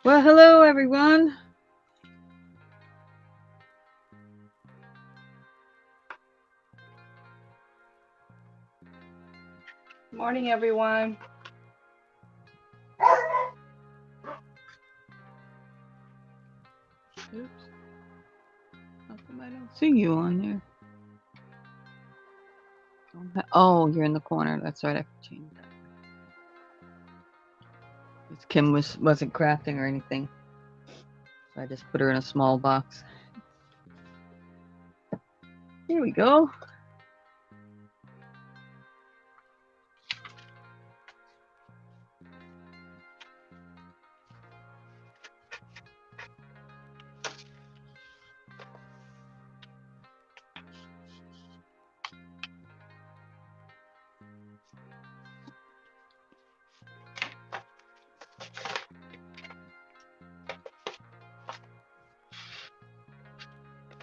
Well, hello everyone. Morning, everyone. Oops. How come I don't see you on there? Oh, you're in the corner. That's right. I have to change that. Because Kim wasn't crafting or anything, so I just put her in a small box. Here we go.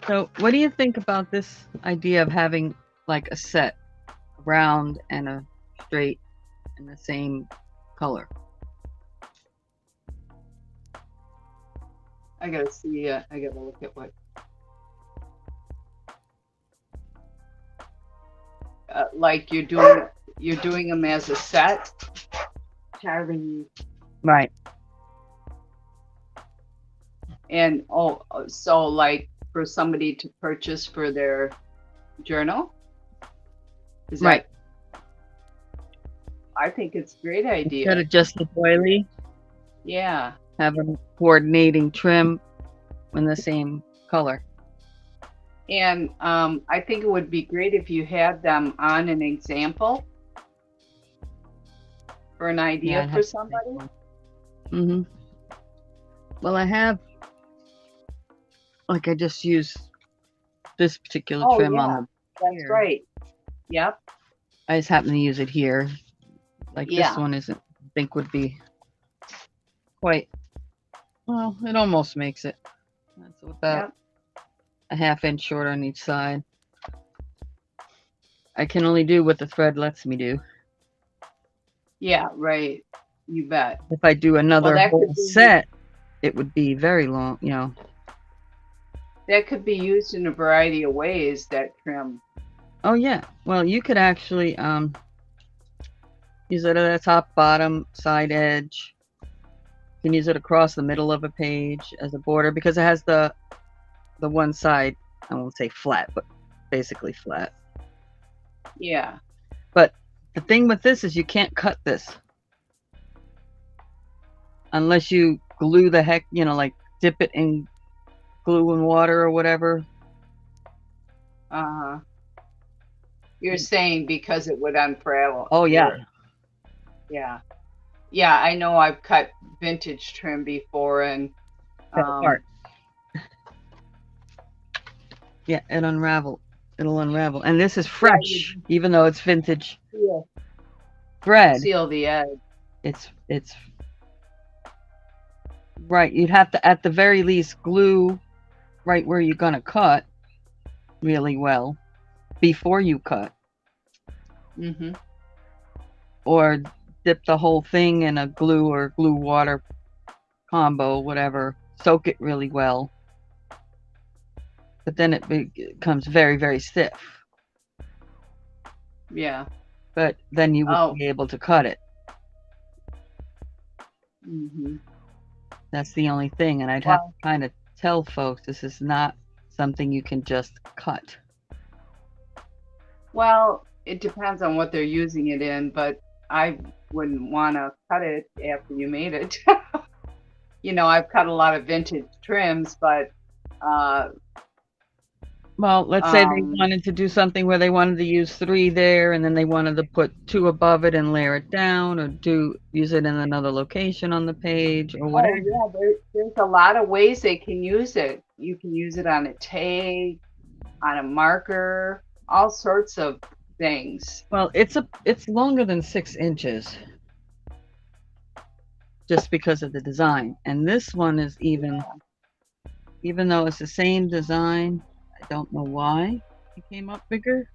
So, what do you think about this idea of having like a set, a round and a straight, in the same color? I gotta see. I gotta look at what. Like you're doing them as a set, carving, Right. and so like for somebody to purchase for their journal. Is Right. that? I think it's a great idea. Instead of just the doily, Yeah. have a coordinating trim in the same color. And I think it would be great if you had them on an example for an idea for somebody. Mm-hmm. Well, I have, like, I just use this particular trim on the. That's here. right. Yep. I just happen to use it here. Like this one isn't, I think would be quite, well, it almost makes it. That's about a ½ inch short on each side. I can only do what the thread lets me do. Yeah, right. You bet. If I do another whole set, it would be very long, you know. That could be used in a variety of ways, that trim. Oh, yeah. Well, you could actually use it at the top, bottom, side edge. You can use it across the middle of a page as a border because it has the one side, I won't say flat, but basically flat. Yeah. But the thing with this is you can't cut this unless you glue the heck, you know, like dip it in glue and water or whatever. Uh-huh. You're saying because it would unravel. Oh, yeah. Yeah. Yeah, I know I've cut vintage trim before and apart. Yeah, it'll unravel. And this is fresh, even though it's vintage thread. Seal the edge. It's right. You'd have to, at the very least, glue right where you're gonna cut really well before you cut. Mm-hmm. Or dip the whole thing in a glue or glue water combo, whatever. Soak it really well. But then it becomes very, very stiff. Yeah. But then you wouldn't be able to cut it. Mm-hmm. That's the only thing. And I'd have to kind of tell folks this is not something you can just cut. Well, it depends on what they're using it in, but I wouldn't want to cut it after you made it. You know, I've cut a lot of vintage trims, but well, let's say they wanted to do something where they wanted to use 3 there and then they wanted to put 2 above it and layer it down, or use it in another location on the page or whatever. Oh, yeah, there's a lot of ways they can use it. You can use it on a tag, on a marker, all sorts of things. Well, it's longer than 6 inches just because of the design. And this one is even though it's the same design, I don't know why it came up bigger.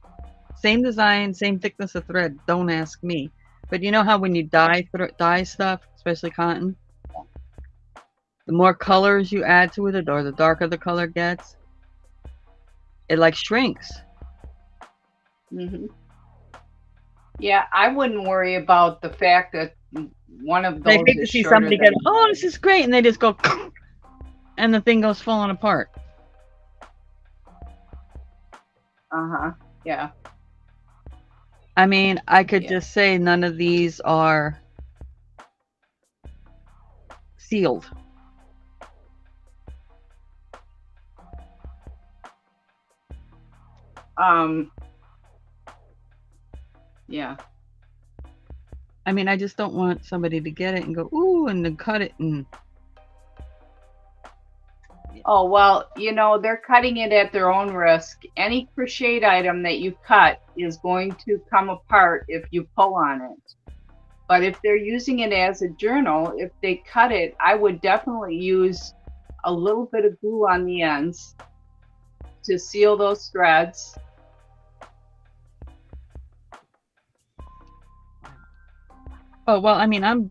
Same design, same thickness of thread. Don't ask me. But you know how when you dye stuff, especially cotton, the more colors you add to it, or the darker the color gets, it like shrinks. Hmm. Yeah, I wouldn't worry about the fact that one of They those hate to is see shorter somebody than get, the oh, other. this is great, and they just go, and the thing goes falling apart. Uh-huh. Yeah. I mean, I could Yeah. just say none of these are sealed. Yeah. I mean, I just don't want somebody to get it and go, ooh, and then cut it. And Oh, well, they're cutting it at their own risk. Any crocheted item that you cut is going to come apart if you pull on it. But if they're using it as a journal, if they cut it, I would definitely use a little bit of glue on the ends to seal those threads. oh, well, I mean, I'm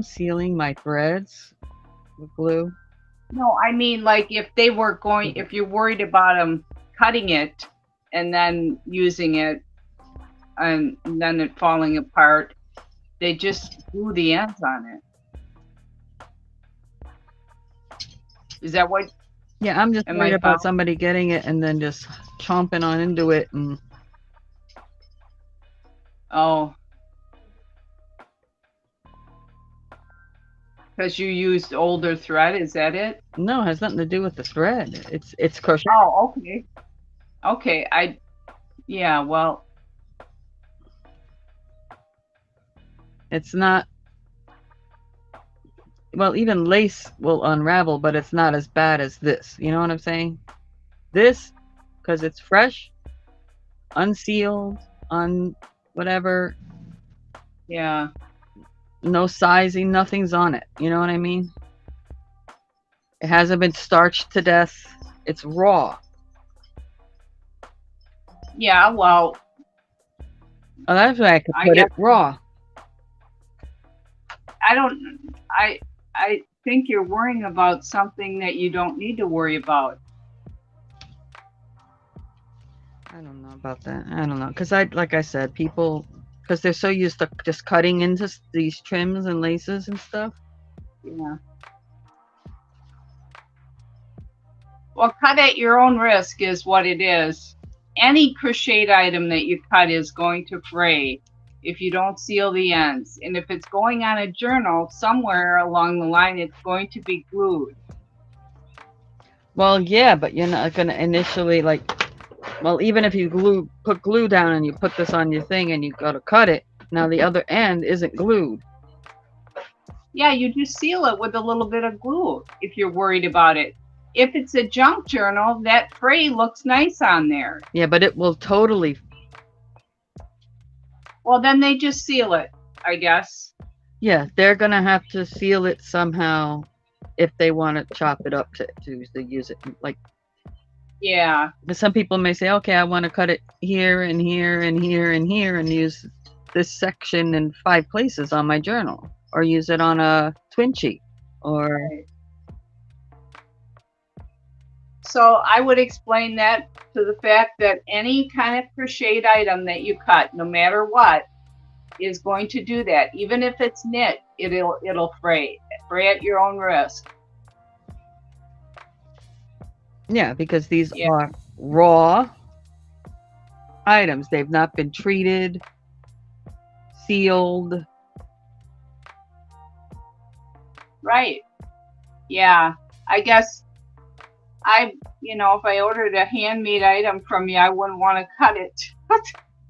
sealing my threads with glue. No, I mean, like if you're worried about them cutting it and then using it and then it falling apart, they just glue the ends on it. Is that what? Yeah, I'm just Am worried I about following? somebody getting it and then just chomping on into it. And Oh, because you used older thread, is that it? no, it has nothing to do with the thread. It's crochet. Oh, okay. Okay, yeah, well, It's not. Well, even lace will unravel, but it's not as bad as this. You know what I'm saying? This, because it's fresh, unsealed, whatever, yeah. no sizing, nothing's on it. You know what I mean? It hasn't been starched to death. It's raw. Yeah, well, Oh, that's why I could I put guess it raw. I think you're worrying about something that you don't need to worry about. I don't know about that. I don't know. Because like I said, people, because they're so used to just cutting into these trims and laces and stuff. Yeah. Well, cut at your own risk is what it is. Any crocheted item that you cut is going to fray if you don't seal the ends. And if it's going on a journal, somewhere along the line, it's going to be glued. Well, yeah, but you're not going to initially, well, even if you put glue down and you put this on your thing and you go to cut it, now the other end isn't glued. Yeah, you just seal it with a little bit of glue if you're worried about it. If it's a junk journal, that fray looks nice on there. Yeah, but it will totally. Well, then they just seal it, I guess. Yeah, they're going to have to seal it somehow if they want to chop it up to use it. Yeah. But some people may say, okay, I want to cut it here and here and here and here and use this section in 5 places on my journal, or use it on a twin sheet, or. Right. So I would explain that to the fact that any kind of crocheted item that you cut, no matter what, is going to do that. Even if it's knit, it'll fray at your own risk. Yeah, because these are raw items. They've not been treated, sealed. Right. Yeah. I guess if I ordered a handmade item from you, I wouldn't want to cut it.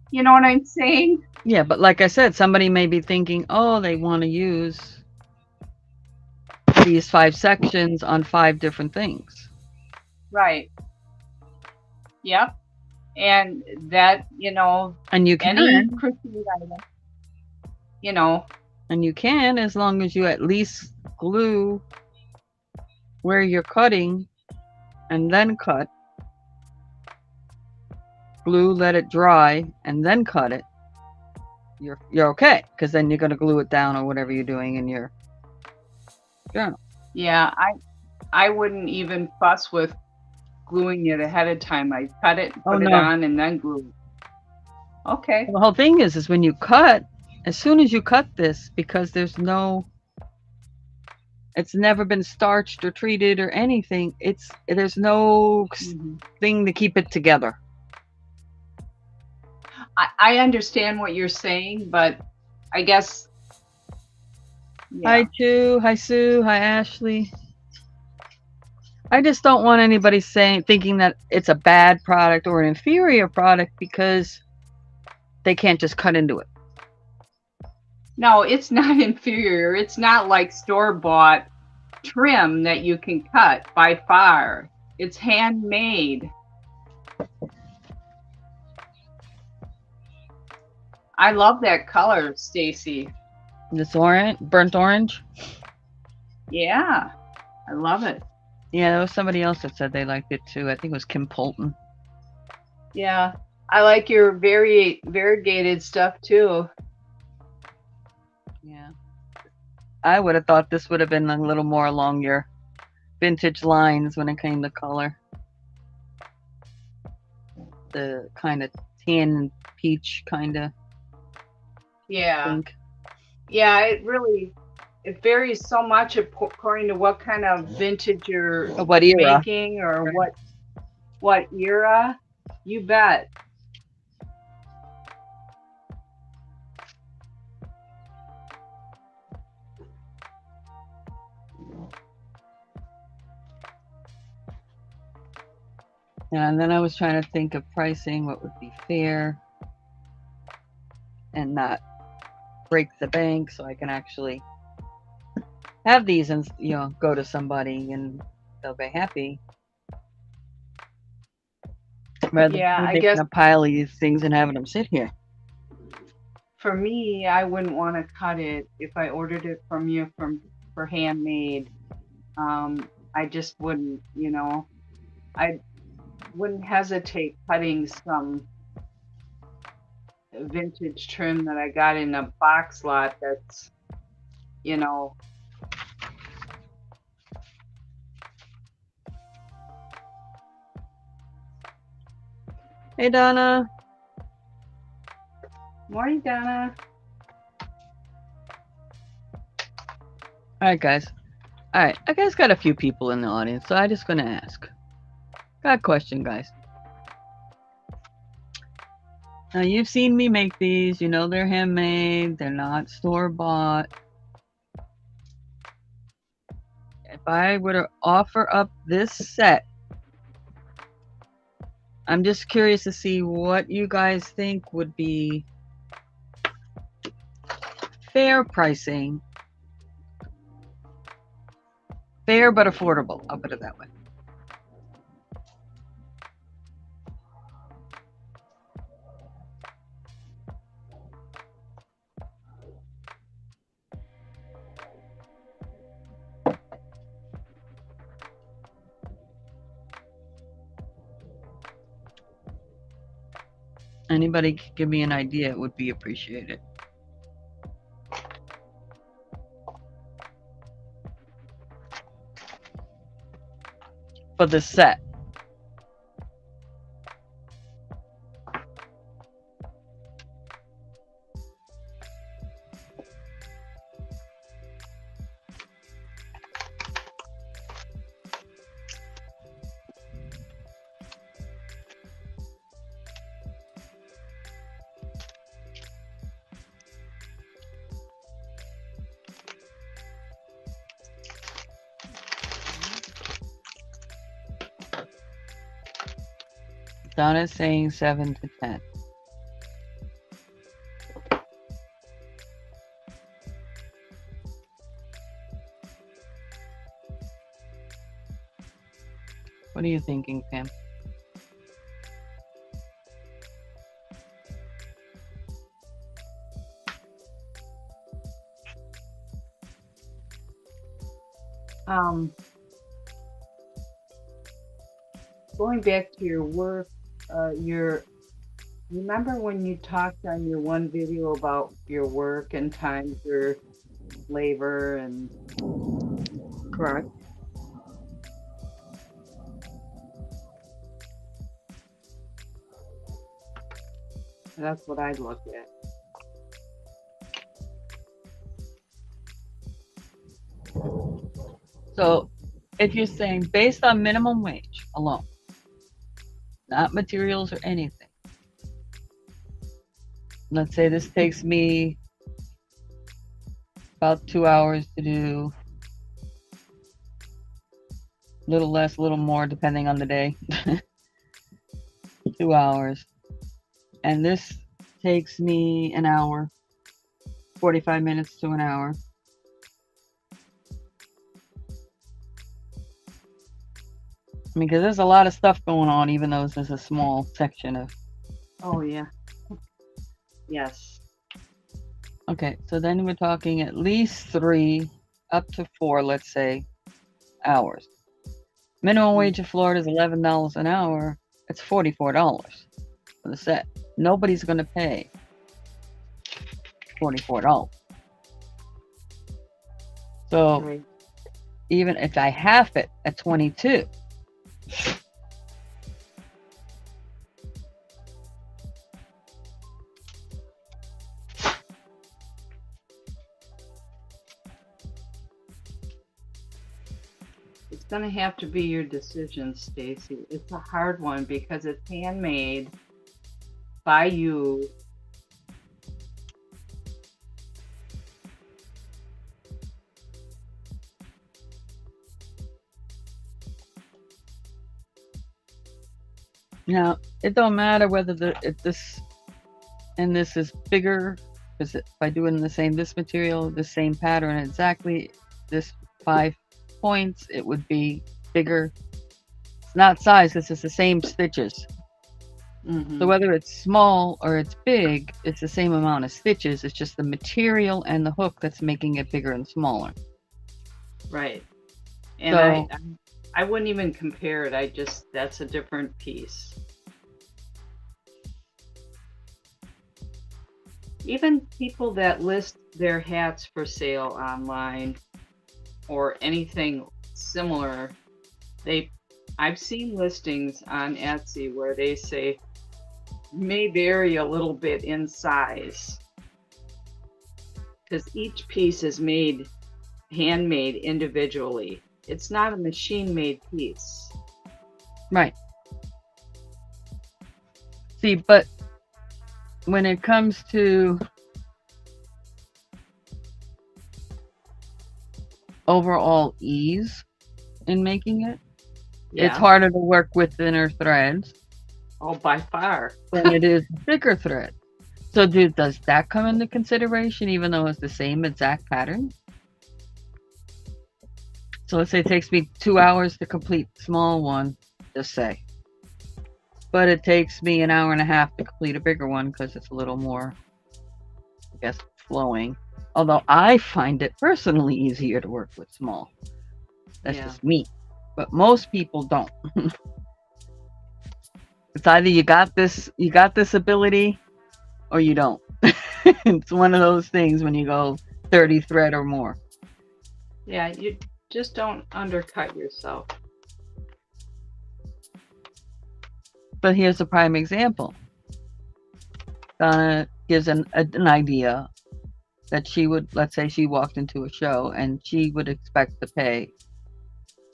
You know what I'm saying? Yeah, but like I said, somebody may be thinking, oh, they want to use these 5 sections on 5 different things. Right. Yep. And that, and you can, any crocheted item, and you can, as long as you at least glue where you're cutting and then cut. Glue, let it dry, and then cut it. You're okay, because then you're going to glue it down or whatever you're doing in your journal. Yeah, I wouldn't even fuss with gluing it ahead of time. I cut it, Oh put it no. on, and then glue it. Okay. Well, the whole thing is when you cut, as soon as you cut this, because it's never been starched or treated or anything. There's no thing to keep it together. I understand what you're saying, but I guess. Yeah. Hi, Chu. Hi, Sue. Hi, Ashley. I just don't want anybody thinking that it's a bad product or an inferior product because they can't just cut into it. No, it's not inferior. It's not like store-bought trim that you can cut by far. It's handmade. I love that color, Stacey. This orange, burnt orange. Yeah, I love it. Yeah, there was somebody else that said they liked it too. I think it was Kim Polton. Yeah, I like your variegated stuff too. Yeah. I would have thought this would have been a little more along your vintage lines when it came to color. The kind of tan peach kind of. Yeah. Pink. Yeah, it varies so much according to what kind of vintage you're making or what era. You bet. And then I was trying to think of pricing, what would be fair and not break the bank, so I can actually have these and go to somebody and they'll be happy. Rather than making a pile of these things and having them sit here. For me, I wouldn't want to cut it if I ordered it from you for handmade. I just wouldn't, I wouldn't hesitate cutting some vintage trim that I got in a box lot that's, Hey, Donna. Morning, Donna. All right, guys. All right, I guys got a few people in the audience, so I'm just going to ask. Got a question, guys. Now, you've seen me make these. You know they're handmade. They're not store-bought. If I were to offer up this set, I'm just curious to see what you guys think would be fair pricing. Fair but affordable. I'll put it that way. Anybody could give me an idea, it would be appreciated. For the set. Donna's saying 7 to 10. What are you thinking, Pam? Going back to your work, remember when you talked on your one video about your work and times your labor and Correct. That's what I'd look at. So if you're saying based on minimum wage alone, not materials or anything, let's say this takes me about 2 hours to do, a little less, a little more, depending on the day. 2 hours. And this takes me an hour, 45 minutes to an hour. I mean, because there's a lot of stuff going on, even though this is a small section of. Oh, yeah. Yes. Okay, so then we're talking at least 3, up to 4, let's say, hours. Minimum wage in Florida is $11 an hour. It's $44 for the set. Nobody's going to pay $44. So Right. even if I half it at 22, It's going to have to be your decision, Stacey. It's a hard one because it's handmade by you. now it don't matter whether this is bigger, because if I do it in this material, the same pattern exactly, this 5 points, it would be bigger. It's not size, because it's the same stitches. Mm-hmm. So whether it's small or it's big, it's the same amount of stitches. It's just the material and the hook that's making it bigger and smaller. Right. And So, I wouldn't even compare it. That's a different piece. Even people that list their hats for sale online or anything similar, I've seen listings on Etsy where they say may vary a little bit in size because each piece is handmade individually. It's not a machine-made piece. right. See, but when it comes to overall ease in making it, it's harder to work with thinner threads. Oh, by far. Than it is thicker thread. So does that come into consideration even though it's the same exact pattern? So let's say it takes me 2 hours to complete the small one, just say. But it takes me an hour and a half to complete a bigger one because it's a little more, I guess, flowing. Although I find it personally easier to work with small. That's just me. But most people don't. It's either you got this ability or you don't. It's one of those things when you go 30 thread or more. Yeah, you just don't undercut yourself. But here's a prime example. Donna gives an idea that she would, let's say she walked into a show and she would expect to pay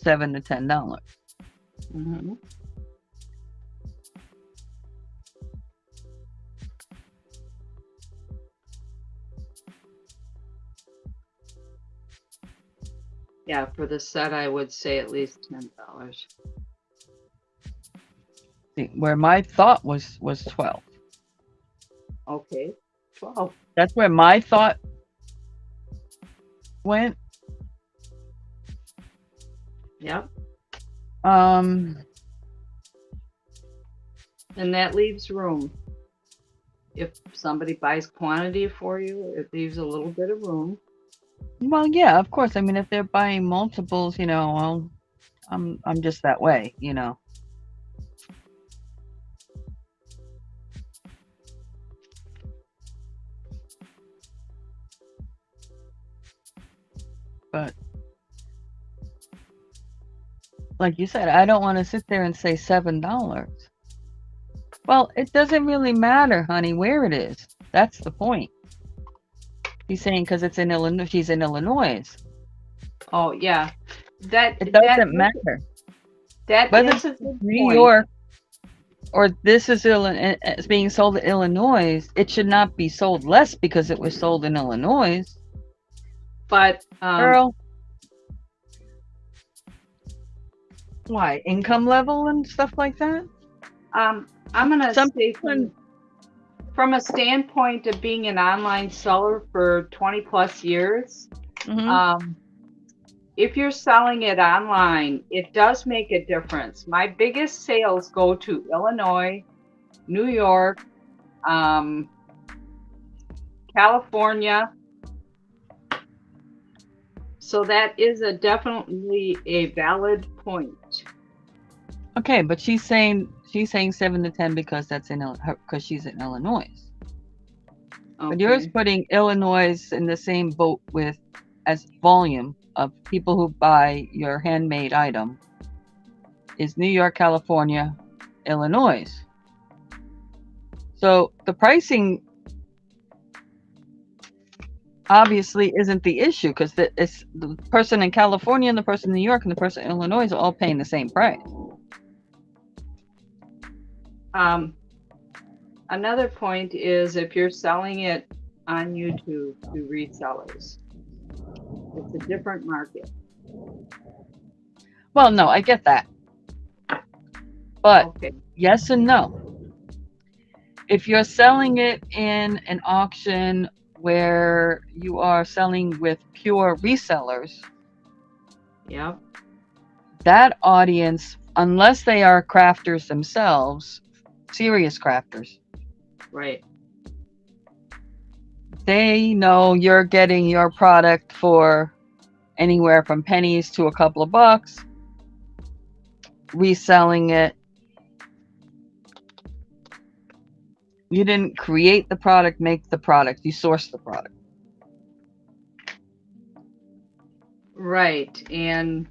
$7 to $10. Mm-hmm. Yeah, for the set, I would say at least $10. See, where my thought was 12. Okay, 12. That's where my thought went. Yep. And that leaves room. If somebody buys quantity for you, it leaves a little bit of room. Well, yeah, of course. I mean, if they're buying multiples, well, I'm just that way, But like you said, I don't want to sit there and say $7. Well, it doesn't really matter, honey, where it is. That's the point. He's saying because it's in Illinois. She's in Illinois. Oh yeah, It doesn't matter that whether is a it's good New point. York or this is it's being sold in Illinois. It should not be sold less because it was sold in Illinois. But Girl, why income level and stuff like that? I'm gonna say from a standpoint of being an online seller for 20 plus years, if you're selling it online, it does make a difference. My biggest sales go to Illinois, New York, California. So that is definitely a valid point. Okay, but she's saying 7 to 10 because that's because she's in Illinois. Okay. But yours putting Illinois in the same boat with as volume of people who buy your handmade item is New York, California, Illinois. So the pricing obviously isn't the issue because it's the person in California and the person in New York and the person in Illinois are all paying the same price. Another point is if you're selling it on YouTube to resellers, it's a different market. Well, no, I get that. But yes and no. If you're selling it in an auction where you are selling with pure resellers, yep, that audience, unless they are crafters themselves, serious crafters, right, they know you're getting your product for anywhere from pennies to a couple of bucks, reselling it. You didn't create the product, make the product, you source the product. Right, and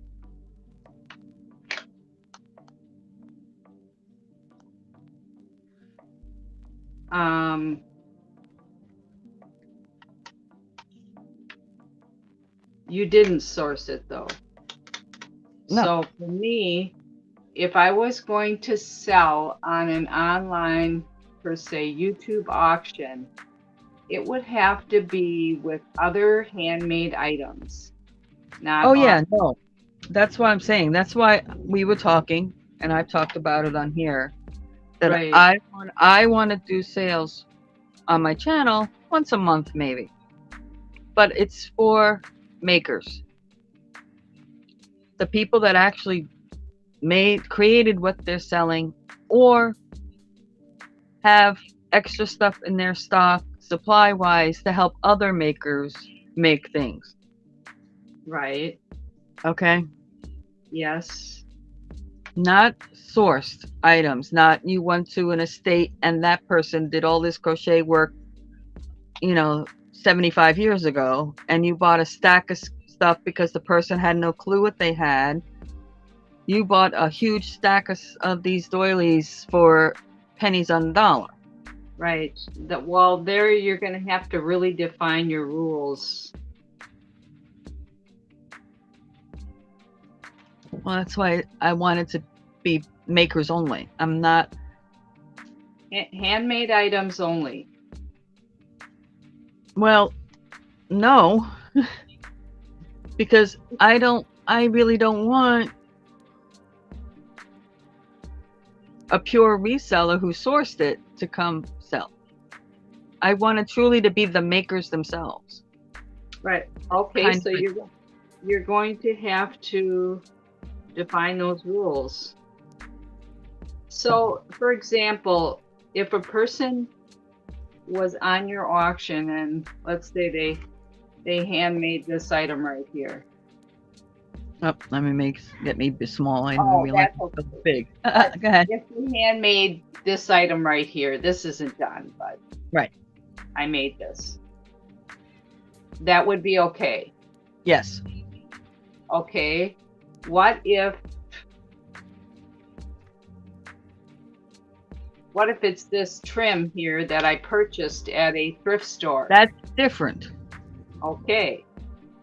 you didn't source it though. No. So for me, if I was going to sell on an online, per se, YouTube auction, it would have to be with other handmade items. Not yeah, no. That's what I'm saying. That's why we were talking, and I've talked about it on here, that right. I want to do sales on my channel once a month maybe. But it's for makers. The people that actually created what they're selling or have extra stuff in their stock supply wise to help other makers make things. Right. Okay. Yes. Not sourced items, not you went to an estate and that person did all this crochet work, 75 years ago, and you bought a stack of stuff because the person had no clue what they had. You bought a huge stack of these doilies for pennies on the dollar. Right. There you're going to have to really define your rules. Well, that's why I wanted to be makers only. I'm not... handmade items only. Well, no. Because I really don't want a pure reseller who sourced it to come sell. I want it truly to be the makers themselves. Right. Okay, so you're going to have to define those rules. So, for example, if a person was on your auction and let's say they handmade this item right here. Oh, let me get me small. I didn't realize it was big. Go ahead. If you handmade this item right here, this isn't done, but right, I made this. That would be okay. Yes. Okay. What if what if it's this trim here that I purchased at a thrift store? That's different. Okay.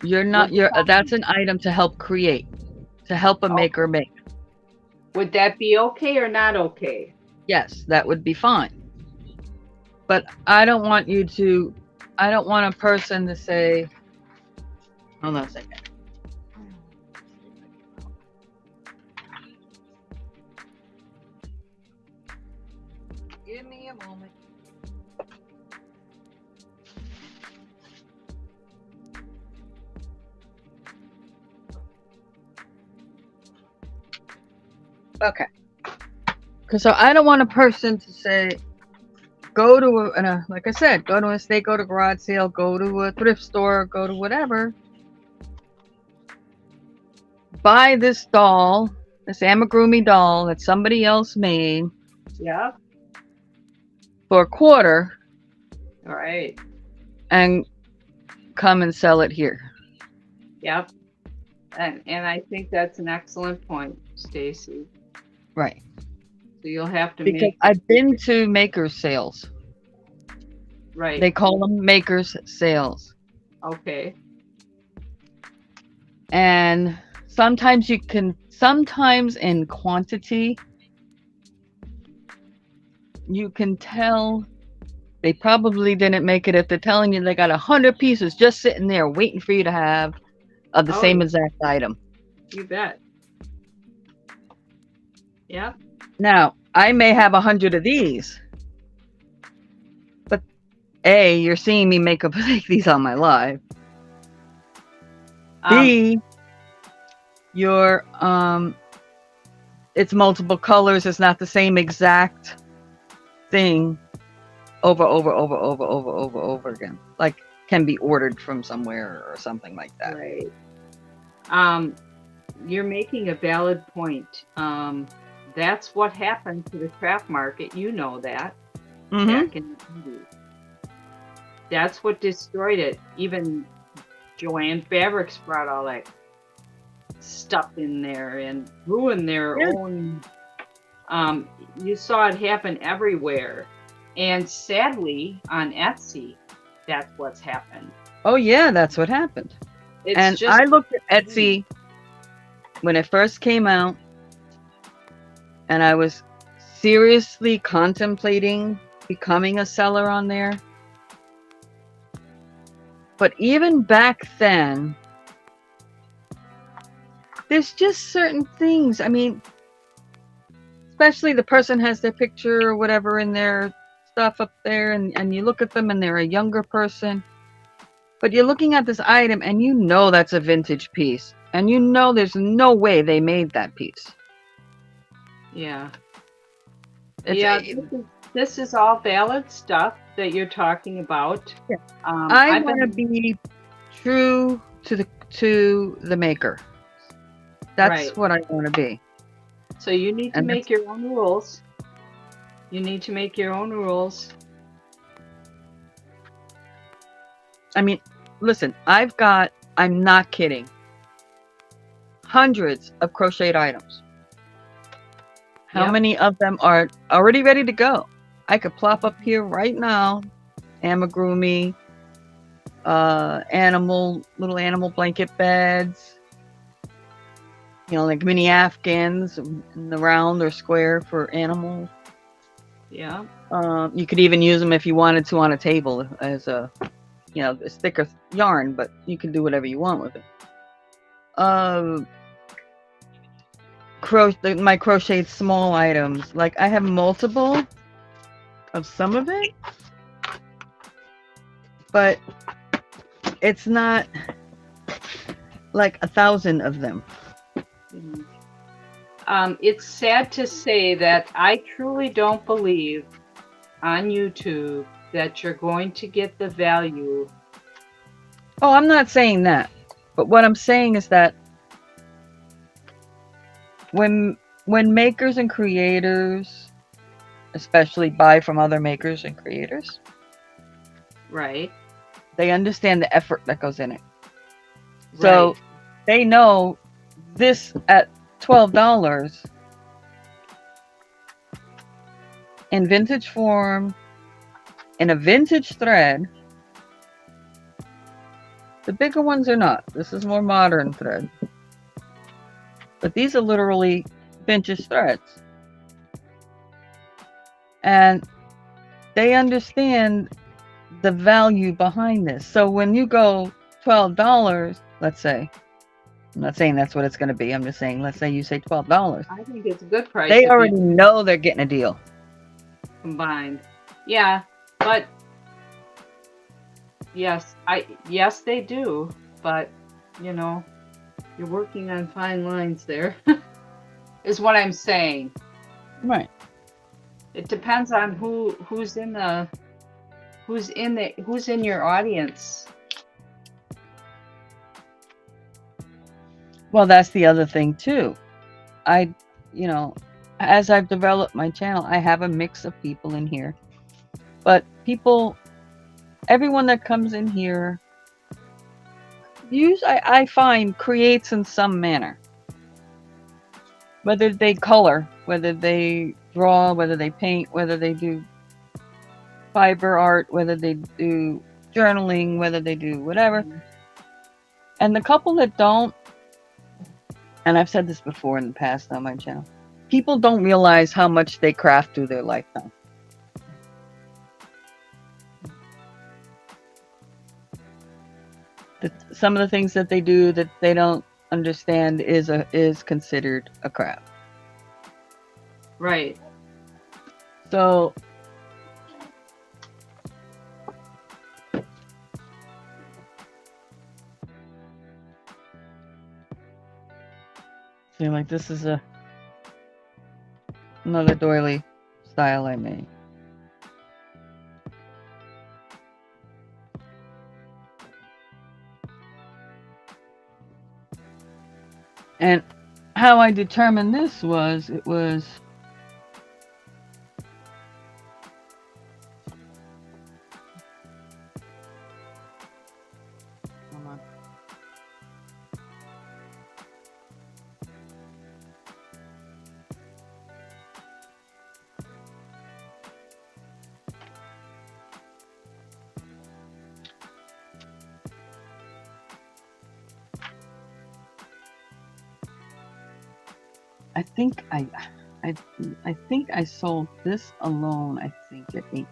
That's an item to help create, to help a maker make. Would that be okay or not okay? Yes, that would be fine. But I don't want a person to say, hold on a second. Give me a moment. Okay. Because so I don't want a person to say, go to like I said, go to an estate, go to garage sale, go to a thrift store, go to whatever. Buy this doll, this amigurumi doll that somebody else made. Yeah. For $1. All right. And come and sell it here. Yep. And I think that's an excellent point, Stacey. Right. So you'll have to because I've been to makers sales. Right. They call them makers sales. Okay. And sometimes in quantity, you can tell they probably didn't make it if they're telling you they got 100 pieces just sitting there waiting for you to have of the same exact item. You bet. Yeah. Now, I may have 100 of these, but A, you're seeing me make these on my live. B, it's multiple colors. It's not the same exact thing over again. Like can be ordered from somewhere or something like that. Right. You're making a valid point. That's what happened to the craft market. You know that. Back in the 80s. That's what destroyed it. Even Joanne Fabrics brought all that stuff in there and ruined their own. You saw it happen everywhere. And sadly, on Etsy, that's what's happened. Oh, yeah, that's what happened. I looked at Etsy when it first came out, and I was seriously contemplating becoming a seller on there. But even back then, there's just certain things. I mean, especially the person has their picture or whatever in their stuff up there, and you look at them and they're a younger person. But you're looking at this item and you know that's a vintage piece. And you know there's no way they made that piece. Yeah. This is all valid stuff that you're talking about. Yeah. I want to be true to the maker. That's what I want to be. So you need to make your own rules. You need to make your own rules. I mean, listen, I'm not kidding, hundreds of crocheted items. How many of them are already ready to go? I could plop up here right now, amigurumi, little animal blanket beds, like mini Afghans in the round or square for animals. Yeah. You could even use them if you wanted to on a table as a, it's thicker yarn, but you can do whatever you want with it. My crocheted small items, like I have multiple of some of it, but it's not like 1,000 of them. It's sad to say that I truly don't believe on YouTube that you're going to get the value. Oh, I'm not saying that. But what I'm saying is that when makers and creators, especially buy from other makers and creators, right, they understand the effort that goes in it. Right. So they know this at $12 in vintage form, in a vintage thread. The bigger ones are not. This is more modern thread. But these are literally vintage threads. And they understand the value behind this. So when you go $12, let's say, I'm not saying that's what it's going to be. I'm just saying, let's say you say $12. I think it's a good price. They already know they're getting a deal. Combined. Yeah, but yes, they do. But, you know, you're working on fine lines there, is what I'm saying. Right. It depends on who's in your audience. Well, that's the other thing too. As I've developed my channel, I have a mix of people in here. But everyone that comes in here, I find creates in some manner. Whether they color, whether they draw, whether they paint, whether they do fiber art, whether they do journaling, whether they do whatever. And the couple that don't, and I've said this before in the past on my channel, people don't realize how much they craft through their lifetime. Some of the things that they do that they don't understand is considered a craft. Right. So see, like this is another doily style I made. And how I determined this was, it was I think I sold this alone, I think, at $8.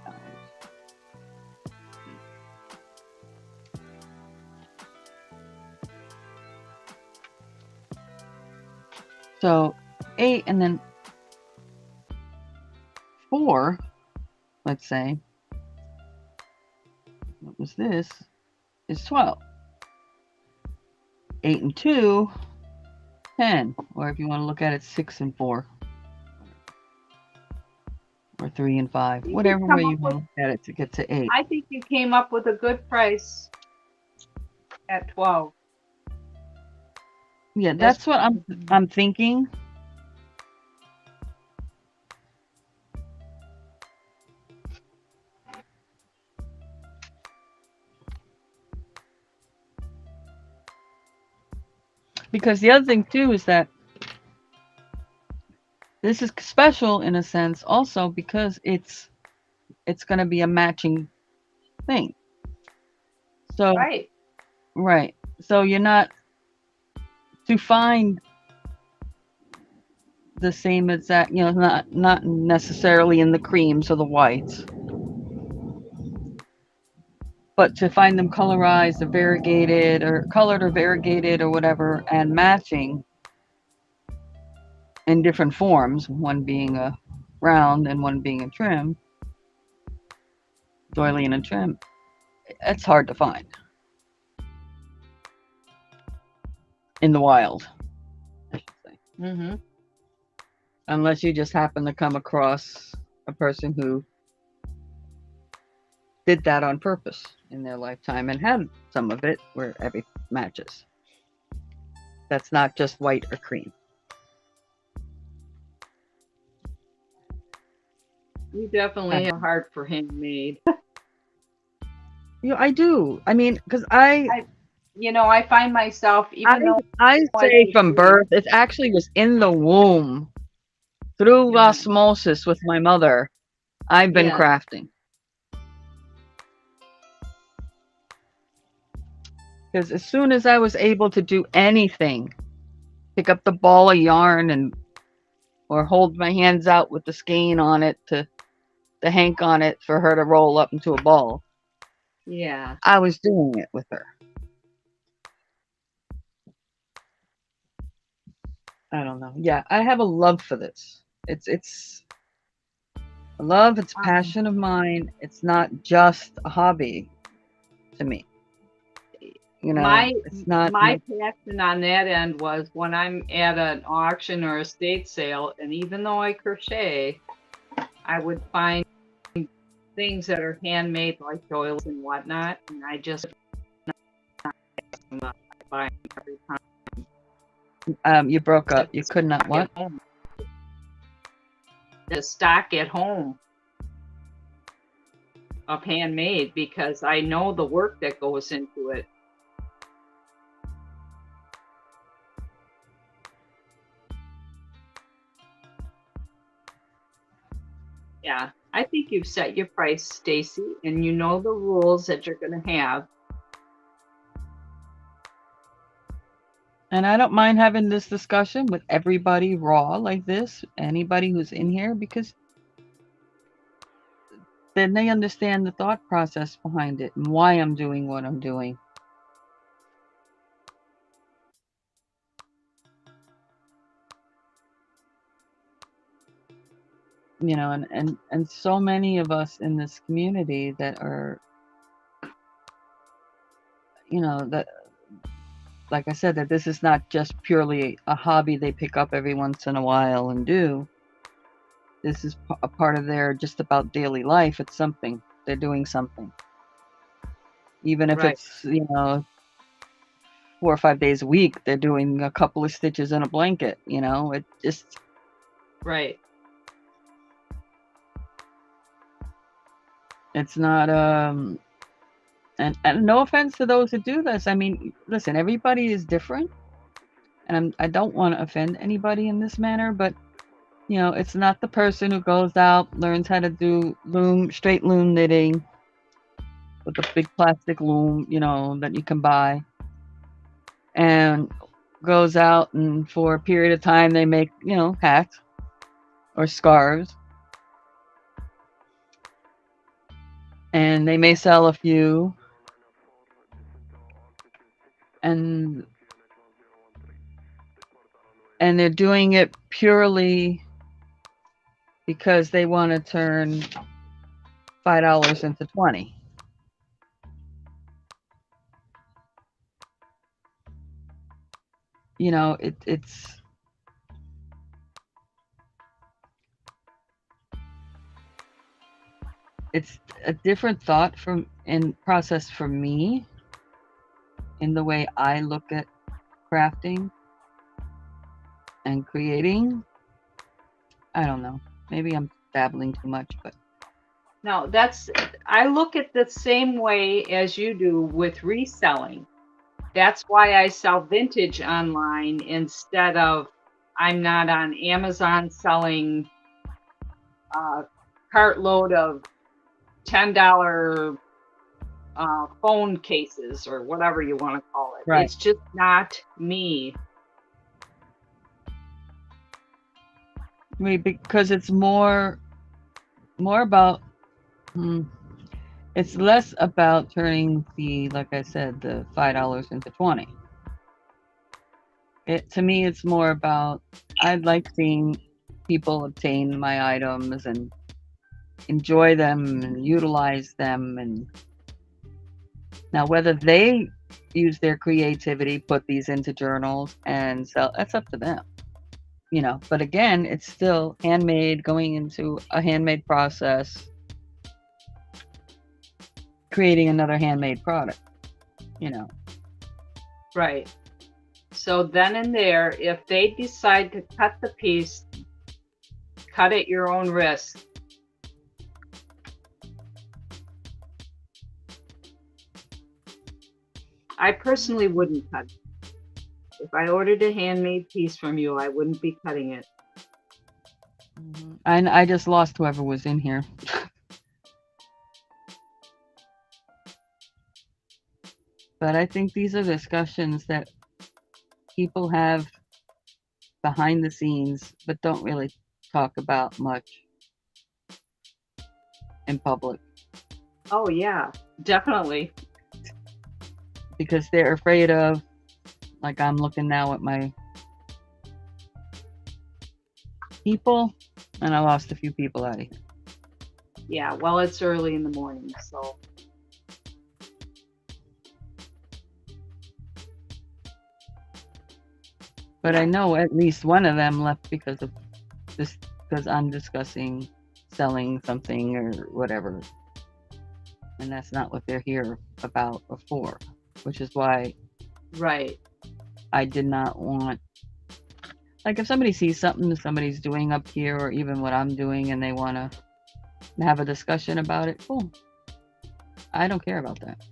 So 8 and then 4, let's say, what was this, is 12. 8 and 2, 10, or if you want to look at it, 6 and 4. Or 3 and 5, whatever way you want to look at it to get to 8. I think you came up with a good price at 12. Yeah, that's what I'm thinking. Because the other thing too is that this is special in a sense also because it's going to be a matching thing. So right. So you're not to find the same exact, not necessarily in the creams or the whites, but to find them colorized or variegated or colored or variegated or whatever and matching in different forms, one being a round and one being a trim, doily and a trim, it's hard to find in the wild, I should say. Mm-hmm. Unless you just happen to come across a person who did that on purpose in their lifetime and had some of it where everything matches. That's not just white or cream. You definitely have a heart for handmade. I do. I mean, because I find myself, I say from birth, it actually was in the womb through osmosis with my mother I've been Yes. crafting. Because as soon as I was able to do anything, pick up the ball of yarn and or hold my hands out with the skein on it to the hank on it for her to roll up into a ball, Yeah. I was doing it with her. I don't know. Yeah, I have a love for this. It's a love, it's Um, passion of mine. It's not just a hobby to me. You know, my it's not my passion on that end was when I'm at an auction or estate sale, and even though I crochet, I would find things that are handmade like doilies and whatnot, and I just buy them every time. you broke up. You That's could not at what? home. The stock at home of handmade because I know the work that goes into it. Yeah, I think you've set your price, Stacy, and you know the rules that you're going to have. And I don't mind having this discussion with everybody raw like this, anybody who's in here, because then they understand the thought process behind it and why I'm doing what I'm doing. You know, and so many of us in this community that are, you know, that like I said, that this is not just purely a hobby they pick up every once in a while and do. This is a part of their just about daily life. It's something. They're doing something. Even if Right, it's, you know, 4 or 5 days a week, they're doing a couple of stitches in a blanket, you know, it just, right. it's not, and no offense to those who do this. I mean, listen, everybody is different and I don't want to offend anybody in this manner, but you know, it's not the person who goes out, learns how to do straight loom knitting with a big plastic loom, you know, that you can buy, and goes out and for a period of time they make, you know, hats or scarves, and they may sell a few, and they're doing it purely because they want to turn $5 into 20. You know, it's a different thought from in process for me in the way I look at crafting and creating. I don't know. Maybe I'm babbling too much, but No, I look at the same way as you do with reselling. That's why I sell vintage online instead of I'm not on Amazon selling a cartload of $10 phone cases or whatever you want to call it. right. It's just not me. Because it's more about it's less about turning the, like I said, the $5 into 20. It to me it's more about I like seeing people obtain my items and enjoy them and utilize them, and now whether they use their creativity, put these into journals and sell, that's up to them. You know, but again, it's still handmade, going into a handmade process, creating another handmade product, you know. Right. So then and there, if they decide to cut the piece, cut at your own risk. I personally wouldn't cut it. If I ordered a handmade piece from you, I wouldn't be cutting it. I just lost whoever was in here. But I think these are discussions that people have behind the scenes, but don't really talk about much in public Oh yeah, definitely. because they're afraid of, like, I'm looking now at my people, and I lost a few people out of here. Yeah, well, it's early in the morning, so. But I know at least one of them left because of this, because I'm discussing selling something or whatever. And that's not what they're here about or for, which is why Right. I did not want, like, if somebody sees something that somebody's doing up here or even what I'm doing and they want to have a discussion about it, cool. I don't care about that.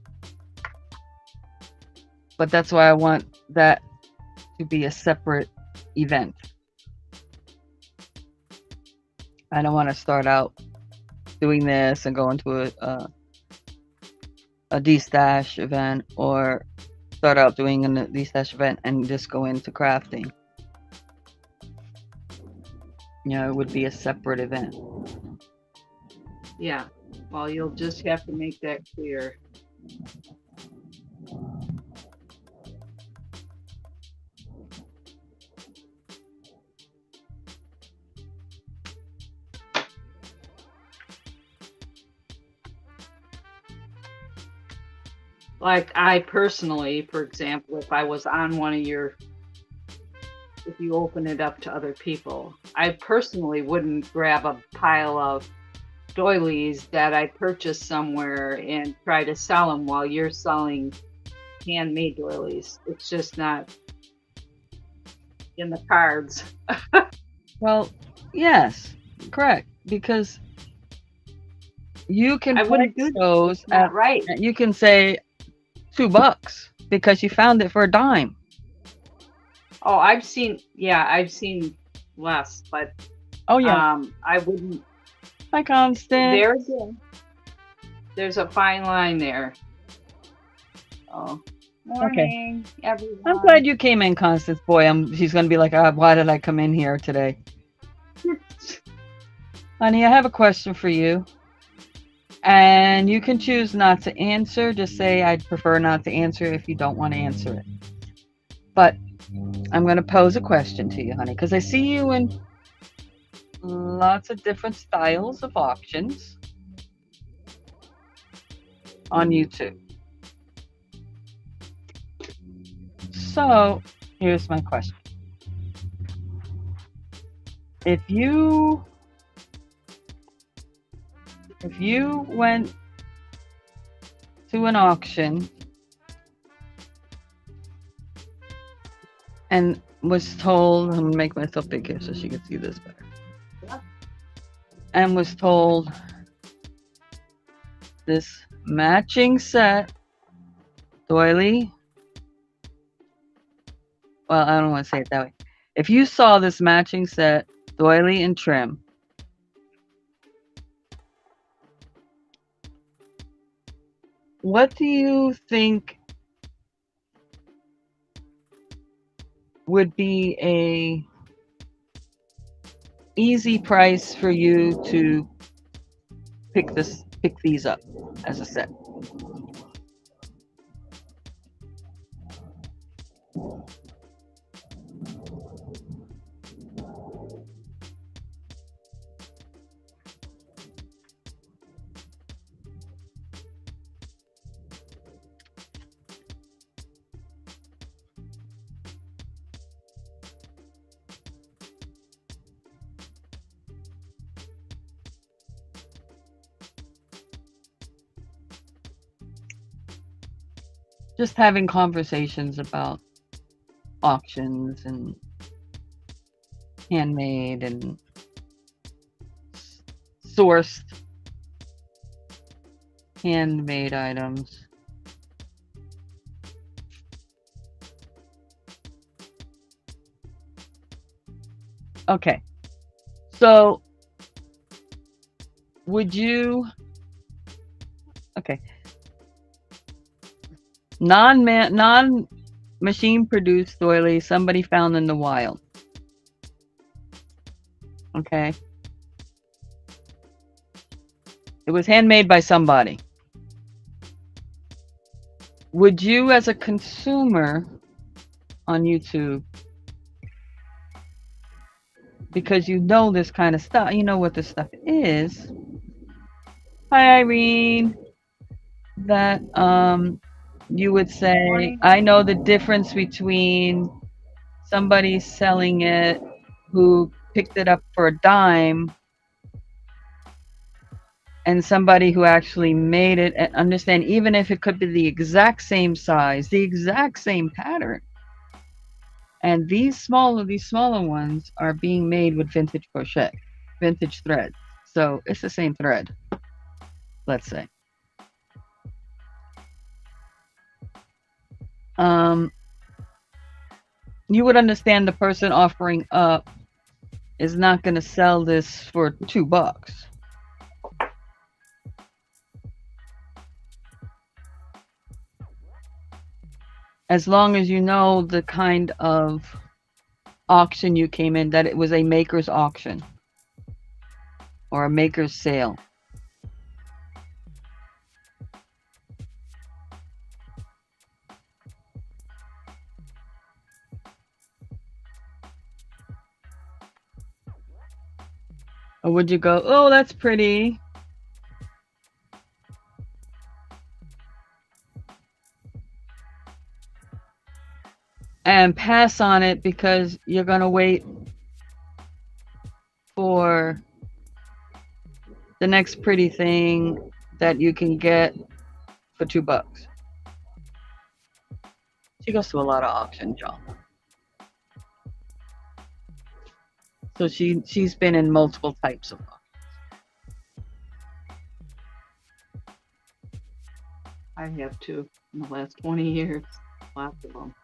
But that's why I want that to be a separate event. I don't want to start out doing this and go into a D-stash event, or start out doing a D-stash event and just go into crafting. You know, it would be a separate event. Yeah. Well, you'll just have to make that clear. Like I personally, for example, if I was on one of your, if you open it up to other people, I personally wouldn't grab a pile of doilies that I purchased somewhere and try to sell them while you're selling handmade doilies. It's just not in the cards. Well, yes, correct, because you can I wouldn't do those that. Right. you can say $2 because you found it for a dime. Oh, I've seen less, but oh yeah, I wouldn't. Hi, Constance. There's a fine line there. Oh, morning, everyone. I'm glad you came in, Constance. Boy, she's gonna be like, why did I come in here today? Honey, I have a question for you. And you can choose not to answer. Just say, I'd prefer not to answer if you don't want to answer it. But I'm going to pose a question to you, honey, because I see you in lots of different styles of auctions on YouTube. So here's my question. If you went to an auction and was told, I'm gonna make myself big here so she can see this better. Yeah. And was told this matching set, doily. Well, I don't want to say it that way. If you saw this matching set, doily and trim, what do you think would be a easy price for you to pick these up as a set? Just having conversations about auctions and handmade and sourced handmade items. Okay, so would you, okay, non-machine produced doily somebody found in the wild. Okay. It was handmade by somebody. Would you, as a consumer on YouTube, because you know this kind of stuff, you know what this stuff is. Hi, Irene. That you would say, I know the difference between somebody selling it who picked it up for a dime and somebody who actually made it, and understand, even if it could be the exact same size, the exact same pattern. And these smaller ones are being made with vintage crochet, vintage thread. So it's the same thread, let's say. You would understand the person offering up is not going to sell this for $2. As long as you know the kind of auction you came in, that it was a maker's auction or a maker's sale. Or would you go, oh, that's pretty, and pass on it because you're going to wait for the next pretty thing that you can get for $2? She goes to a lot of auctions, y'all. So she's been in multiple types of auctions. I have too in the last 20 years. Lots of them.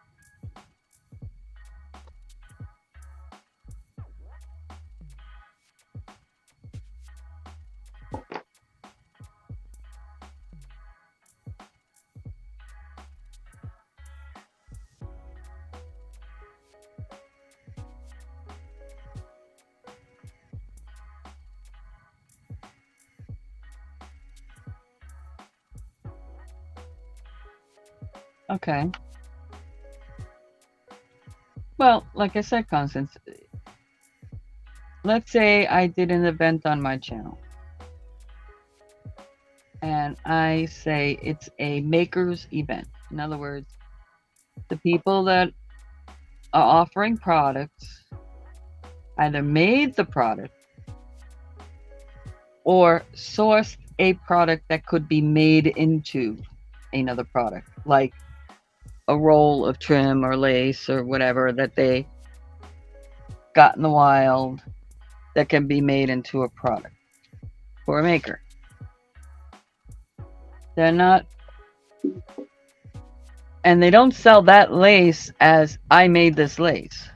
Okay. Well, like I said, Constance, let's say I did an event on my channel. And I say it's a maker's event. In other words, the people that are offering products either made the product or sourced a product that could be made into another product, like a roll of trim or lace or whatever that they got in the wild that can be made into a product for a maker. They're not, and they don't sell that lace as I made this lace.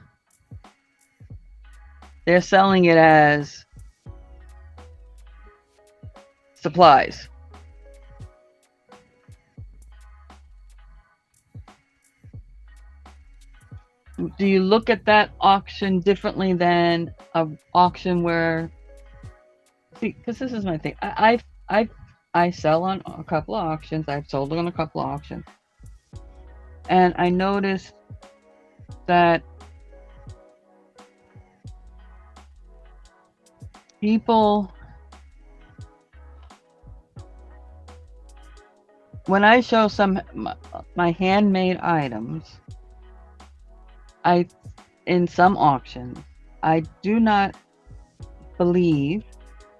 They're selling it as supplies. Do you look at that auction differently than an auction where, see, because this is my thing. I sell on a couple of auctions. I've sold on a couple of auctions. And I noticed that people, when I show my handmade items, in some auctions, I do not believe,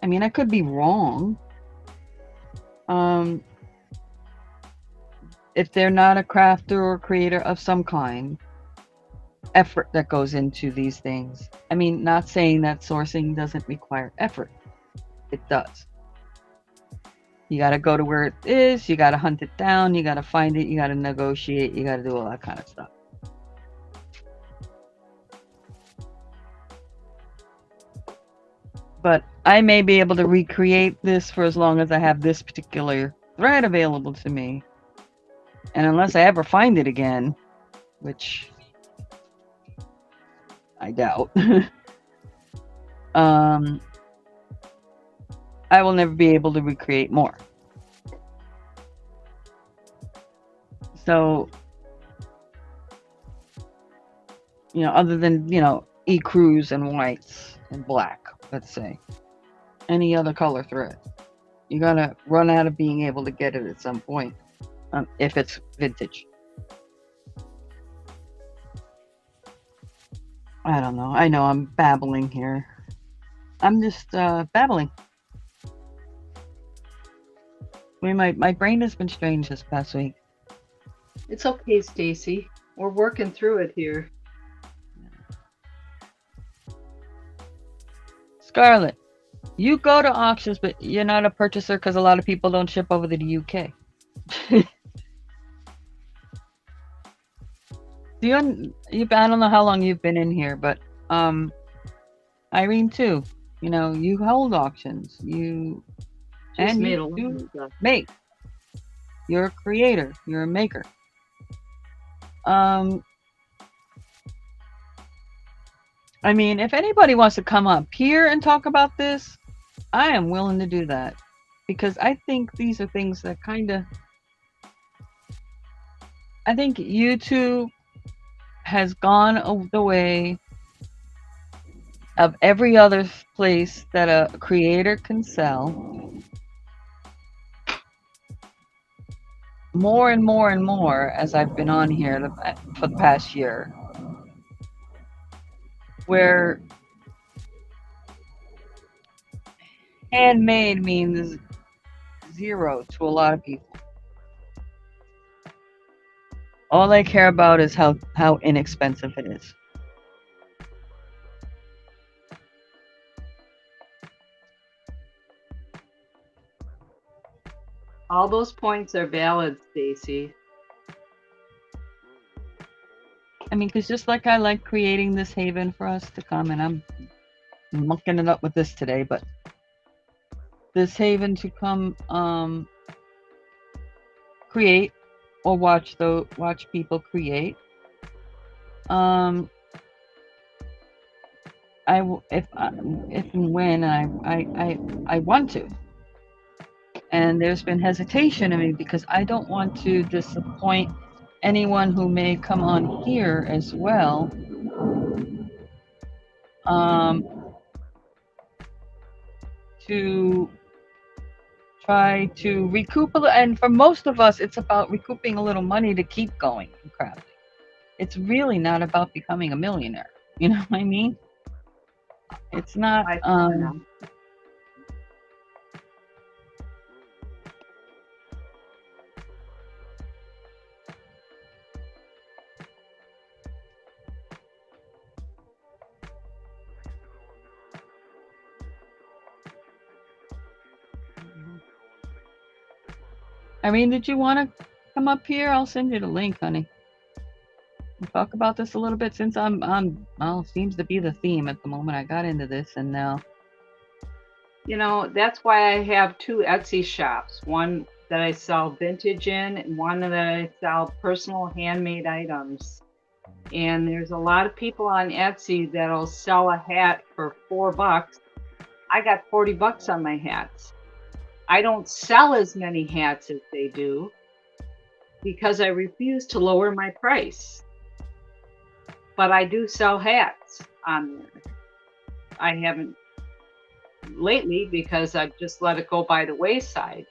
I mean, I could be wrong, if they're not a crafter or creator of some kind, effort that goes into these things. I mean, not saying that sourcing doesn't require effort. It does. You got to go to where it is, you got to hunt it down, you got to find it, you got to negotiate, you got to do all that kind of stuff. But I may be able to recreate this for as long as I have this particular thread available to me. And unless I ever find it again, which I doubt, I will never be able to recreate more. So, other than, ecru's and whites and black, let's say, any other color thread, you're going to run out of being able to get it at some point, if it's vintage. I don't know. I know I'm babbling here. I'm just babbling. I mean, my brain has been strange this past week. It's okay, Stacey. We're working through it here. Scarlett, you go to auctions, but you're not a purchaser because a lot of people don't ship over to the UK. I don't know how long you've been in here, but Irene too. You hold auctions. You do make. You're a creator. You're a maker. I mean, if anybody wants to come up here and talk about this, I am willing to do that, because I think these are things that I think YouTube has gone the way of every other place that a creator can sell. More and more and more as I've been on here for the past year, where handmade means zero to a lot of people. All they care about is how inexpensive it is. All those points are valid, Stacey. I mean, because just like I like creating this haven for us to come, and I'm mucking it up with this today, but this haven to come create or watch people create. If and when I want to. And there's been hesitation in me because I don't want to disappoint anyone who may come on here as well. To try to recoup and for most of us, it's about recouping a little money to keep going in crafting. It's really not about becoming a millionaire. You know what I mean? It's not. Irene, did you want to come up here? I'll send you the link, honey. We'll talk about this a little bit, since seems to be the theme at the moment. I got into this, and now. That's why I have two Etsy shops. One that I sell vintage in, and one that I sell personal handmade items. And there's a lot of people on Etsy that'll sell a hat for $4. I got $40 on my hats. I don't sell as many hats as they do because I refuse to lower my price. But I do sell hats on there. I haven't lately because I've just let it go by the wayside.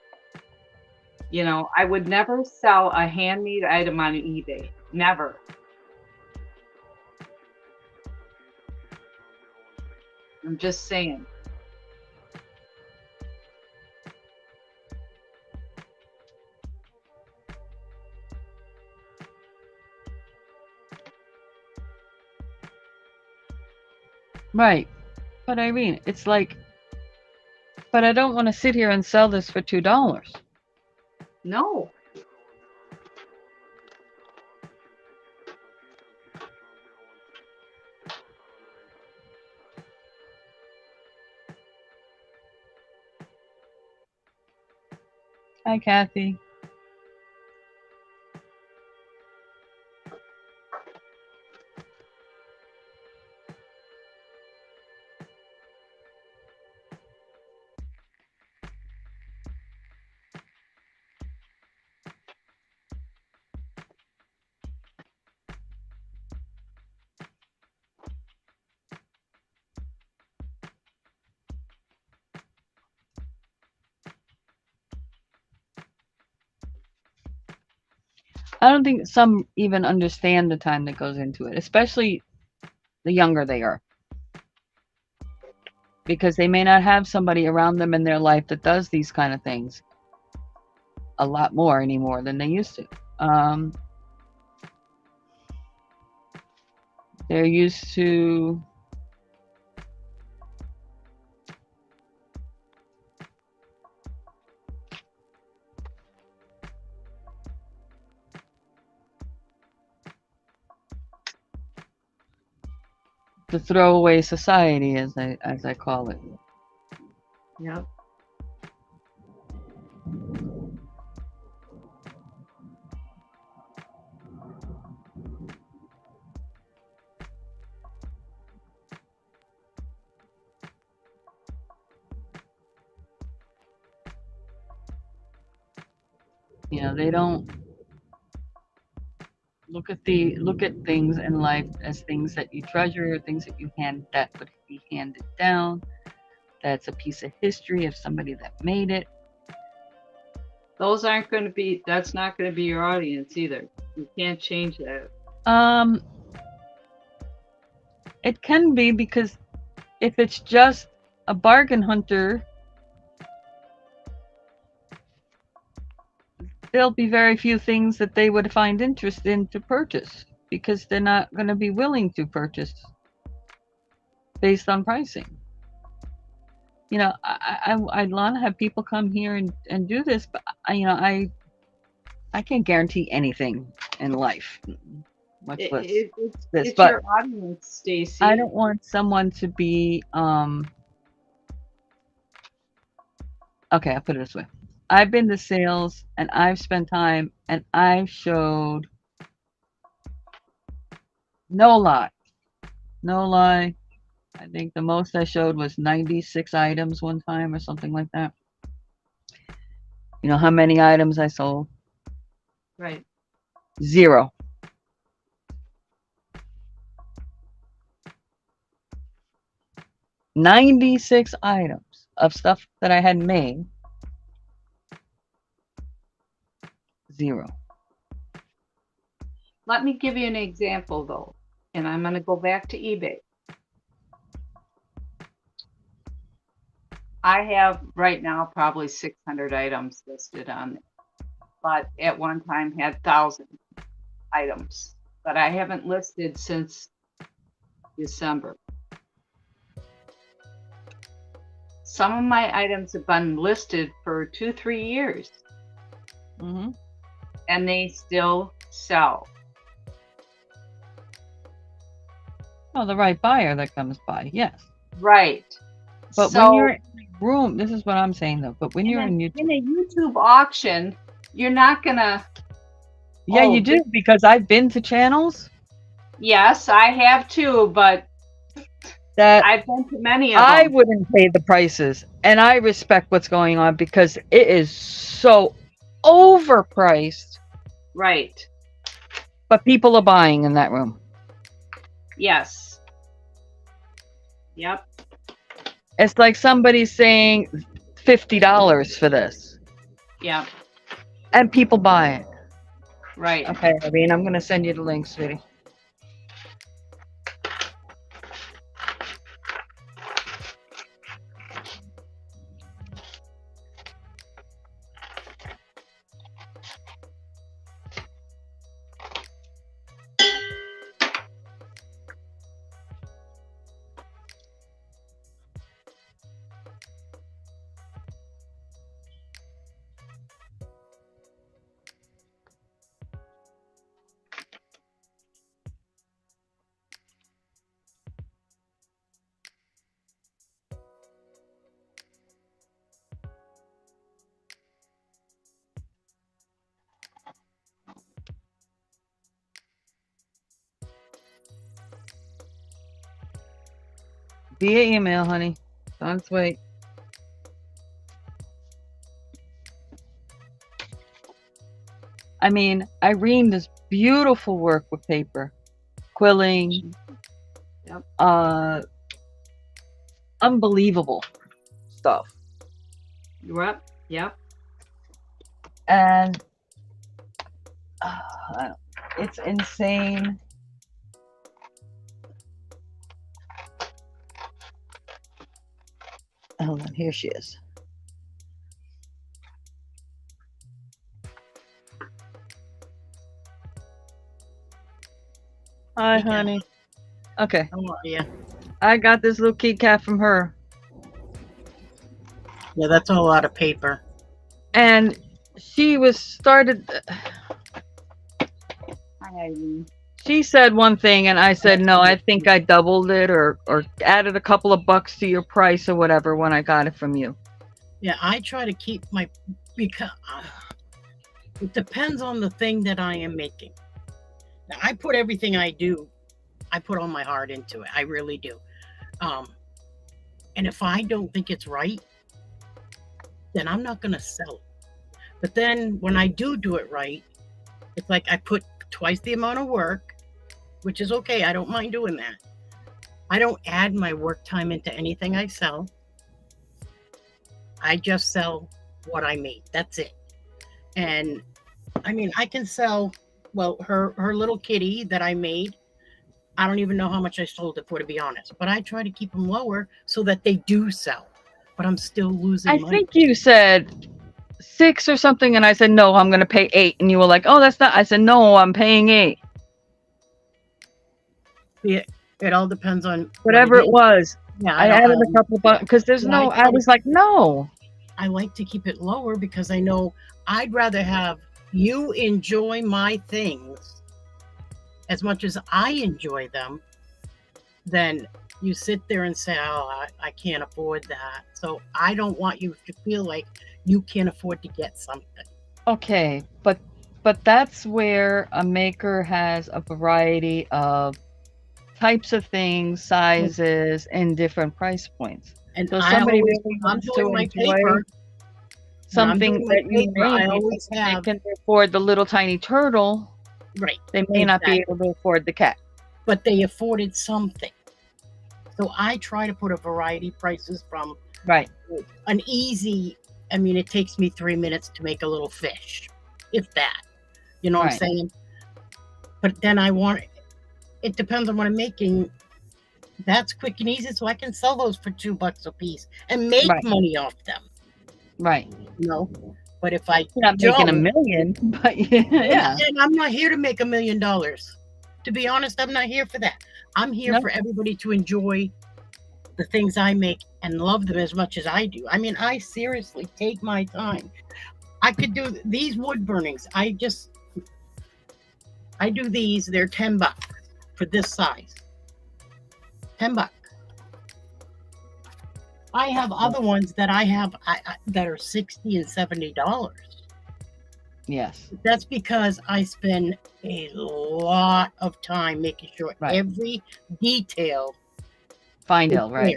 I would never sell a handmade item on eBay. Never. I'm just saying. Right. But Irene, it's like, but I don't want to sit here and sell this for $2. No. Hi, Kathy. I don't think some even understand the time that goes into it, especially the younger they are, because they may not have somebody around them in their life that does these kind of things a lot more anymore than they used to. They're used to throwaway society, as I call it. Yep. You know, they don't look at things in life as things that you treasure, things that would be handed down. That's a piece of history of somebody that made it. Those aren't going to be. That's not going to be your audience either. You can't change that. It can be, because if it's just a bargain hunter, there'll be very few things that they would find interest in to purchase, because they're not going to be willing to purchase based on pricing. You know, I'd want to have people come here and do this, but I can't guarantee anything in life, much less this. It's But your audience, Stacey. I don't want someone to be okay, I'll put it this way. I've been to sales and I've spent time and I've showed, no lie, I think the most I showed was 96 items one time or something like that. You know how many items I sold? Right. 0. $96 items of stuff that I had made. 0. Let me give you an example though, and I'm going to go back to eBay. I have right now probably 600 items listed on it, but at one time had 1,000 items, but I haven't listed since December. Some of my items have been listed for 2-3 years, and they still sell. Oh, the right buyer that comes by, yes. Right. But so, when you're in a room, this is what I'm saying though. But when you're in a YouTube auction, you're not gonna. Yeah, you do, because I've been to channels. Yes, I have too, but I've been to many of them. I wouldn't pay the prices, and I respect what's going on because it is so overpriced. Right. But people are buying in that room. Yes. Yep. It's like somebody's saying $50 for this. Yeah. And people buy it. Right. Okay, I mean, I'm going to send you the link, sweetie. Via email, honey. It's on its way. I mean, Irene does beautiful work with paper, quilling. Yep. Unbelievable stuff. Yep. And it's insane. Hold on, here she is. Hi, honey. Okay. How are you? I got this little kitty cat from her. Yeah, that's a lot of paper. And she was started. She said one thing, and I said, no, I think I doubled it or added a couple of bucks to your price or whatever when I got it from you. Yeah, I try to keep my, because it depends on the thing that I am making. Now, I put everything I do, I put all my heart into it. I really do. And if I don't think it's right, then I'm not going to sell it. But then when I do it right, it's like I put twice the amount of work, which is okay. I don't mind doing that. I don't add my work time into anything I sell. I just sell what I made. That's it. And I mean, I can sell, well, her little kitty that I made, I don't even know how much I sold it for, to be honest. But I try to keep them lower so that they do sell. But I'm still losing money. I think you said 6 or something, and I said, no, I'm going to pay 8. And you were like, oh, that's not. I said, no, I'm paying 8. Yeah, it all depends on whatever it was. Yeah, I added a couple bucks because there's no. I was like, no. I like to keep it lower because I know I'd rather have you enjoy my things as much as I enjoy them than you sit there and say, oh, I can't afford that. So I don't want you to feel like you can't afford to get something. Okay, but that's where a maker has a variety of types of things, sizes, and different price points. And so I somebody always, really I'm wants doing to my enjoy paper. something that you paper, I made, always have. they can afford the little tiny turtle. Right. They may not be able to afford the cat. But they afforded something. So I try to put a variety of prices from an easy, I mean, it takes me 3 minutes to make a little fish, if that. You know what I'm saying? But then it depends on what I'm making. That's quick and easy, so I can sell those for $2 a piece and make money off them. Right. You know? But if I You're not making $1 million, but yeah. And I'm not here to make $1 million. To be honest, I'm not here for that. I'm here for everybody to enjoy the things I make and love them as much as I do. I mean, I seriously take my time. I could do these wood burnings. I do these. They're $10 for this size. $10. I have other ones that I have that are $60 and $70. Yes. That's because I spend a lot of time making sure every detail Findell, right?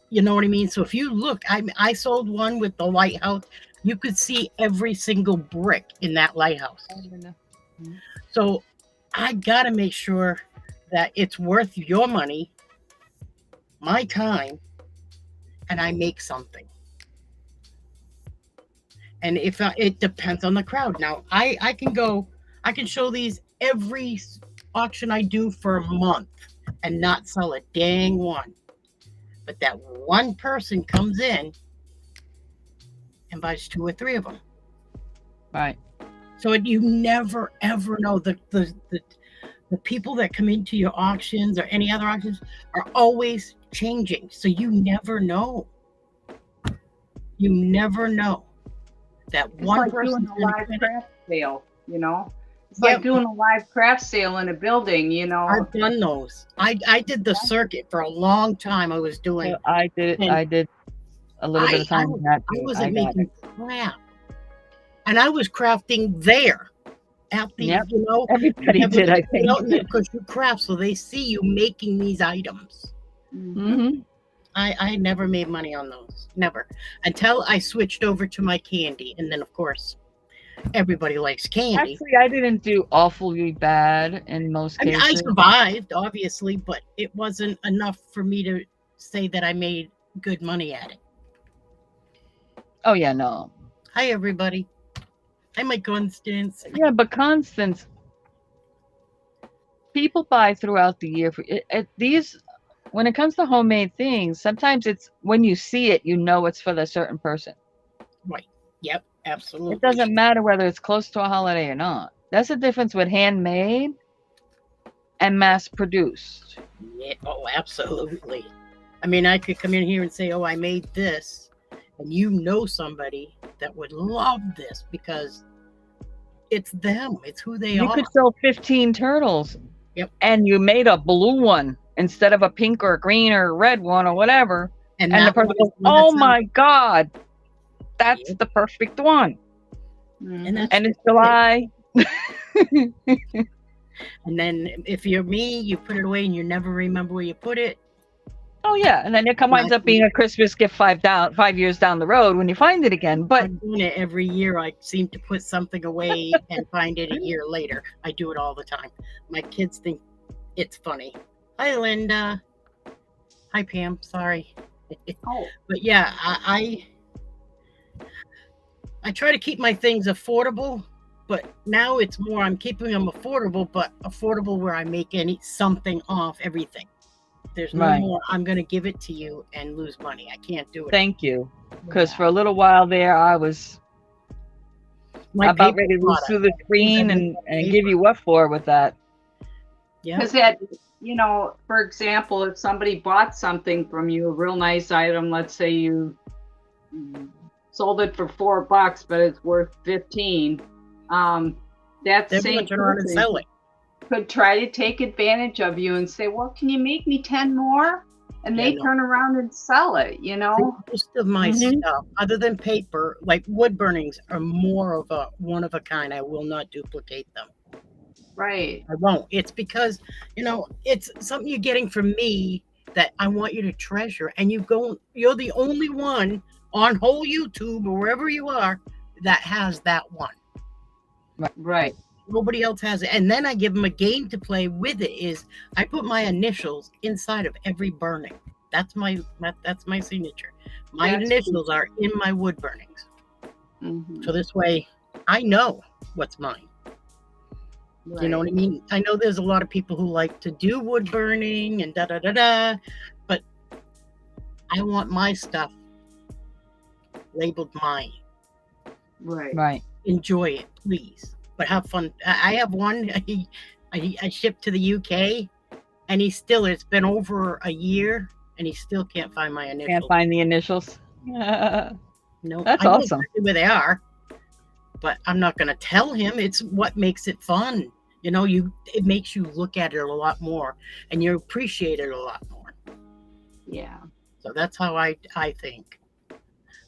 You know what I mean? So if you look, I sold one with the lighthouse. You could see every single brick in that lighthouse. So I got to make sure that it's worth your money, my time, and I make something. And if it depends on the crowd. Now, I can show these every auction I do for a month and not sell a dang one. But that one person comes in and buys 2 or 3 of them. Right. So you never, ever know. The people that come into your auctions or any other auctions are always changing. So you never know. You never know. That one person doing a live craft sale, you know? It's like doing a live craft sale in a building, you know? I've done those. I did the circuit for a long time. I was doing. I did a little bit of time in that. I wasn't making crap. And I was crafting there at the, you know. Everybody did, I think. Because you craft, so they see you making these items. Mm-hmm. I never made money on those. Never. Until I switched over to my candy. And then, of course, everybody likes candy. Actually, I didn't do awfully bad in most I mean, I cases. survived, obviously, but it wasn't enough for me to say that I made good money at it. Oh, yeah, no. Hi, everybody. Hi, my Constance. Yeah, but Constance, people buy throughout the year. These, when it comes to homemade things, sometimes it's when you see it, you know it's for the certain person. Right. Yep, absolutely. It doesn't matter whether it's close to a holiday or not. That's the difference with handmade and mass produced. Yeah, oh, absolutely. I mean, I could come in here and say, oh, I made this. And you know somebody that would love this because it's them. It's who they are. You could sell 15 turtles. Yep. And you made a blue one instead of a pink or a green or a red one or whatever. And the person goes, oh my God, that's the perfect one. And it's July. And then if you're me, you put it away and you never remember where you put it. Oh yeah, and then it winds up being a Christmas gift 5 years down the road when you find it again. But I'm doing it every year. I seem to put something away and find it a year later. I do it all the time. My kids think it's funny. Hi, Linda. Hi, Pam. Sorry. But yeah, I try to keep my things affordable. But now it's more I'm keeping them affordable, but affordable where I make something off everything. There's no more, I'm going to give it to you and lose money. I can't do it. Thank you. Because for a little while there, I was about ready to lose through the screen and give you what for with that. Yeah. Because that, for example, if somebody bought something from you, a real nice item, let's say you sold it for $4, but it's worth 15. That same person could try to take advantage of you and say, well, can you make me 10 more? And they turn around and sell it, Most of my stuff, other than paper, like wood burnings, are more of a one of a kind. I will not duplicate them. Right. I won't. It's because, it's something you're getting from me that I want you to treasure. And you're the only one on whole YouTube or wherever you are that has that one. Right. Nobody else has it. And then I give them a game to play with it. I put my initials inside of every burning. That's my signature. My initials are in my wood burnings. Mm-hmm. So this way I know what's mine. Right. You know what I mean? I know there's a lot of people who like to do wood burning and but I want my stuff labeled mine. Right. Enjoy it, please. But have fun. I have one I shipped to the UK and it's been over a year and he still can't find my initials. Can't find the initials. No, that's awesome. I know where they are, but I'm not going to tell him. It's what makes it fun. It makes you look at it a lot more and you appreciate it a lot more. Yeah. So that's how I think.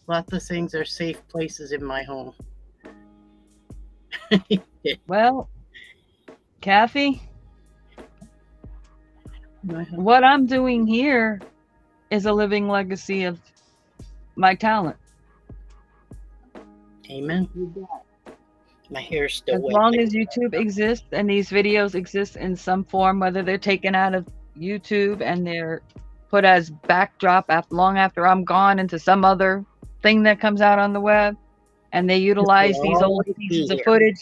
Lots of things are safe places in my home. Well, Kathy, what I'm doing here is a living legacy of my talent. Amen. My hair's still wet. As long as YouTube exists and these videos exist in some form, whether they're taken out of YouTube and they're put as backdrop long after I'm gone into some other thing that comes out on the web, and they utilize these old pieces of footage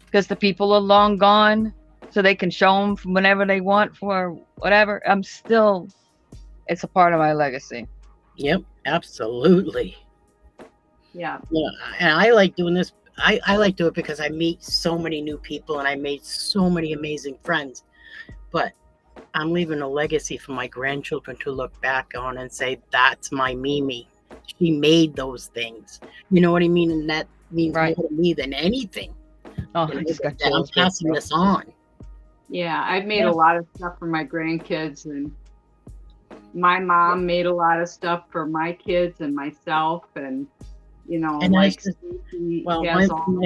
because the people are long gone, so they can show them from whenever they want for whatever. It's a part of my legacy. Yep, absolutely. Yeah. And I like doing this. I like doing it because I meet so many new people and I made so many amazing friends. But I'm leaving a legacy for my grandchildren to look back on and say, that's my Mimi. She made those things. You know what I mean? And that means more to me than anything. Oh, I just got I'm passing this on. Yeah, I've made a lot of stuff for my grandkids, and my mom made a lot of stuff for my kids and myself, and and my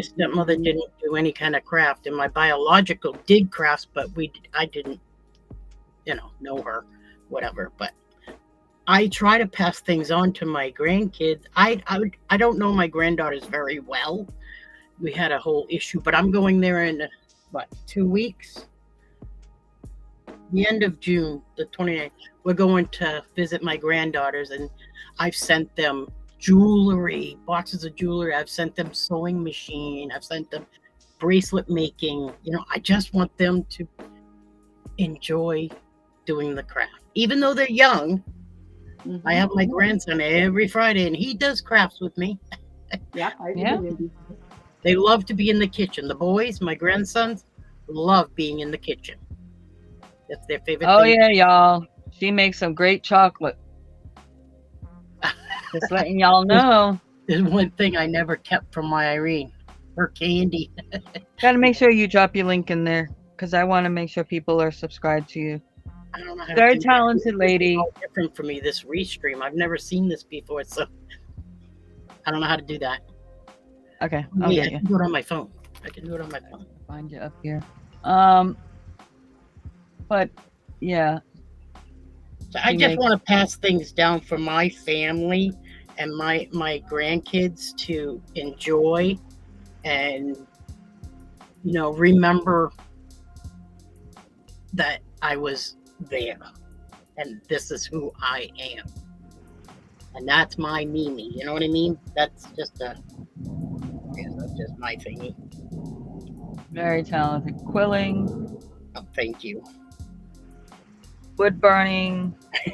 stepmother didn't do any kind of craft, and my biological did crafts, but I didn't know her, whatever. But I try to pass things on to my grandkids. I don't know my granddaughters very well. We had a whole issue, but I'm going there in, 2 weeks? The end of June, the 29th. We're going to visit my granddaughters, and I've sent them jewelry, boxes of jewelry. I've sent them sewing machine. I've sent them bracelet making. I just want them to enjoy doing the craft. Even though they're young, I have my grandson every Friday, and he does crafts with me. Yeah, I do. They love to be in the kitchen. The boys, my grandsons, love being in the kitchen. That's their favorite Oh, thing. yeah, y'all. She makes some great chocolate. Just letting y'all know. There's one thing I never kept from my Irene. Her candy. Got to make sure you drop your link in there, because I want to make sure people are subscribed to you. I don't know how Very to do talented that. lady. It's all different for me, this restream. I've never seen this before, so I don't know how to do that. Okay, I'll get I you. can do it on my phone. Find you up here. But yeah. So I just want to pass things down for my family and my grandkids to enjoy and remember that I was there and this is who I am. And that's my Mimi. You know what I mean? That's just that's just my thingy. Very talented. Quilling, Oh, thank you. wood burning, a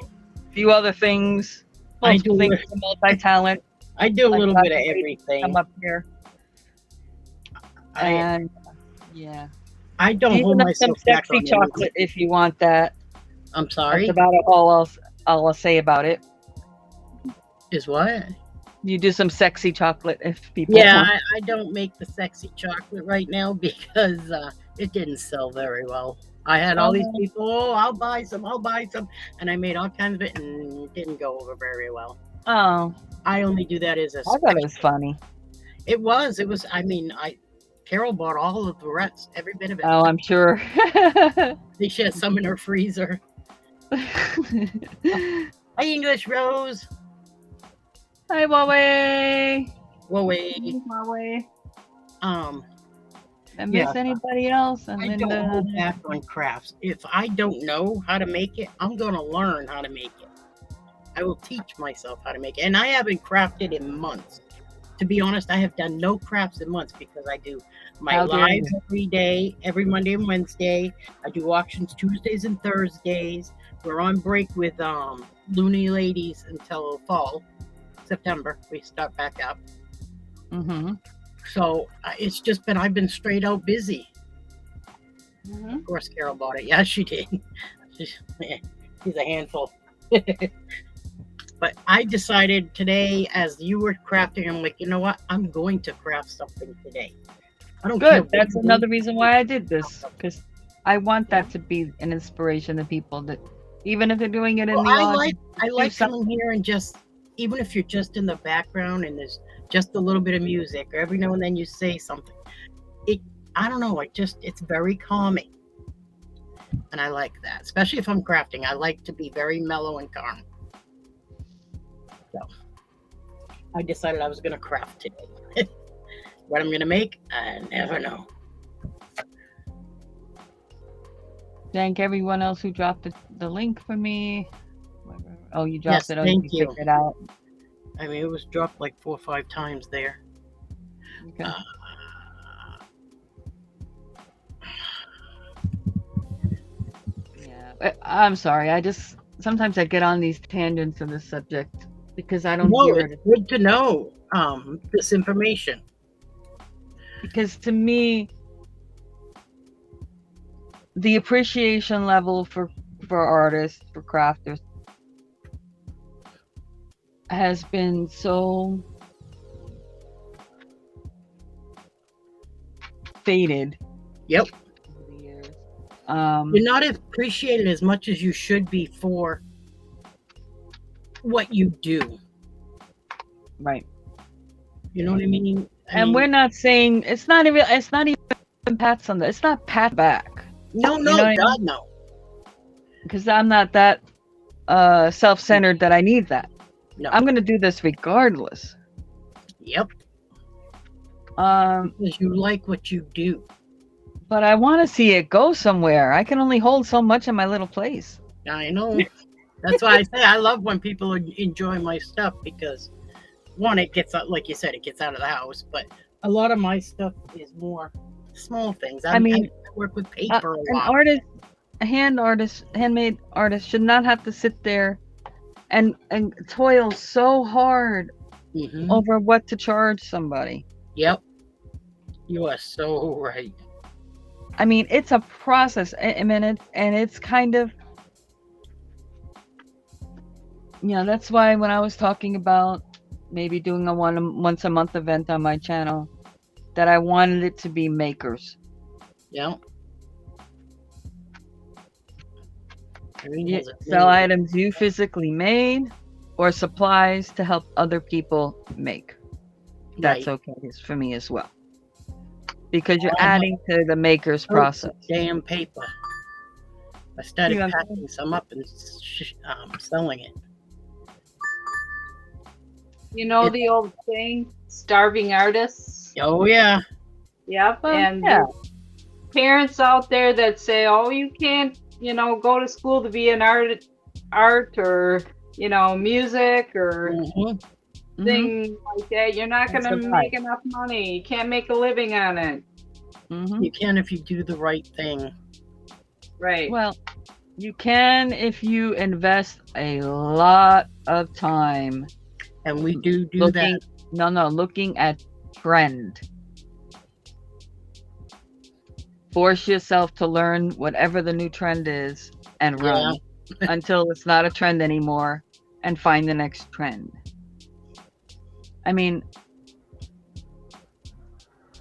few other things. I do Multiple things, multi-talent. I do a Like little that bit of lady everything. Come up here. And yeah. I don't Even hold some myself back sexy on chocolate if you want that. I'm sorry. That's about all I'll say about it. Is what? You do some sexy chocolate if people Yeah, want. I don't make the sexy chocolate right now because it didn't sell very well. I had all these people, I'll buy some, and I made all kinds of it and it didn't go over very well. Oh. I only do that as a I thought it was funny. It was, Carol bought all of the rest, every bit of it. Oh, I'm sure. She has some in her freezer. Hi, English Rose. Hi, Huawei. Huawei. I miss anybody else? And I don't hold back on crafts. If I don't know how to make it, I'm going to learn how to make it. I will teach myself how to make it. And I haven't crafted in months. To be honest, I have done no crafts in months because I do my lives every day, every Monday and Wednesday. I do auctions Tuesdays and Thursdays. We're on break with Looney Ladies until fall, September. We start back up. Mm-hmm. So it's just been, I've been straight out busy. Mm-hmm. Of course, Carol bought it. Yeah, she did. She's a handful. But I decided today, as you were crafting, I'm like, you know what? I'm going to craft something today. I don't care. Good. That's another reason why I did this, because I want that to be an inspiration to people that, even if they're doing it in the audience, I like coming here and just, even if you're just in the background and there's just a little bit of music, or every now and then you say something. I don't know. It's very calming. And I like that, especially if I'm crafting. I like to be very mellow and calm. So I decided I was going to craft today. What I'm going to make, I never know. Thank everyone else who dropped the link for me. Oh, you dropped it. Oh, thank you. Picked it out. I mean, it was dropped like 4 or 5 times there. Okay. Yeah, I'm sorry. Sometimes I get on these tangents of this subject because I don't hear it. It's good to know this information. Because to me, the appreciation level for artists, for crafters, has been so faded. Yep. Over the years. You're not appreciated as much as you should be for what you do. Right. You know what I mean? We're not saying it's not even pats on the. It's not pat back. No, God, no. Because I'm not that self-centered that I need that. No. I'm going to do this regardless. Yep. Because you like what you do. But I want to see it go somewhere. I can only hold so much in my little place. I know. That's why I say I love when people enjoy my stuff, because one, it gets out, like you said, it gets out of the house. But a lot of my stuff is more small things. I work with paper a lot. A handmade artist should not have to sit there and toil so hard over what to charge somebody. Yep. You are so right. I mean, it's a process. I mean, it's kind of, that's why when I was talking about maybe doing a once a month event on my channel, that I wanted it to be makers. Yeah. Sell items you physically made or supplies to help other people make. That's okay for me as well. Because you're adding to the maker's process. Damn paper. I started packing some up and selling it. You know the old saying, starving artists? Oh, yeah. Yep. And parents out there that say, oh, you can't, go to school to be an art or, music or thing like that. You're not going to make enough money. You can't make a living on it. You can if you do the right thing. Right. Well, you can if you invest a lot of time. And we do looking, that. No, looking at trend. Force yourself to learn whatever the new trend is and run until it's not a trend anymore, and find the next trend. I mean,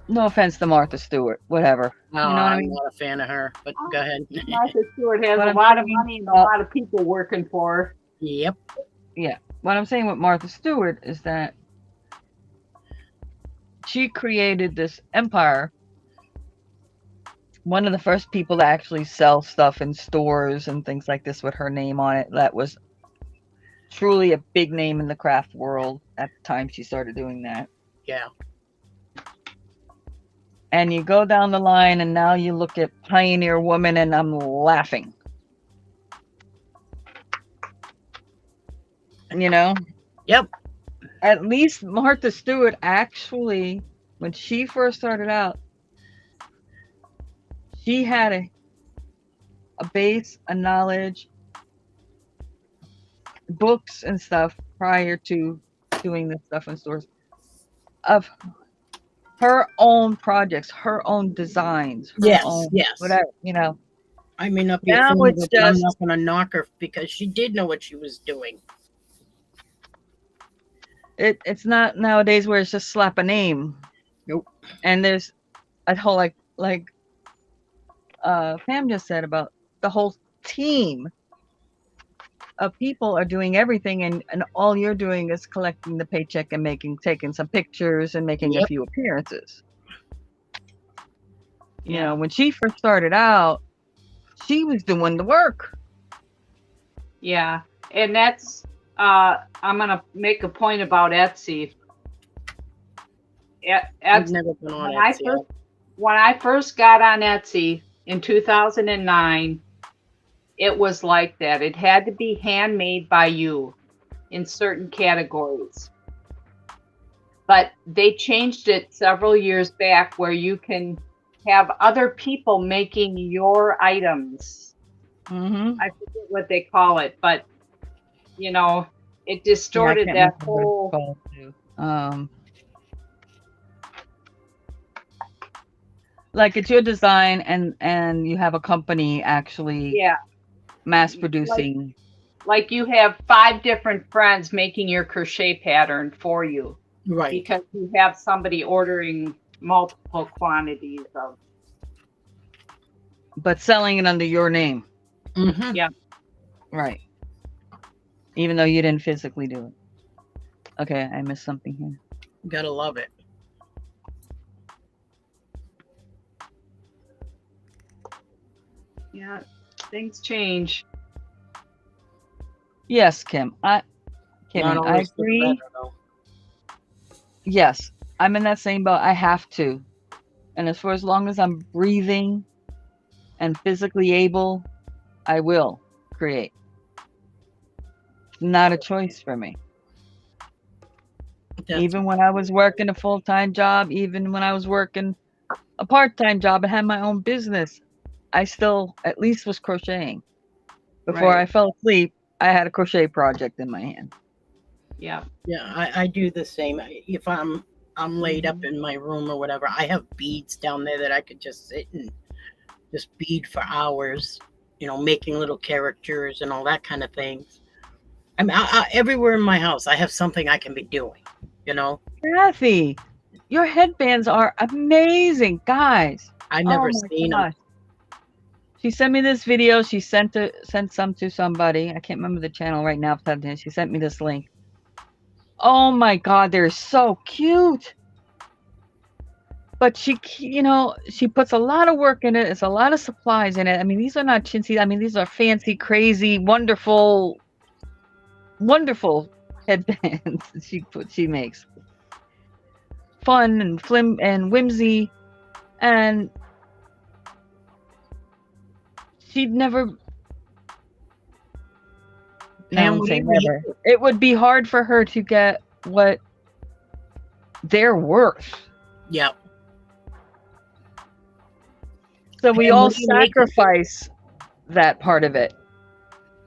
no offense to Martha Stewart, whatever. No, I'm not a fan of her, but go ahead. Martha Stewart has a lot of money and a lot of people working for her. Yep. Yeah. What I'm saying with Martha Stewart is that she created this empire. One of the first people to actually sell stuff in stores and things like this with her name on it. That was truly a big name in the craft world at the time she started doing that. Yeah. And you go down the line and now you look at Pioneer Woman and I'm laughing. Yep. At least Martha Stewart actually, when she first started out, she had a base, a knowledge, books and stuff prior to doing this stuff in stores of her own projects, her own designs, her own whatever, I may not be now it's just, I'm not going to knock her because she did know what she was doing. It's not nowadays where it's just slap a name. Nope. And there's a whole like Pam just said about the whole team of people are doing everything, and all you're doing is collecting the paycheck and taking some pictures and making a few appearances. When she first started out, she was doing the work. Yeah. And that's I'm going to make a point about Etsy. I've never been on Etsy. When I first got on Etsy in 2009, it was like that. It had to be handmade by you in certain categories. But they changed it several years back where you can have other people making your items. I forget what they call it, but it distorted that whole. Like it's your design, and you have a company actually mass producing. Like you have 5 different friends making your crochet pattern for you, right? Because you have somebody ordering multiple quantities of. But selling it under your name. Yeah. Right. Even though you didn't physically do it. Okay, I missed something here. Gotta love it. Yeah, things change. Yes, Not Kimmy, I always for the agree. better, though. Yes, I'm in that same boat. I have to. And as for as long as I'm breathing and physically able, I will create. It's not a choice for me. Even when I was working a full-time job, even when I was working a part-time job and had my own business, I still at least was crocheting. Before I fell asleep, I had a crochet project in my hand. Yeah. Yeah, I do the same. If I'm laid up in my room or whatever, I have beads down there that I could just sit and just bead for hours, making little characters and all that kind of things. I mean, everywhere in my house, I have something I can be doing, Kathy, your headbands are amazing, guys. I've never seen them. She sent me this video. She sent some to somebody. I can't remember the channel right now. She sent me this link. Oh my God, they're so cute. But she puts a lot of work in it. It's a lot of supplies in it. I mean, these are not chintzy. I mean, these are fancy, crazy, wonderful, wonderful headbands she makes. Fun and whimsy, and she'd never. Pam, No, say never. It would be hard for her to get what they're worth. Yep. So we all sacrifice that part of it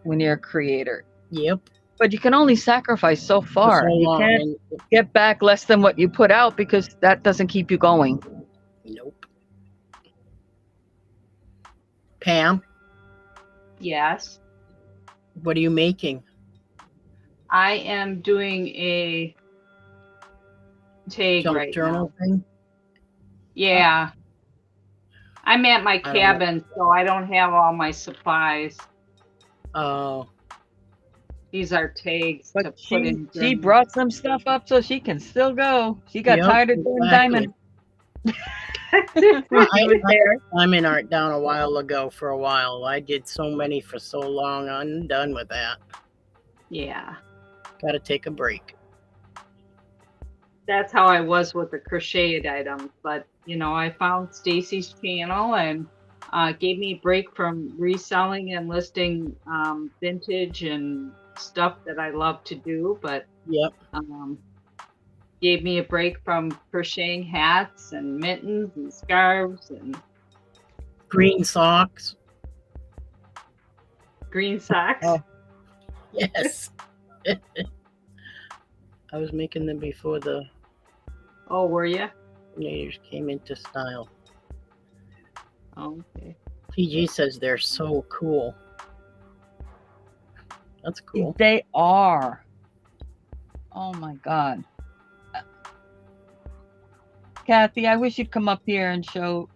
when you're a creator. Yep. But you can only sacrifice so far. So you can't get back less than what you put out because that doesn't keep you going. Nope. Pam? Yes. What are you making? I am doing a tag right now. Thing? Yeah. I'm at my cabin, so I don't have all my supplies. Oh. These are tags to put in. She brought some stuff up so she can still go. She got tired of doing diamond. I'm in art down a while ago for a while. I did so many for so long. I'm done with that. Yeah. Got to take a break. That's how I was with the crocheted items. But, I found Stacey's channel and gave me a break from reselling and listing vintage and stuff that I love to do. But yep. Gave me a break from crocheting hats and mittens and scarves and green socks. Green socks? Oh. Yes. I was making them before the... Oh, were you? Teenagers came into style. Oh, okay. PG says they're so cool. That's cool. They are. Oh my God. Kathy, I wish you'd come up here and show.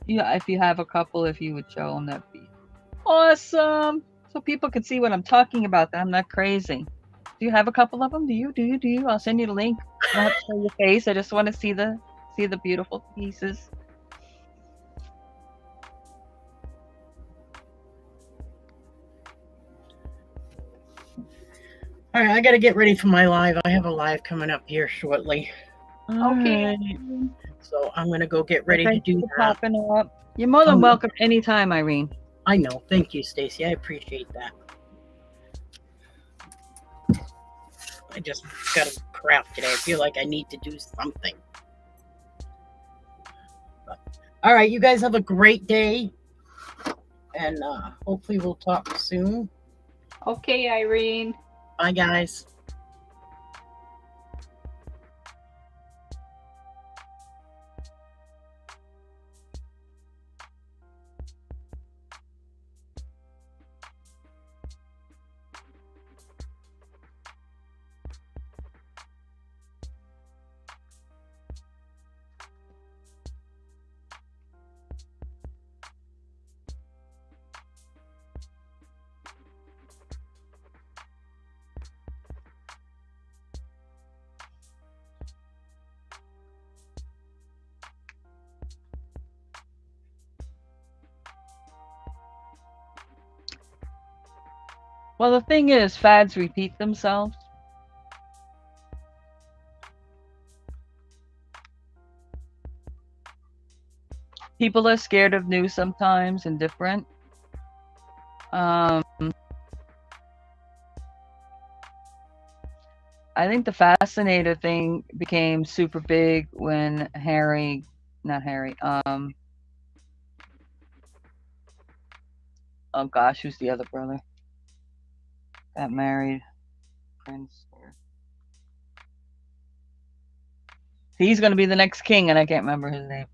If you have a couple, if you would show them, that'd be awesome. So people can see what I'm talking about. That I'm not crazy. Do you have a couple of them? Do you? I'll send you the link. I don't have to show your face. I just want to see the beautiful pieces. All right, I got to get ready for my live. I have a live coming up here shortly. Okay. So I'm going to go get ready to do that. Up. You're more than welcome anytime, Irene. I know. Thank you, Stacey. I appreciate that. I just got to craft today. I feel like I need to do something. But, all right, you guys have a great day. And hopefully we'll talk soon. Okay, Irene. Bye, guys. Well, the thing is, fads repeat themselves. People are scared of new sometimes and different. I think the fascinator thing became super big when not Harry, oh gosh, who's the other brother? Got married. Prince. He's going to be the next king, and I can't remember his name.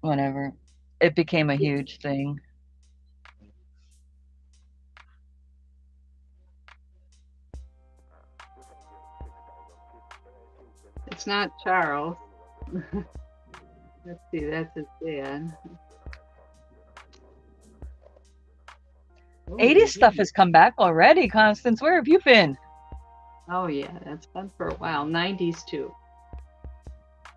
Whatever. It became a huge thing. It's not Charles. Let's see, that's his dad. 80s stuff has come back already, Constance. Where have you been? Oh, yeah, that's been for a while. 90s, too.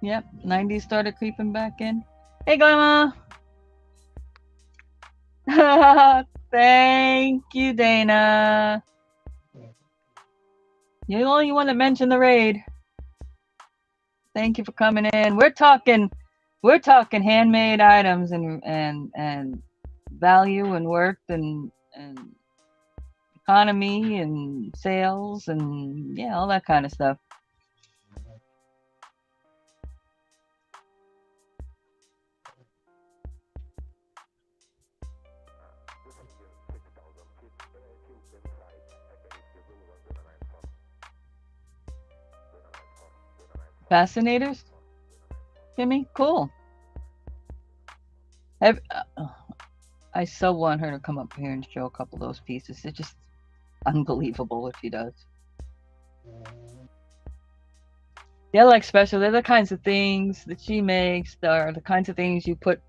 Yep, 90s started creeping back in. Hey, Grandma. Thank you, Dana. You're the only one that mentioned the raid. Thank you for coming in. We're talking handmade items and value and worth and economy and sales and yeah, all that kind of stuff. Fascinators? Kimmy? Cool. I so want her to come up here and show a couple of those pieces. They're just unbelievable what she does. They're like special. They're the kinds of things that she makes. They're the kinds of things you put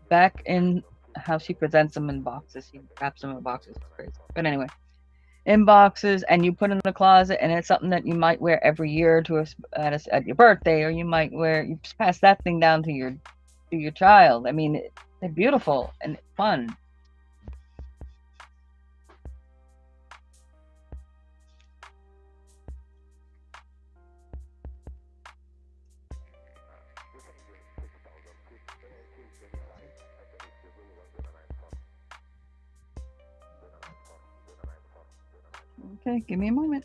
back in how she presents them in boxes. She wraps them in boxes. It's crazy. But anyway, in boxes, and you put in the closet, and it's something that you might wear every year at your birthday, or you pass that thing down to your child. I mean, they're beautiful and fun. Okay, give me a moment.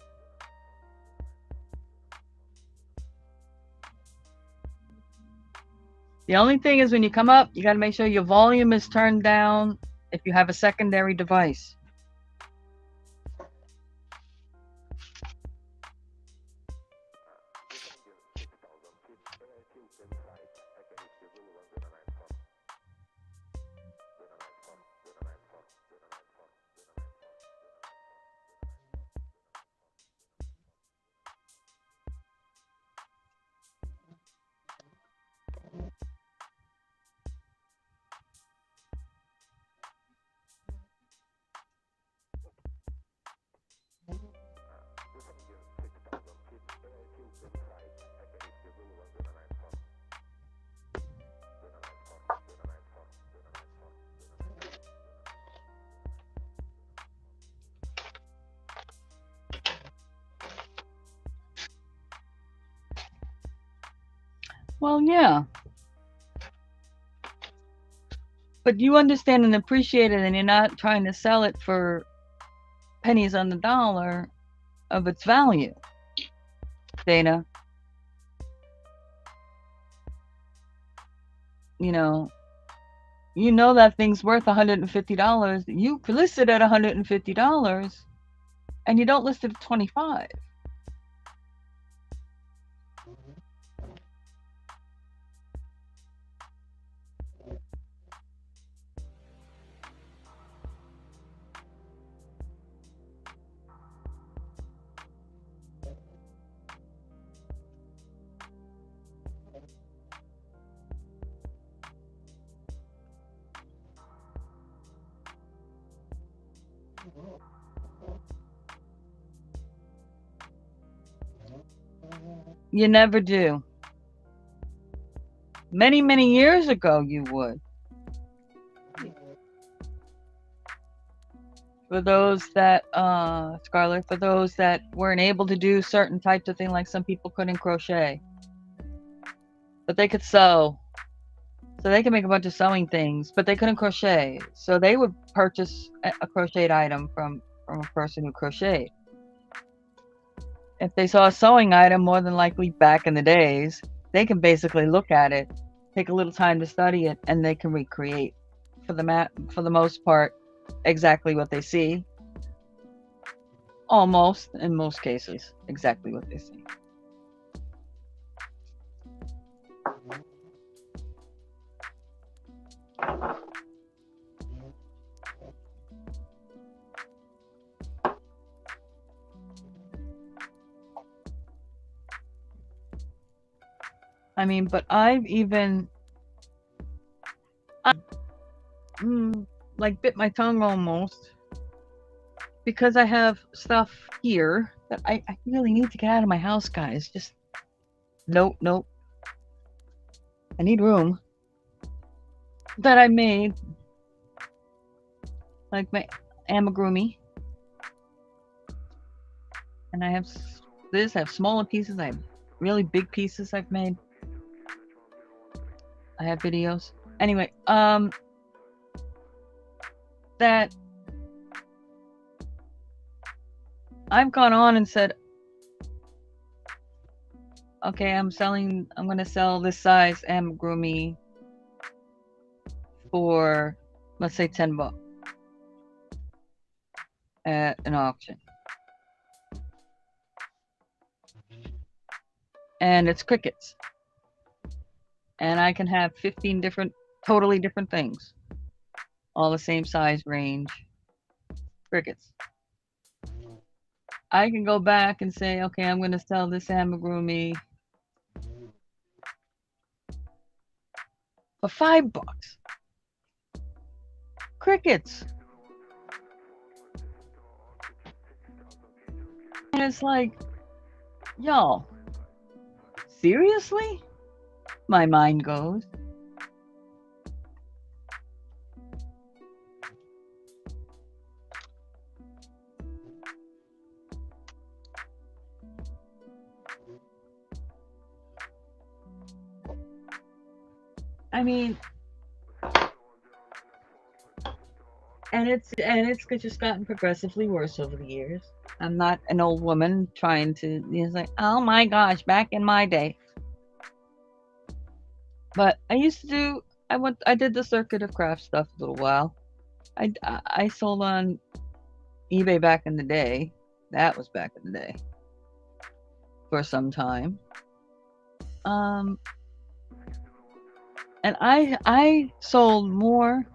The only thing is when you come up, you got to make sure your volume is turned down if you have a secondary device. Well, yeah. But you understand and appreciate it, and you're not trying to sell it for pennies on the dollar of its value, Dana. You know that thing's worth $150. You list it at $150, and you don't list it at $25. You never do. Many, many years ago, you would. for those that Scarlett, for those that weren't able to do certain types of things, like some people couldn't crochet, but they could sew. So they could make a bunch of sewing things, but they couldn't crochet. So they would purchase a crocheted item from a person who crocheted. If they saw a sewing item, more than likely back in the days, they can basically look at it, take a little time to study it, and they can recreate for the most part exactly what they see. Almost, in most cases, exactly what they see. I mean, but I've even like bit my tongue almost because I have stuff here that I really need to get out of my house, guys. Just nope. I need room. That I made, like my amigurumi, and I have this. I have smaller pieces. I have really big pieces I've made. I have videos. Anyway, that I've gone on and said, okay, I'm going to sell this size amigurumi for, let's say, $10 at an auction. And it's crickets. And I can have 15 totally different things. All the same size range. Crickets. I can go back and say, okay, I'm going to sell this amigurumi for $5. Crickets. And it's like, y'all, seriously? My mind goes. I mean, and it's just gotten progressively worse over the years. I'm not an old woman trying to, it's like, oh my gosh, back in my day. But I used to do, I did the circuit of craft stuff a little while. I sold on eBay back in the day. That was back in the day. For some time. And I sold more.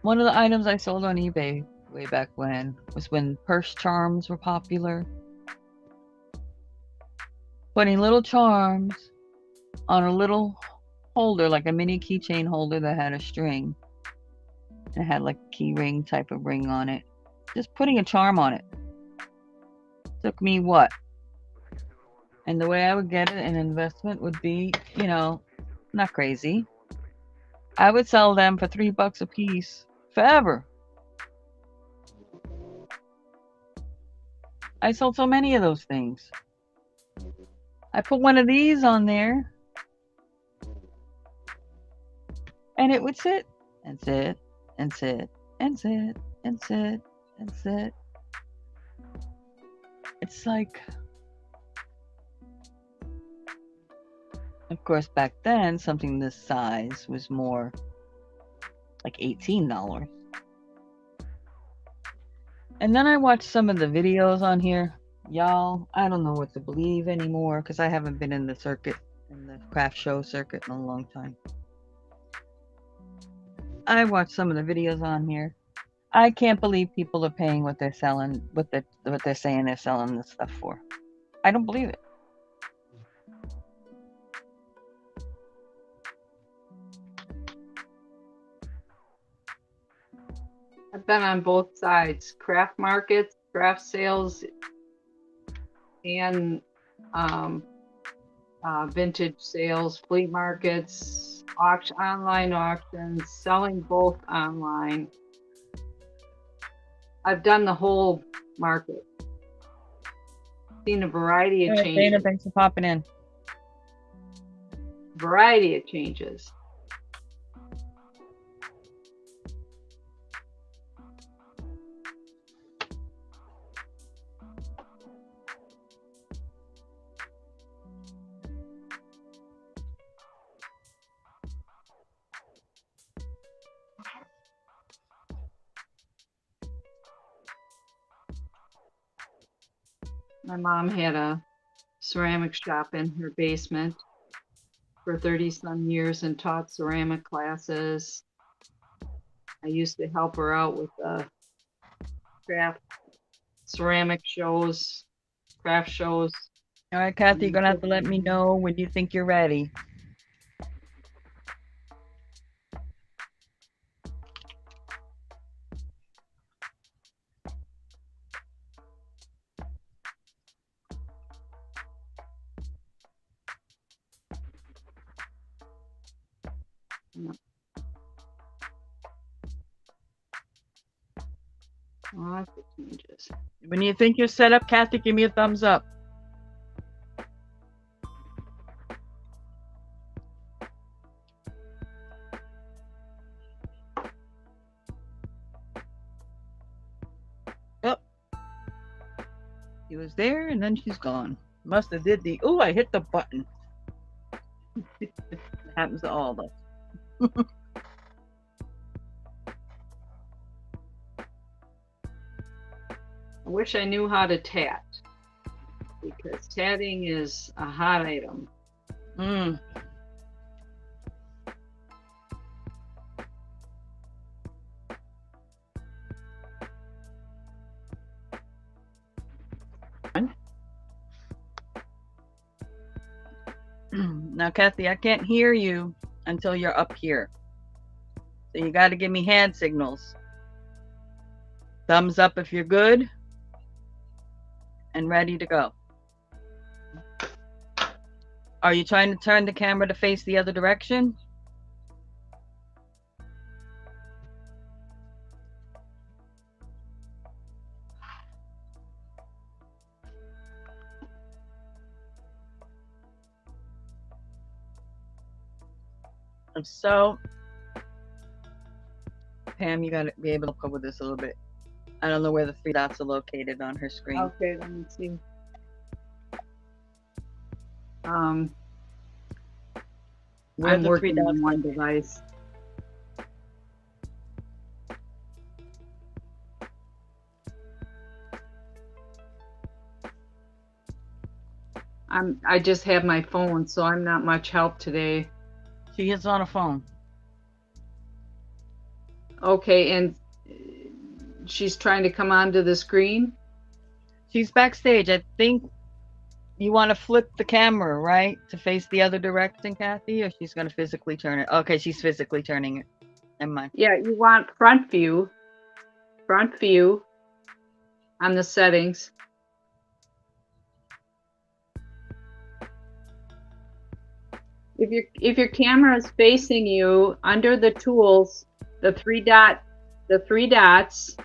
One of the items I sold on eBay way back when was when purse charms were popular. Putting little charms on a little holder, like a mini keychain holder that had a string. It had like a key ring type of ring on it. Just putting a charm on it. Took me what? And the way I would get it, an investment would be, not crazy. I would sell them for $3 a piece forever. I sold so many of those things. I put one of these on there, and it would sit and sit and sit and sit and sit and sit. It's like, of course, back then, something this size was more like $18. And then I watched some of the videos on here. Y'all, I don't know what to believe anymore because I haven't been in the circuit, in the craft show circuit in a long time. I watched some of the videos on here. I can't believe people are paying what they're selling, what they're saying they're selling this stuff for. I don't believe it. I've been on both sides, craft markets, craft sales, and vintage sales, flea markets, online auctions, selling both online. I've done the whole market. Seen a variety of changes. Dana, thanks for popping in. Variety of changes. My mom had a ceramic shop in her basement for 30-some years and taught ceramic classes. I used to help her out with craft ceramic shows, craft shows. All right, Kathy, you're gonna have to let me know when you think you're ready. Lots of changes. When you think you're set up, Kathy, give me a thumbs up. Oh, she was there and then she's gone. Must have did the, oh, I hit the button. It happens to all of us. I wish I knew how to tat, because tatting is a hot item. Mm. Now, Kathy, I can't hear you until you're up here. So you got to give me hand signals. Thumbs up if you're good and ready to go. Are you trying to turn the camera to face the other direction? If so, Pam, you got to be able to cover this a little bit. I don't know where the 3 dots are located on her screen. Okay, let me see. Where I'm the 3 working dots on one device. I just have my phone, so I'm not much help today. She is on a phone. Okay, and she's trying to come onto the screen? She's backstage. I think you want to flip the camera, right? To face the other direction, Kathy? Or she's going to physically turn it? Okay, she's physically turning it. Never mind. Yeah, you want front view. Front view on the settings. If your camera is facing you, under the tools, the 3 dots,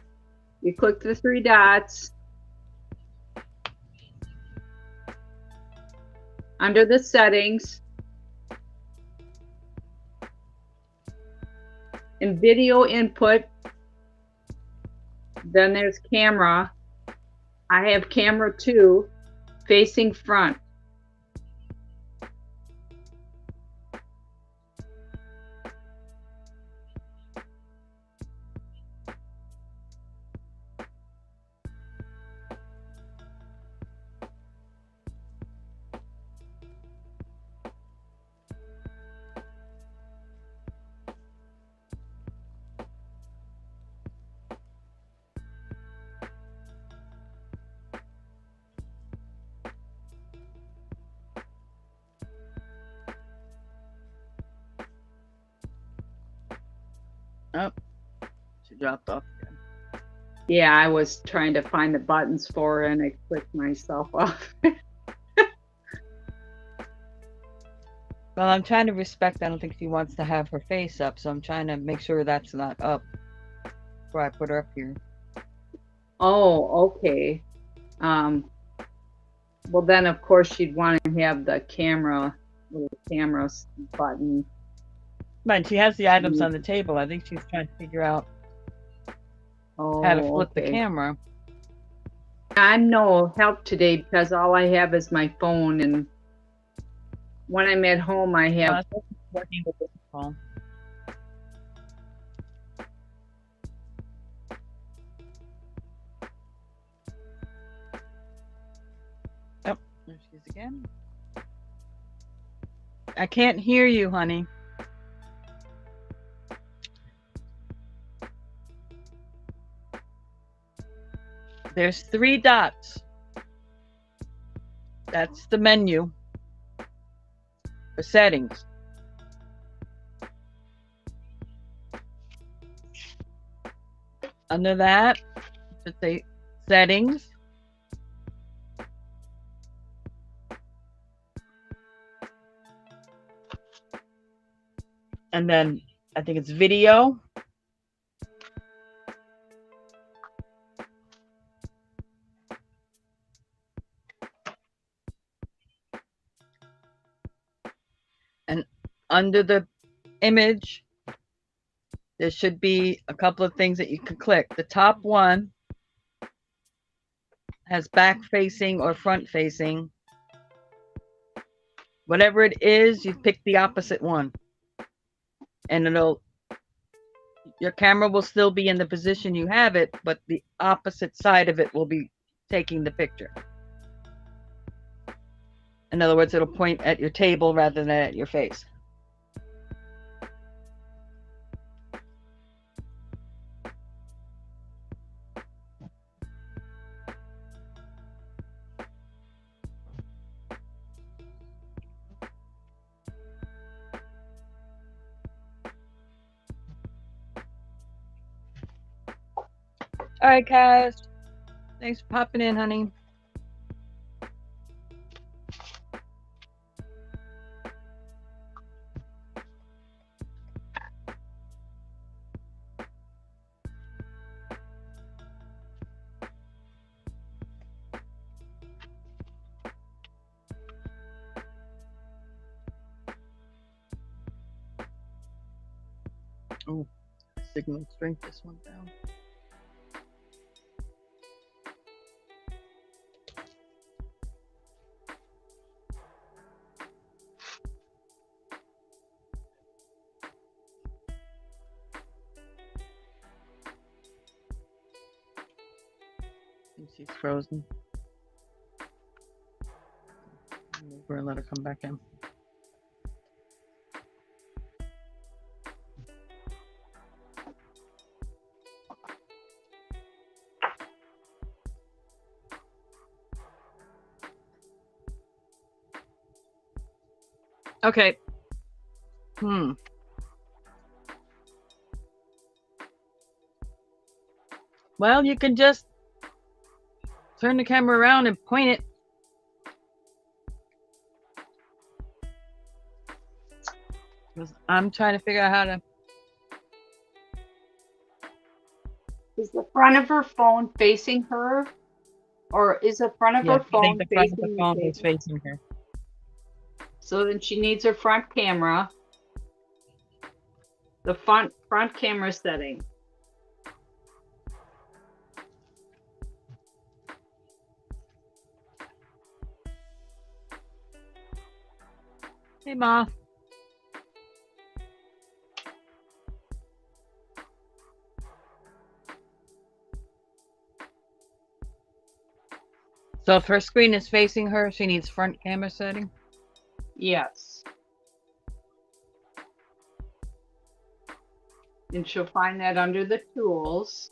you click the 3 dots. Under the settings, in video input, then there's camera. I have camera 2 facing front. Oh, she dropped off again. Yeah, I was trying to find the buttons for her and I clicked myself off. Well, I'm trying to respect. I don't think she wants to have her face up, so I'm trying to make sure that's not up before I put her up here. Oh, okay. Well, then of course she'd want to have the little camera button. Right, she has the items on the table. I think she's trying to figure out how to flip the camera. I'm no help today because all I have is my phone, and when I'm at home, I have. Working with this phone. Oh, there she is again. I can't hear you, honey. There's 3 dots. That's the menu for settings. Under that, should say settings. And then I think it's video. And under the image, there should be a couple of things that you can click. The top one has back facing or front facing. Whatever it is, you pick the opposite one. And your camera will still be in the position you have it, but the opposite side of it will be taking the picture. In other words, it'll point at your table rather than at your face. All right, Cass. Thanks for popping in, honey. Oh, signal strength this one down. She's frozen. Move her and let her come back in. Okay. Well, you can just turn the camera around and point it. I'm trying to figure out how to. Is the front of her phone facing her? Or is the front of her phone facing her? So then she needs her front camera. The front camera setting. Hey, Ma. So if her screen is facing her, she needs front camera setting? Yes. And she'll find that under the tools.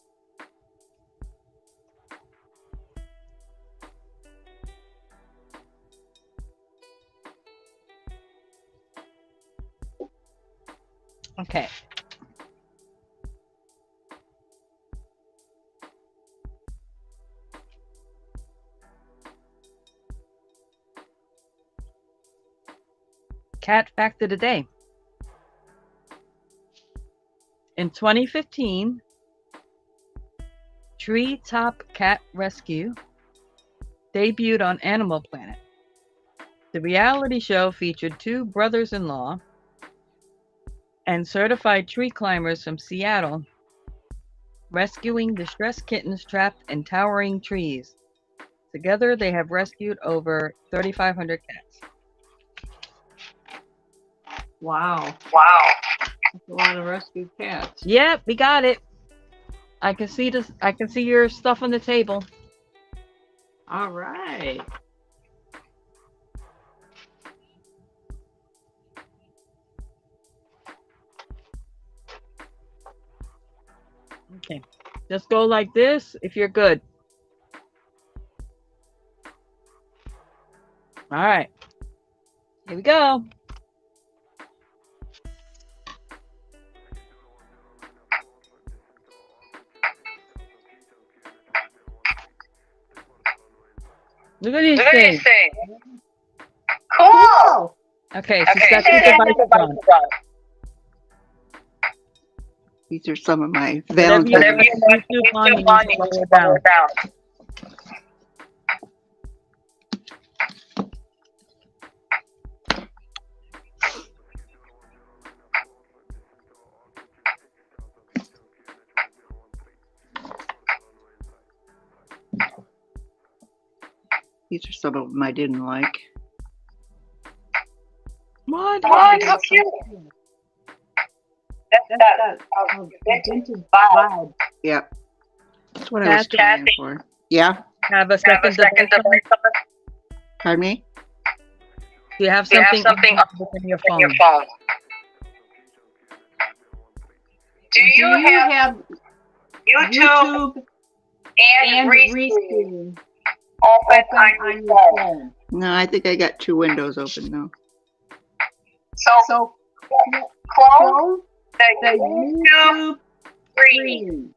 Okay. Cat fact of the day. In 2015, Treetop Cat Rescue debuted on Animal Planet. The reality show featured two brothers-in-law and certified tree climbers from Seattle rescuing distressed kittens trapped in towering trees. Together, they have rescued over 3,500 cats. Wow. That's a lot of rescued cats. Yep, we got it. I can see this. I can see your stuff on the table. All right. Okay. Just go like this if you're good. All right. Here we go. Look at these things. Cool. Okay, so set the devices on. These are some of my Whatever you Valentine's. have YouTube on, you need to lower down. These are some of them I didn't like. What? How cute. That's vintage vibe. Yep. That's what I was trying for. Yeah. Have a second device on? Pardon me? Do you have something on your phone? Do you have YouTube and Restream open on your phone? No, I think I got two windows open now. So close the YouTube screen.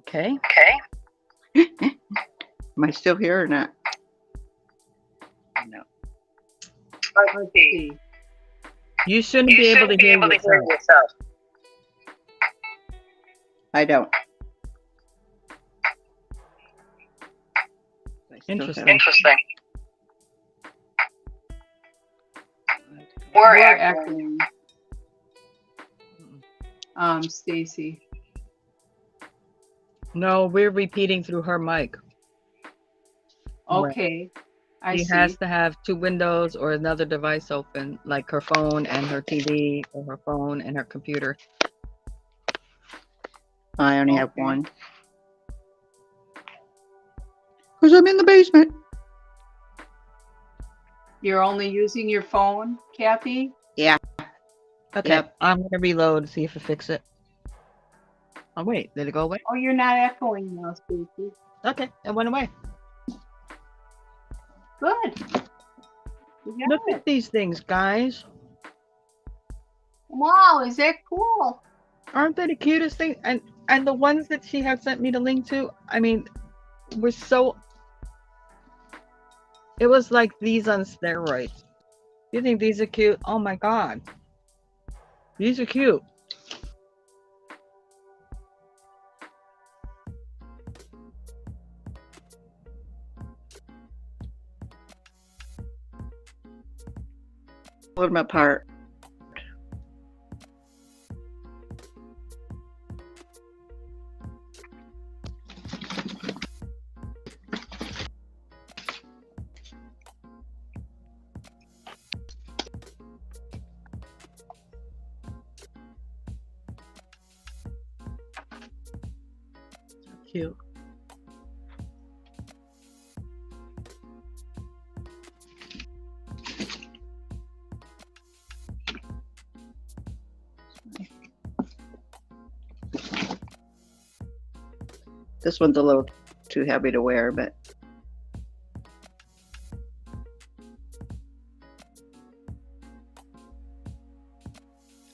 Okay. Am I still here or not? No. Let's see. You shouldn't be able to hear yourself. I don't. Interesting. We're echoing. Stacey. No, we're repeating through her mic. Okay. I She see. has to have two windows or another device open, like her phone and her TV, or her phone and her computer. I only have one. Because I'm in the basement. You're only using your phone, Kathy? Yeah. Okay, Yep. I'm going to reload, see if it fixes it. Oh, wait, did it go away? Oh, you're not echoing now, Stacey. Okay, it went away. Good. You got Look it. at these things, guys. Wow, is that cool? Aren't they the cutest thing? And the ones that she had sent me the link to, I mean, were so... It was like these on steroids. You think these are cute? Oh my god. These are cute. Pull them apart. Cute. This one's a little too heavy to wear, but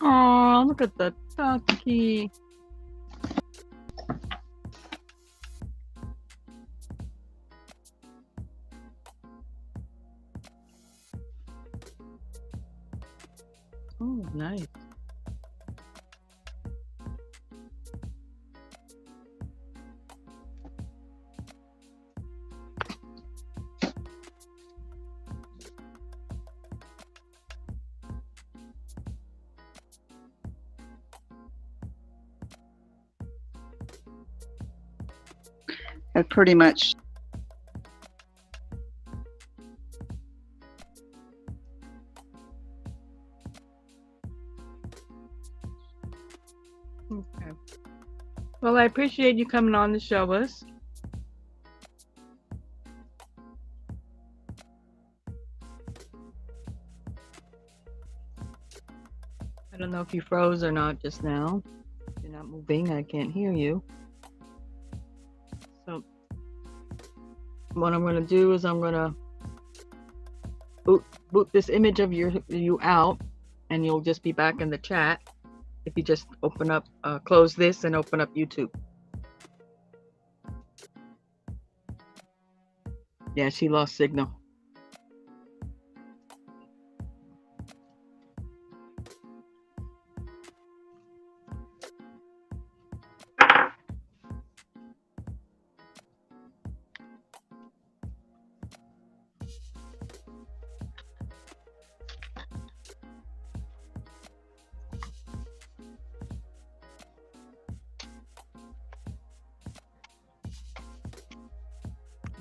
Oh, look at the ducky. Oh, nice. That pretty much. Okay. Well, I appreciate you coming on to show us. I don't know if you froze or not just now. You're not moving. I can't hear you. So what I'm going to do is I'm going to boot this image of you out, and you'll just be back in the chat if you just open up, close this and open up YouTube. Yeah, she lost signal.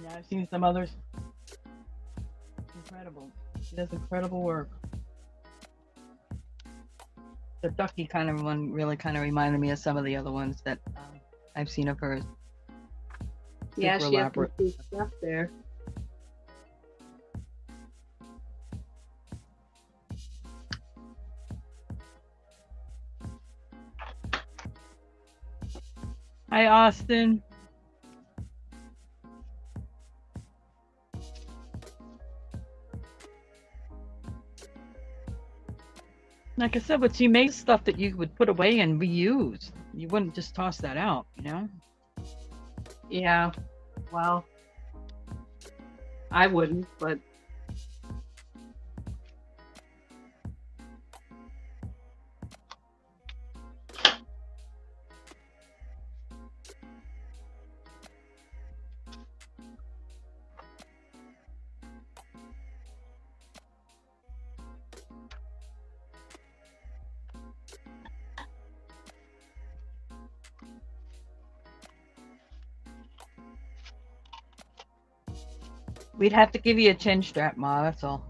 Yeah, I've seen some others. Incredible. She does incredible work. The ducky kind of one really kind of reminded me of some of the other ones that I've seen of hers. Yeah, Super she has some elaborate. cool stuff there. Hi, Austin. Like I said, but she makes stuff that you would put away and reuse. You wouldn't just toss that out, you know? Yeah. Well, I wouldn't, but We'd have to give you a chin strap, Ma, that's all.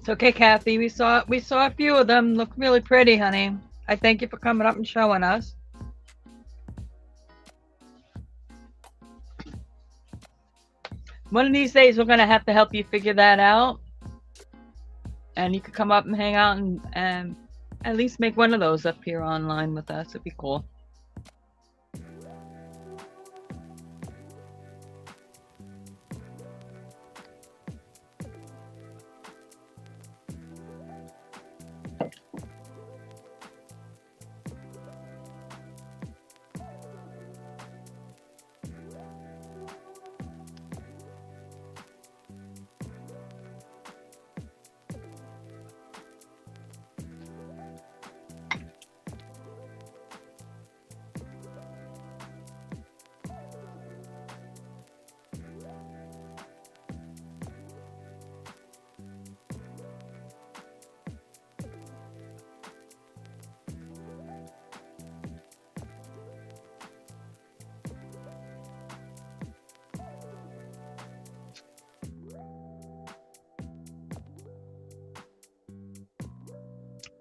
It's okay, Kathy. We saw a few of them. Look really pretty, honey. I thank you for coming up and showing us. One of these days, we're gonna have to help you figure that out, and you could come up and hang out and at least make one of those up here online with us. It'd be cool.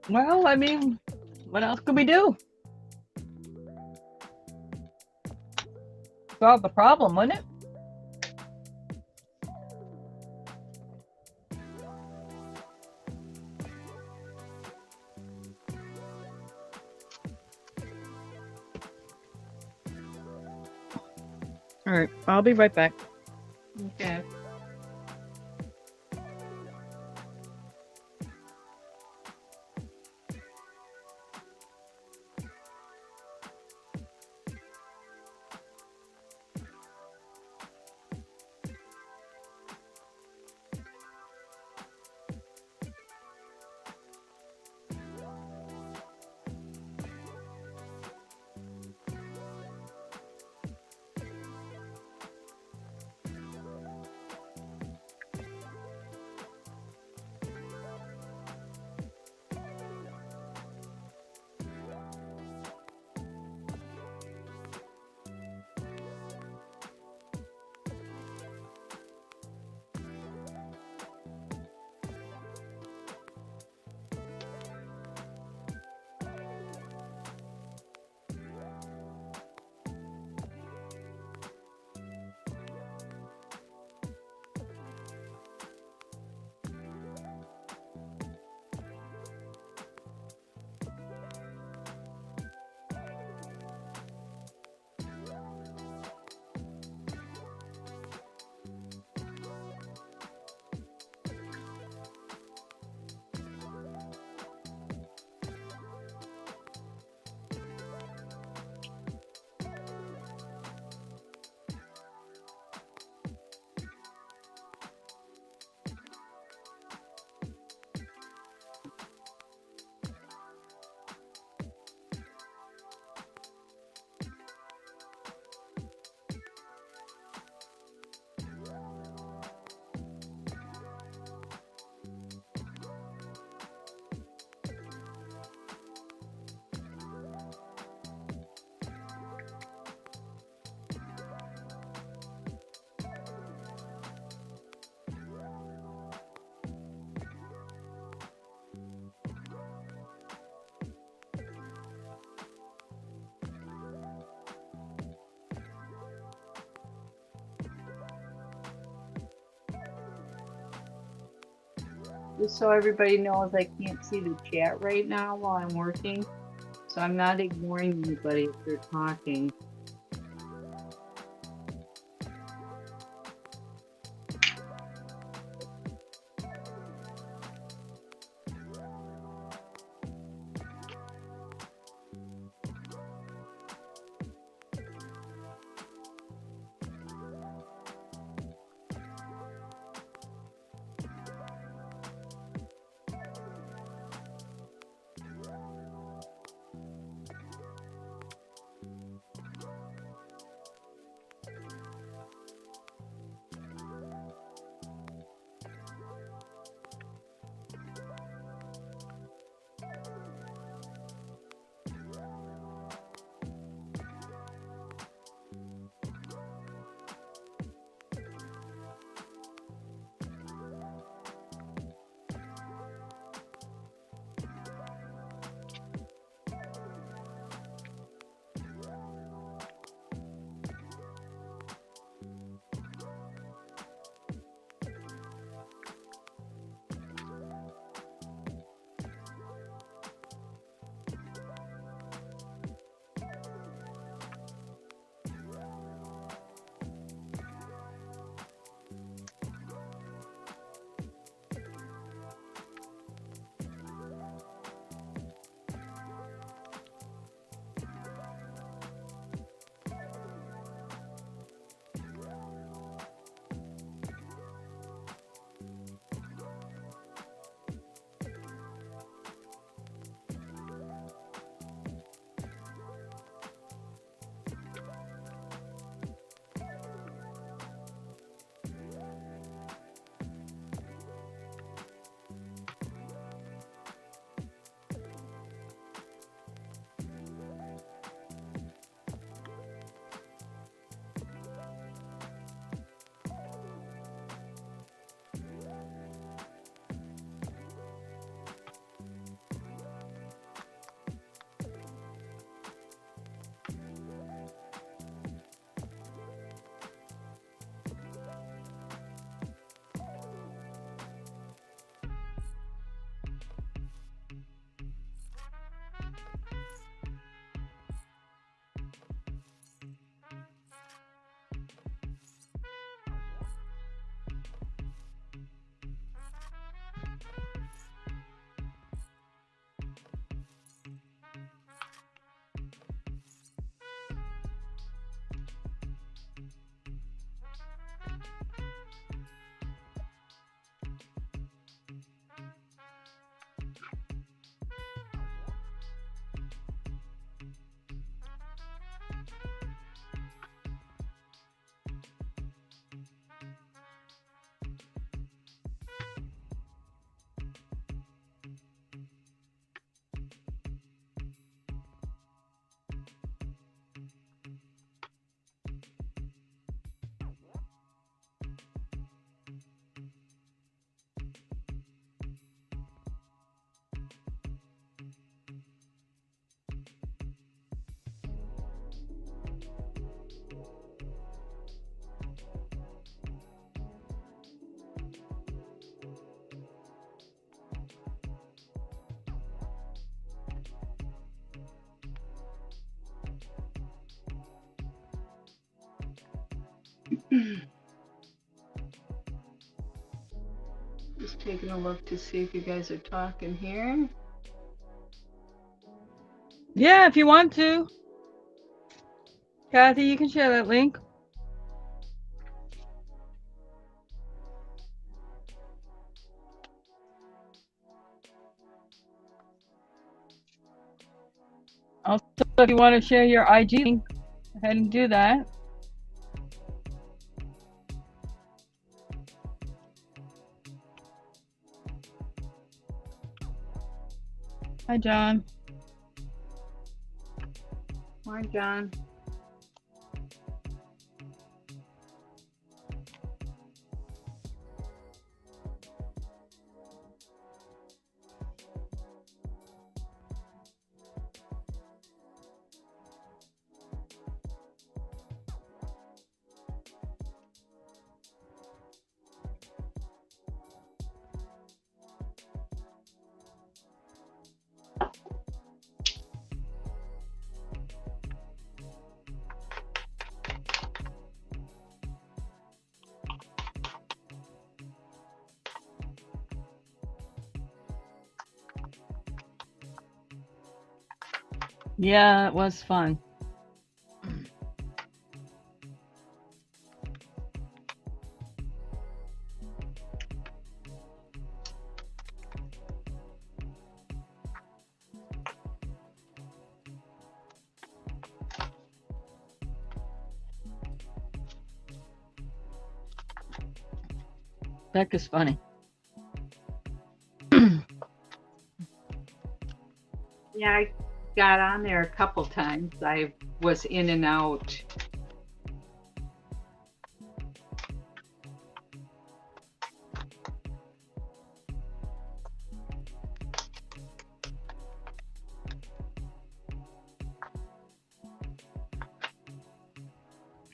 Well, I mean, what else could we do? Solve the problem, wouldn't it? All right, I'll be right back. Okay. Just so everybody knows, I can't see the chat right now while I'm working, so I'm not ignoring anybody if they're talking. Just taking a look to see if you guys are talking here. Yeah, if you want to. Kathy, you can share that link. Also, if you want to share your IG link, go ahead and do that. Hi, John. Hi, John. Yeah, it was fun. That is funny. Yeah, I got on there a couple times. I was in and out.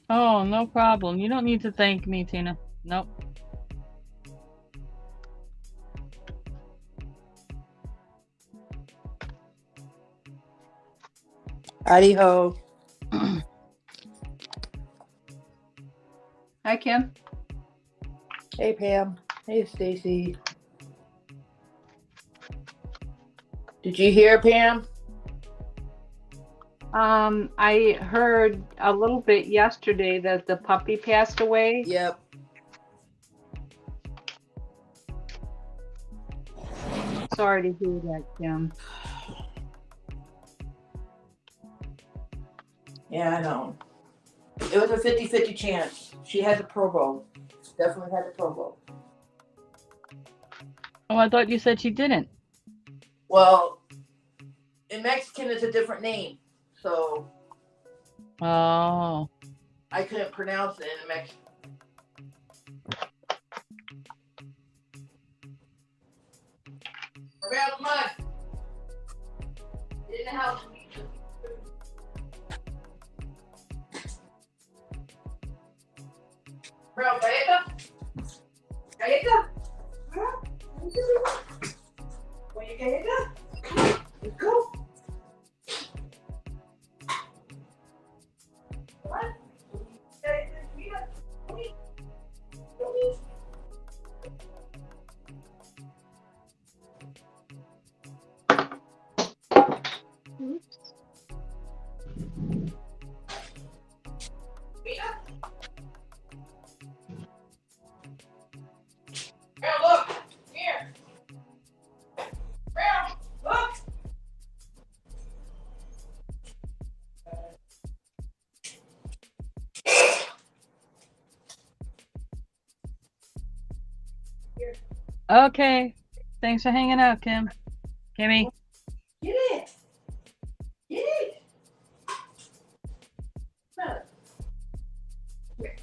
Oh, no problem. You don't need to thank me, Tina. Nope. Howdy ho. Hi, Kim. Hey Pam. Hey Stacy. Did you hear Pam? I heard a little bit yesterday that the puppy passed away. Yep. Sorry to hear that, Kim. Yeah, I know. It was a 50-50 chance. She had the probo. Definitely had the probo. Oh, I thought you said she didn't. Well, in Mexican it's a different name. So Oh. I couldn't pronounce it in Mexican. Around the mud. In the house. Bro, galleta? Galleta? Want your galleta? Let's go. What? Girl, look! Here! Girl, look! Okay. Thanks for hanging out, Kim. Kimmy. Get it! Get it! No. Here.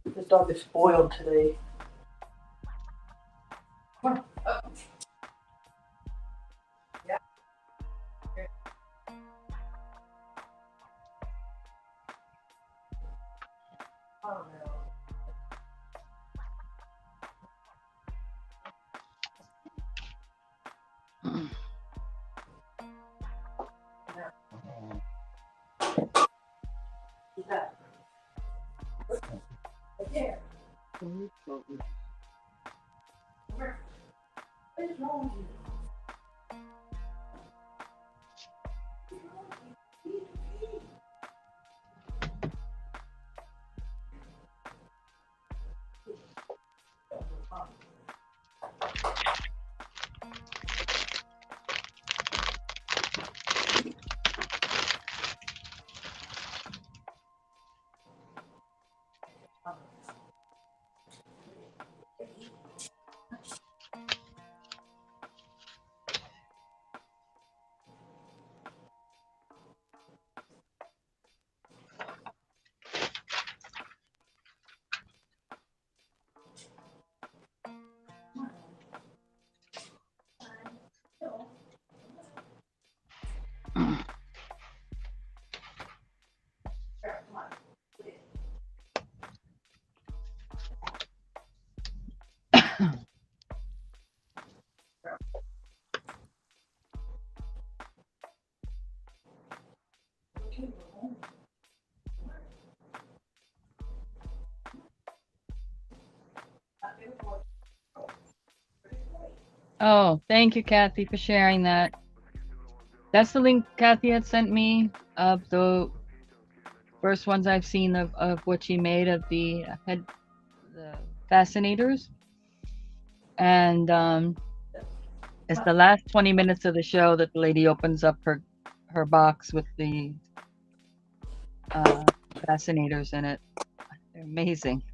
This dog is spoiled today. Come on. Up. Yeah. Here. Oh no. there. Where? What is wrong with you? Oh, thank you, Kathy, for sharing that. That's the link Kathy had sent me of the first ones I've seen of what she made of the fascinators. And it's the last 20 minutes of the show that the lady opens up her box with the fascinators in it. They're amazing.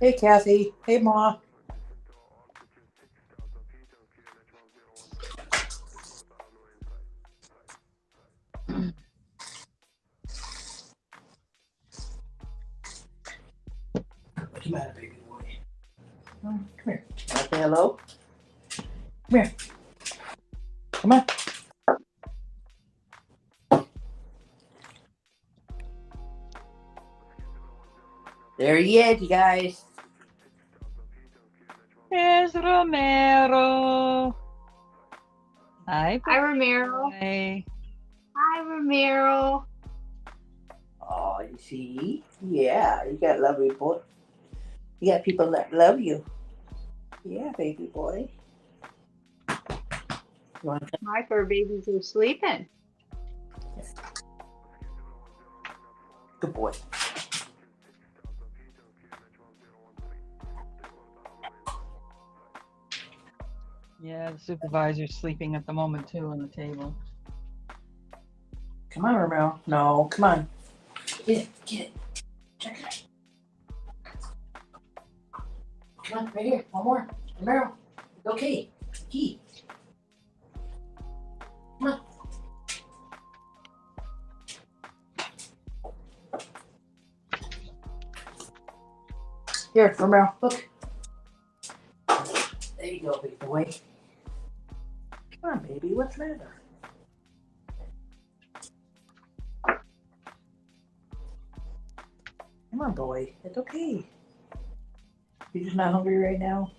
Hey, Kathy. Hey, Ma. What's the matter, baby boy? Come here. Say hello. Come here. Come on. There he is, you guys. There's Romero. Hi, Romero. Hey. Hi, Romero. Oh, you see? Yeah, you got lovely boy. You got people that love you. Yeah, baby boy. My fur babies are sleeping. Good boy. Yeah, the supervisor's sleeping at the moment too on the table. Come on, Romero. No, come on. Get it. Get it. Check it out. Come on, right here. One more. Romero. Okay. Key. Come on. Here, Romero. Look. There you go, big boy. Come on, baby. What's the matter? Come on, boy. It's okay. You're just not hungry right now?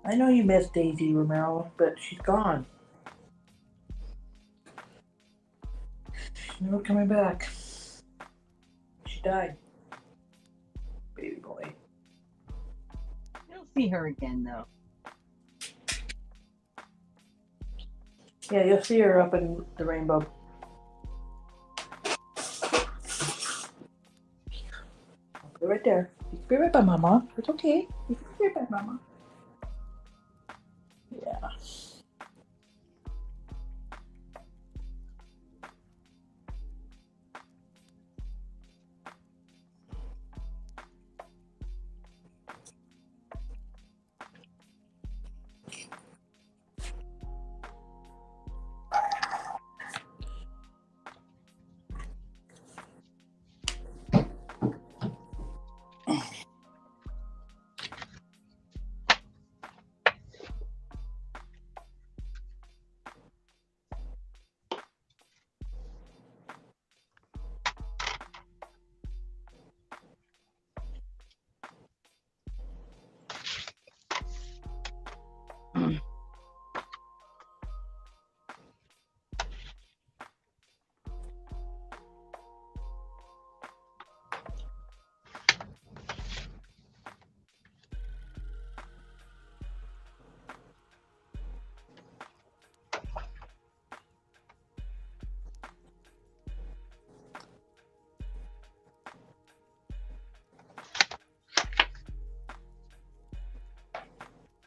I know you miss Daisy, Romero, but she's gone. She's never coming back. She died. Baby boy. You'll see her again though. Yeah, you'll see her up in the rainbow. Be right there. You can be right by Mama. It's okay. You can be right by Mama. Yeah.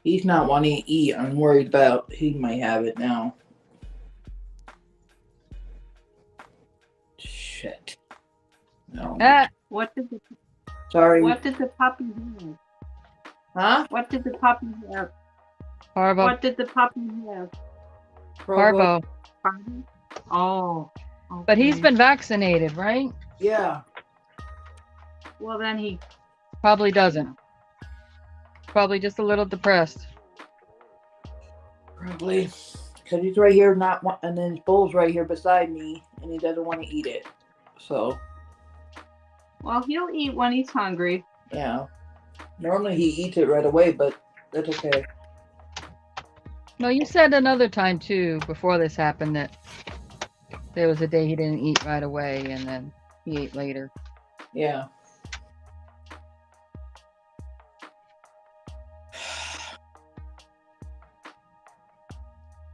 He's not wanting to eat. I'm worried about he might have it now. Shit. No. What did the Sorry. What did the puppy have? Huh? What did the puppy have? Parvo. What did the puppy have? Parvo. Parvo? Oh. Okay. But he's been vaccinated, right? Yeah. Well, then he Probably doesn't. Probably just a little depressed. Probably. Because he's right here, and then his bowl's right here beside me, and he doesn't want to eat it. So. Well, he'll eat when he's hungry. Yeah. Normally he eats it right away, but that's okay. No, you said another time too, before this happened, that there was a day he didn't eat right away and then he ate later. Yeah.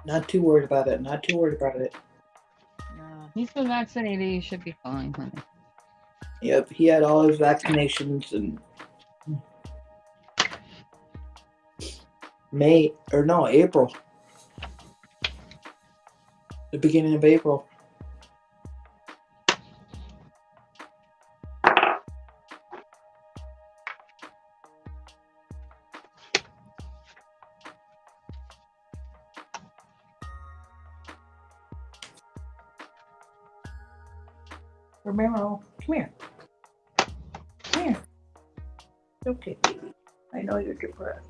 Not too worried about it. Not too worried about it. No, he's been vaccinated. He should be fine, honey. Yep, he had all his vaccinations in April. The beginning of April. Romero, come here. Come here. It's okay, baby. I know you're depressed.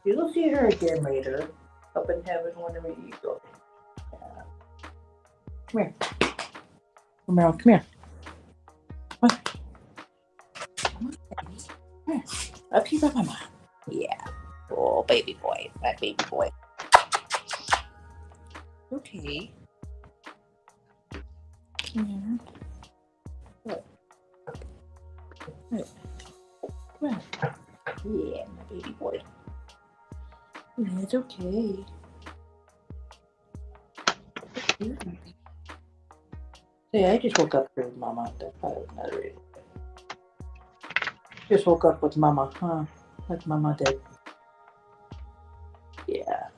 You'll see her again later. Up in heaven whenever you go. Yeah. Come here. Romero, come here. Come on. Come on, baby. Come here. Up here by mama. Yeah. Oh, baby boy. That baby boy. Okay. Yeah. What? What? What? Yeah, my baby boy. It's okay. Hey, I just woke up with Mama. That's probably not real. Just woke up with Mama, huh? Like Mama did. Yeah.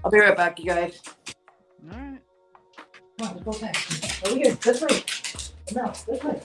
I'll be right back, you guys. All right. Come on, let's go back. Over here, this way. No, this way.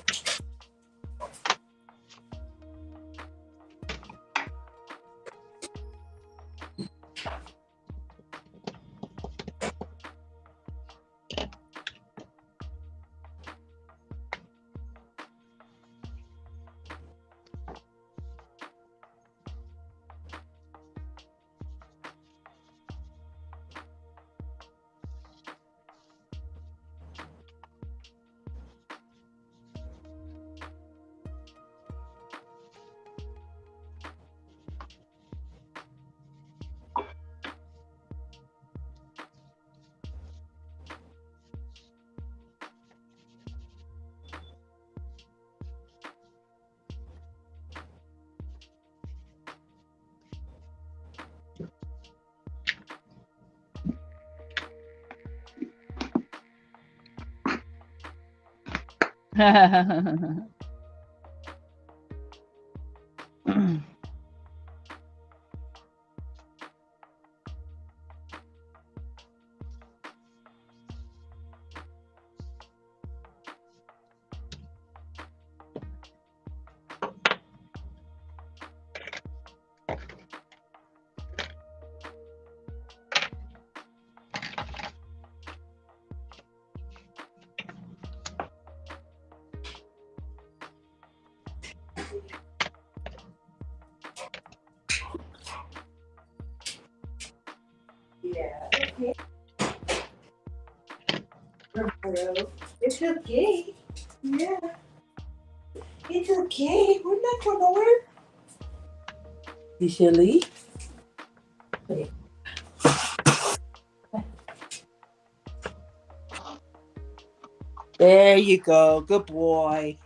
Yeah, okay. It's okay. Yeah. It's okay. We're not going nowhere. You silly? There you go. Good boy.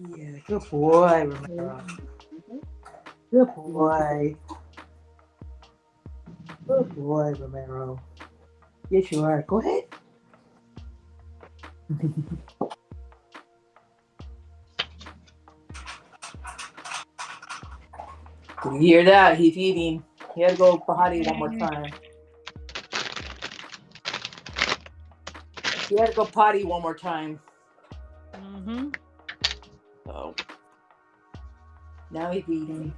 Yeah, good boy, Romero. Good boy. Good boy, Romero. Yes, you are. Go ahead. Did you hear that? He's eating. He had to go potty one more time. He had to go potty one more time. Mm-hmm. So now he's eating.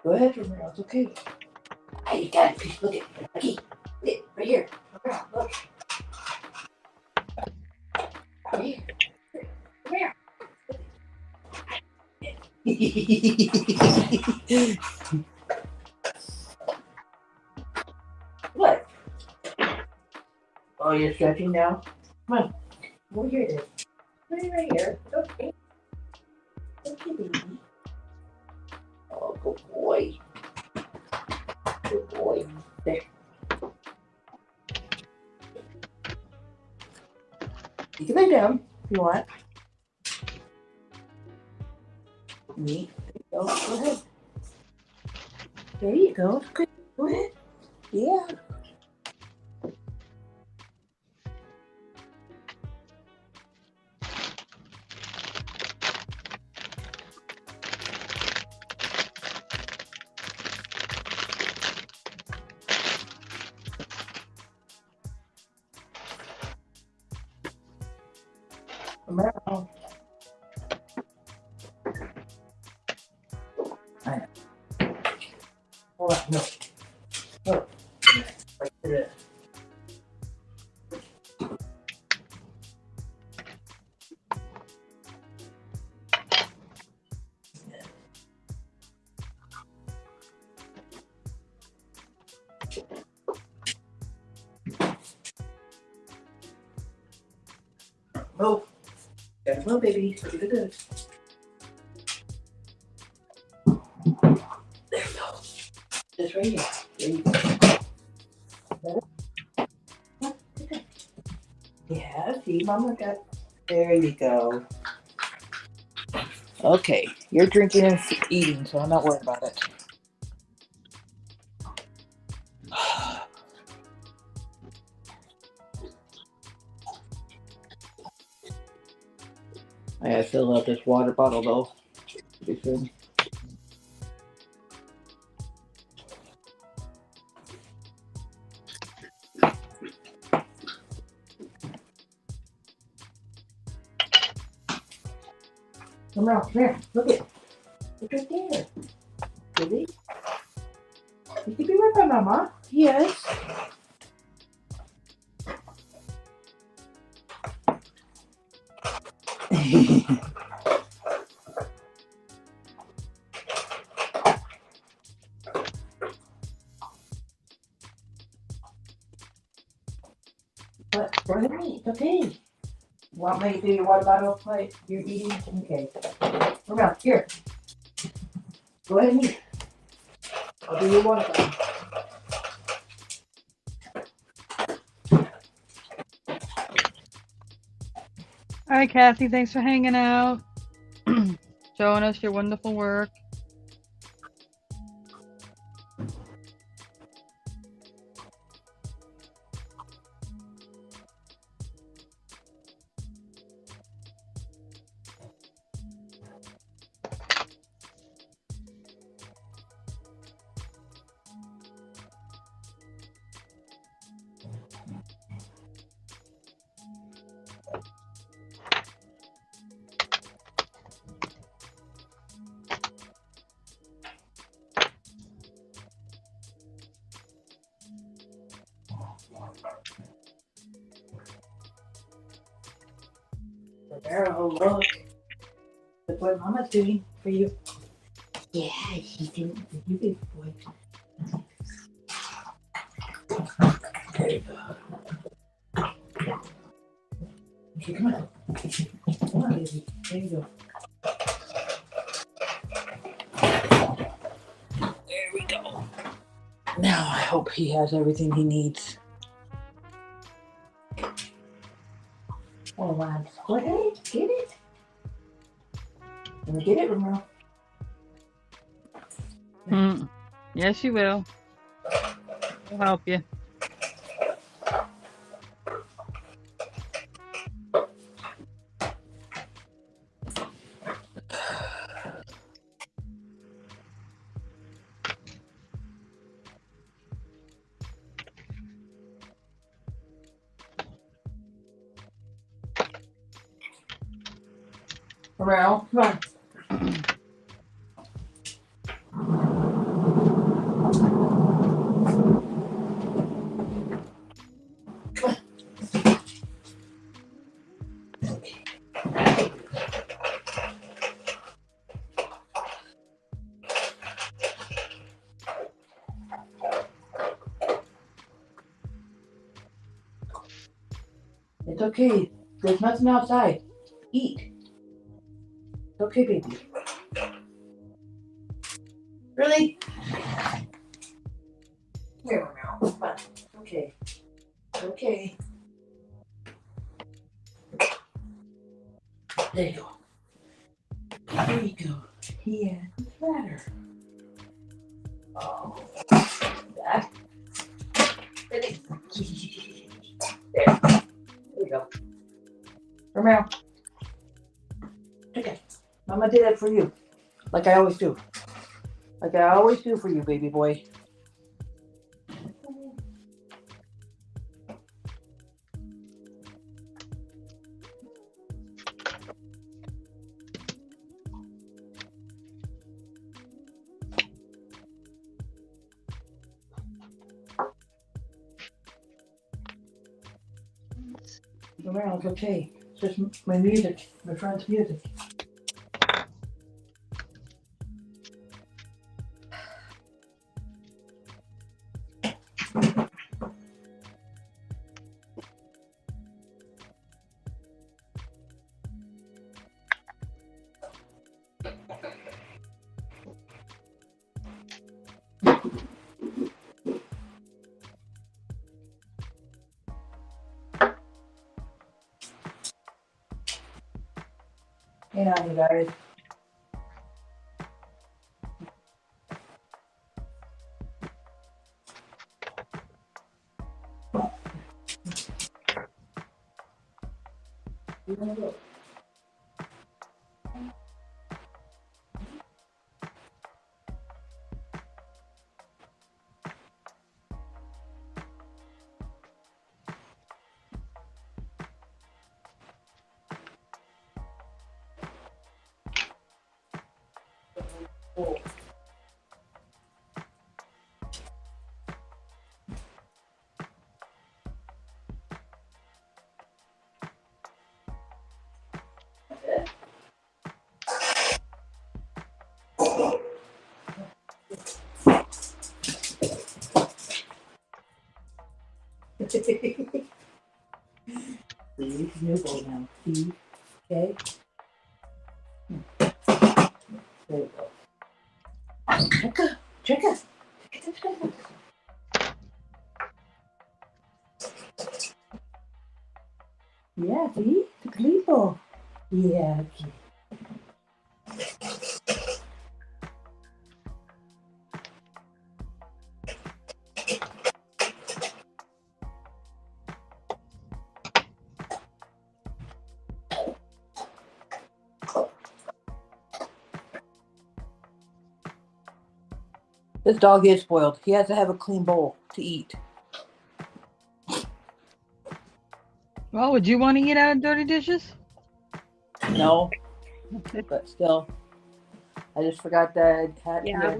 Go ahead, Romero. It's okay. Hey, you got it. Look at it. Look it. Right here. Look. Right here. Come here. What? Oh, you're stretching now? Come on. Over here, then. Put it right here. Okay. Okay, baby. Oh, good boy. Good boy. There. You can lay down if you want. Neat. There you go. Go ahead. There you go. Good. Go ahead. Yeah. Romero. Hold on. No. No. Right there. Move. Gotta move, baby. Look at this. There we go. Just right here. There you go. Better? Yeah, see, Mama got. There you go. Okay, you're drinking and eating, so I'm not worried about it. I gotta fill up this water bottle though. Pretty soon. Come on, come here. Look it. Look right there. Baby. You can be right by Mama. Yes. But go ahead and eat. It's okay. Want me to do your water bottle plate? You're eating? Okay. Come on, here. Go ahead and eat. I'll do your water bottle. All right, Kathy, thanks for hanging out, showing us your wonderful work. Romero, look. Look what Mama's doing for you. Yeah, she's doing it for you, big boy. There you go. Okay, come on. Come on, baby. There you go. There we go. Now I hope he has everything he needs. Oh, lad. Go ahead. Get it. Can we get it, Romero? Yes, you will. I'll help you. Romero, come on. It's okay. There's nothing outside. Eat. It's okay, baby. Really? Here, Romero. Come on. Okay. Okay. There you go. There you go. Yeah, it's better. Oh. That. Ready? There. There you go. Romero. Okay. Mama did it for you. Like I always do. Like I always do for you, baby boy. Romero, it's okay. It's just my music, my friend's music. Hang on, you guys. You wanna go? Oh. See, new bowl now. See, okay. There you go. Checka, checka. Yeah, see, teclito. Yeah, okay. This dog is spoiled. He has to have a clean bowl to eat. Well, would you want to eat out of dirty dishes? No, but still, I just forgot that Yeah,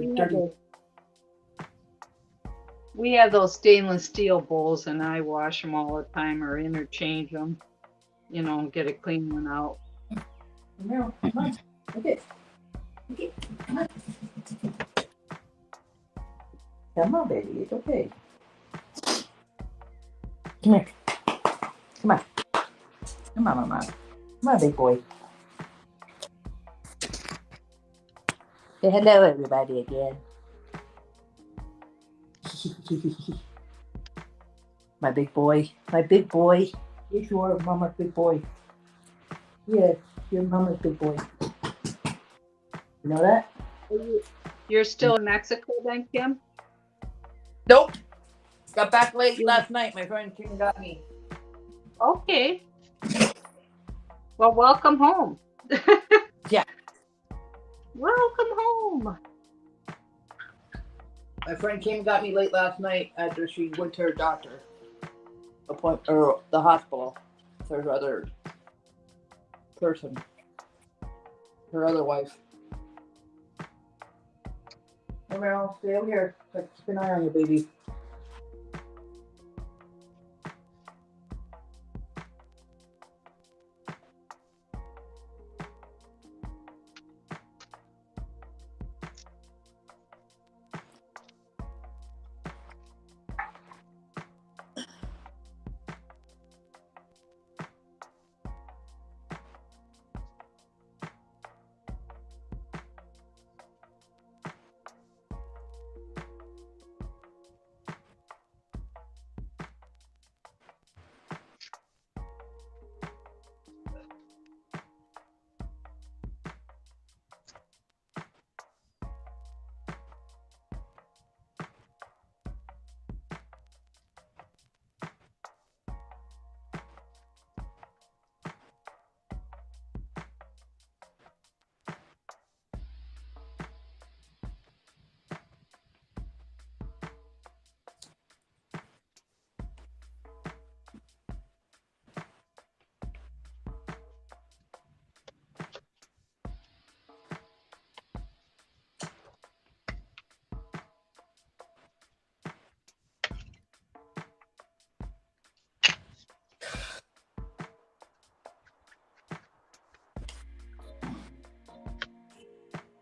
we have those stainless steel bowls, and I wash them all the time or interchange them. You know, get a clean one out. No, come on. Okay. Okay, come on. Come on, baby. It's okay. Come here. Come on. Come on, Mama. Come on, big boy. Say hello, everybody, again. My big boy. My big boy. Yes, you are Mama's big boy. Yes, you're Mama's big boy. You know that? You're still in Mexico then, Kim? Nope. Got back late last night. My friend Kim got me. Okay. Well, welcome home. Yeah. Welcome home. My friend Kim got me late last night after she went to her doctor appointment or the hospital. Her other person, her other wife. Hey, Meryl, stay over here. Keep an eye on your baby.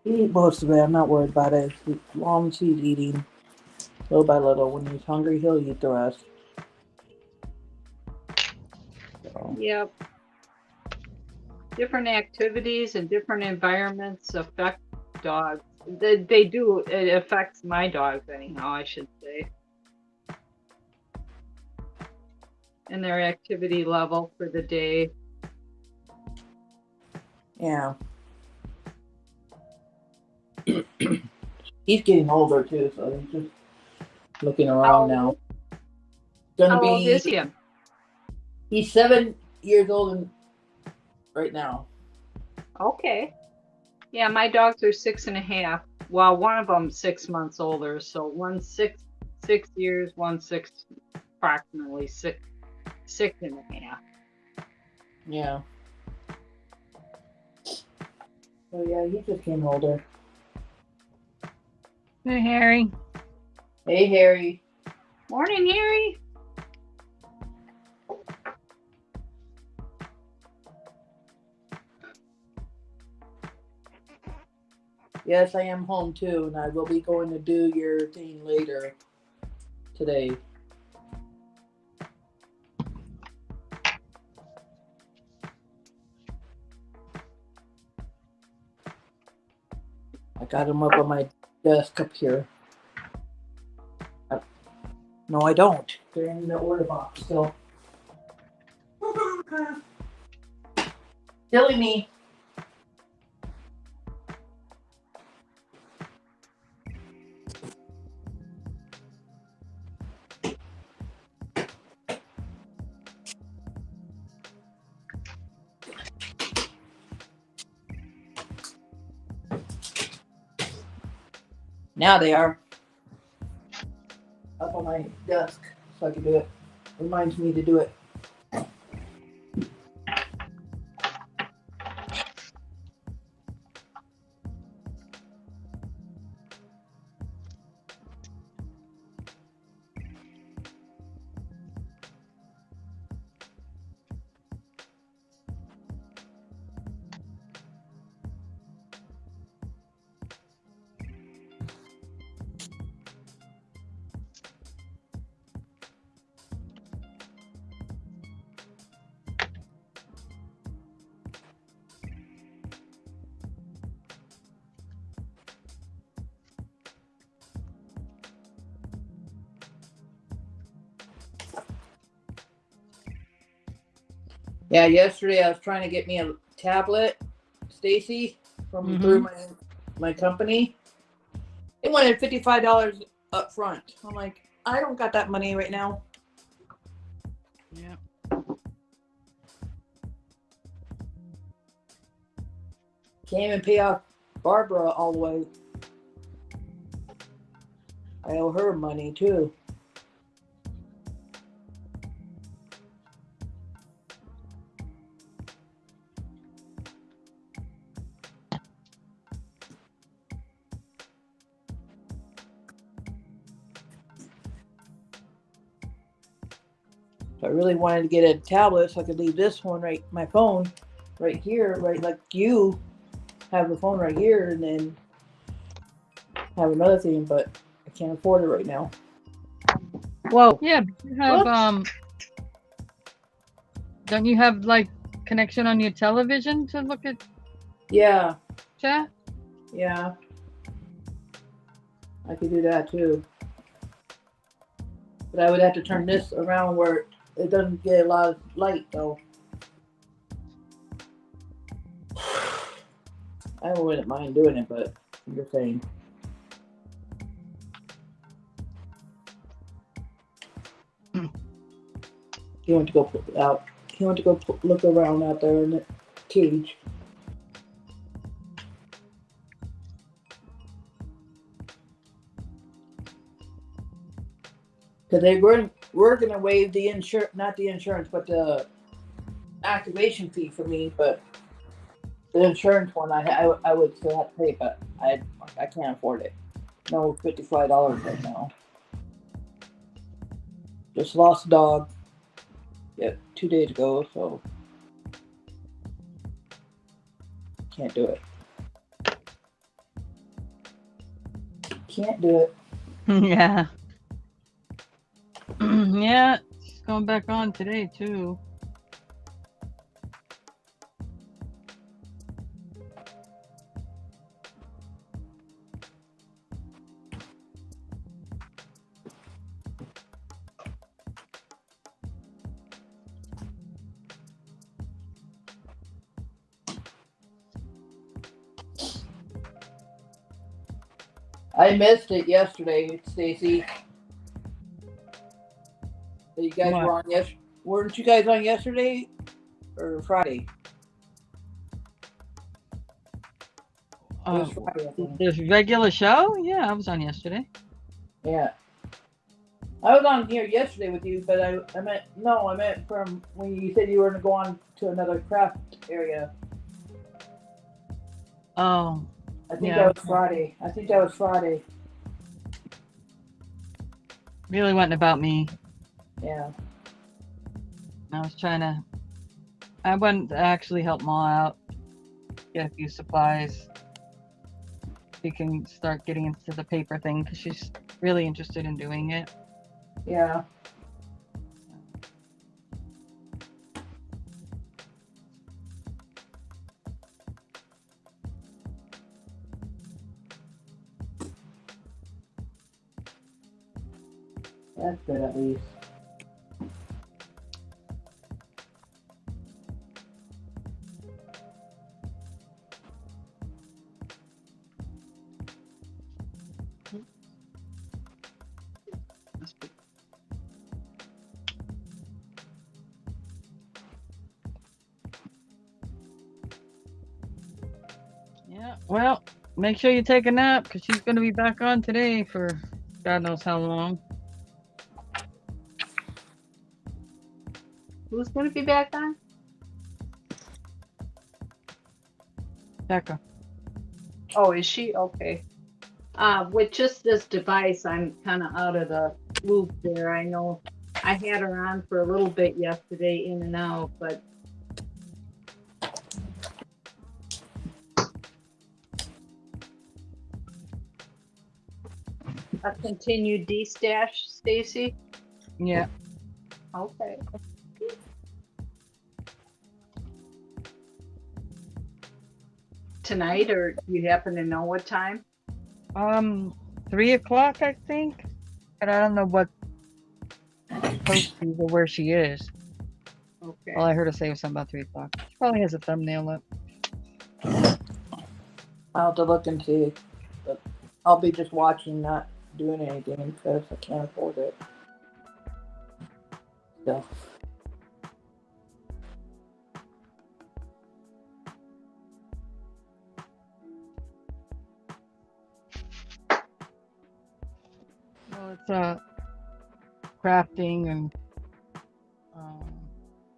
He eat most of it. I'm not worried about it. As long as he's eating little by little. When he's hungry, he'll eat the rest. So. Yep. Different activities and different environments affect dogs. They do. It affects my dogs anyhow, I should say. And their activity level for the day. Yeah. He's getting older too, so he's just looking around now. How old is he? He's 7 years old right now. Okay. Yeah, my dogs are 6.5. Well, one of them 6 months older, so one's 6 years, one's approximately 6.5. Yeah. So yeah, he just came older. Hey, Harry. Hey, Harry. Morning, Harry. Yes, I am home too, and I will be going to do your thing later today. I got him up on my desk up here. No, I don't. They're in the order box still. Silly me. Now they are up on my desk, so I can do it. Reminds me to do it. Yeah, yesterday I was trying to get me a tablet, Stacy, from through my company. They wanted $55 up front. I'm like, I don't got that money right now. Yeah. Can't even pay off Barbara all the way. I owe her money too. I really wanted to get a tablet so I could leave this one my phone right here, right like you have the phone right here and then have another thing, but I can't afford it right now. Whoa. Yeah, but you have don't you have like connection on your television to look at Yeah. chat? Yeah. I could do that too. But I would have to turn this around where it doesn't get a lot of light though. I wouldn't mind doing it, but I'm just saying. He went to go put out. He went to go look around out there in the cage. Because we're going to waive the insurance, not the insurance, but the activation fee for me. But the insurance one, I would still have to pay, but I can't afford it. No, $55 right now. Just lost a dog. Yep, 2 days ago, so can't do it. Can't do it. Yeah. Yeah, she's going back on today too. I missed it yesterday, Stacy. You guys were on weren't you guys on yesterday or Friday? It was Friday, I think. This regular show? Yeah, I was on yesterday. Yeah. I was on here yesterday with you, but I meant from when you said you were going to go on to another craft area. Oh. I think that was Friday. Really wasn't about me. Yeah. I went to actually help Ma out, get a few supplies. She can start getting into the paper thing because she's really interested in doing it. Yeah. That's good at least. Yeah, well, make sure you take a nap because she's going to be back on today for God knows how long. Who's going to be back on? Becca. Oh, is she? Okay. With just this device, I'm kind of out of the loop there. I know I had her on for a little bit yesterday, in and out, but a continued D-stash, Stacy? Yeah. Okay. Tonight, or do you happen to know what time? 3 o'clock, I think. But I don't know what posting or where she is. Okay. All I heard her say was something about 3 o'clock. She probably has a thumbnail up. I'll have to look and see. But I'll be just watching, not doing anything because I can't afford it. So. Well, it's crafting and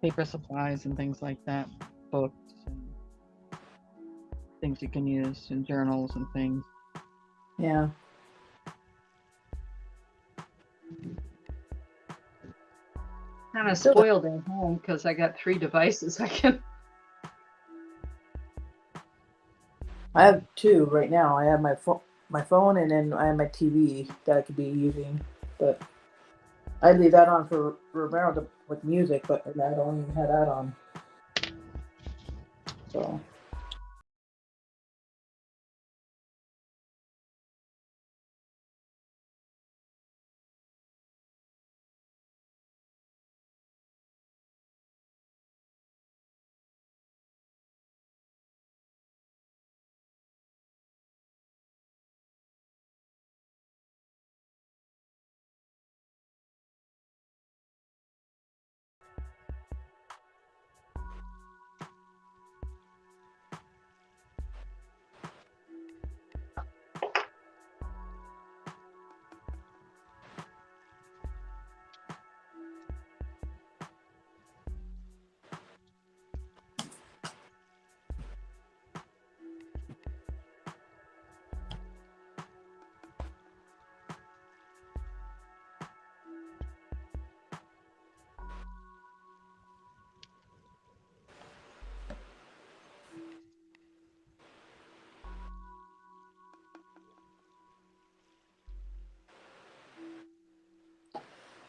paper supplies and things like that, books and things you can use in journals and things. Yeah. Kind of spoiled at home because I got 3 devices I can. I have 2 right now. I have my phone, and then I have my TV that I could be using. But I leave that on for Romero with music, but I don't even have that on. So.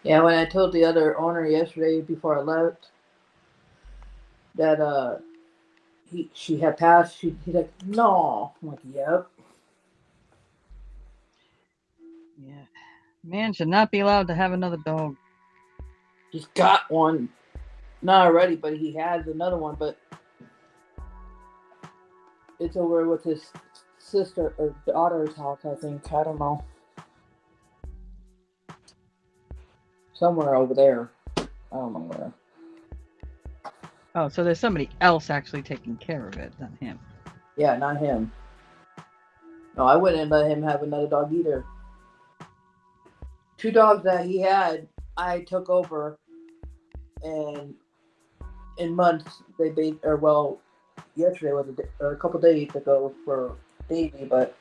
Yeah, when I told the other owner yesterday before I left that she had passed, he's like, no. I'm like, yep. Yeah. Man should not be allowed to have another dog. He's got one. Not already, but he has another one, but it's over with his sister or daughter's house, I think. I don't know. Somewhere over there. I don't know where. Oh, so there's somebody else actually taking care of it than him. Yeah, not him. No, I wouldn't let him have another dog either. 2 dogs that he had, I took over, and in months they yesterday was a couple days ago for Davey, but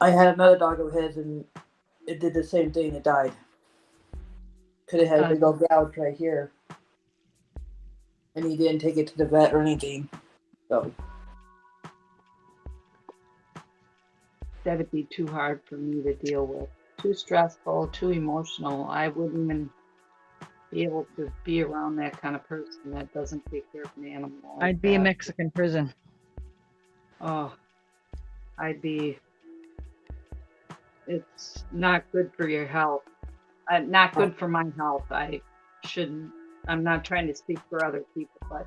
I had another dog of his, and it did the same thing. It died. Could have had a big old gouge right here, and he didn't take it to the vet or anything. So That'd be too hard for me to deal with. Too stressful, too emotional. I wouldn't even be able to be around that kind of person that doesn't take care of an animal. Like I'd be a that. Mexican prison. Oh, it's not good for your health. Not good for my health. I'm not trying to speak for other people, but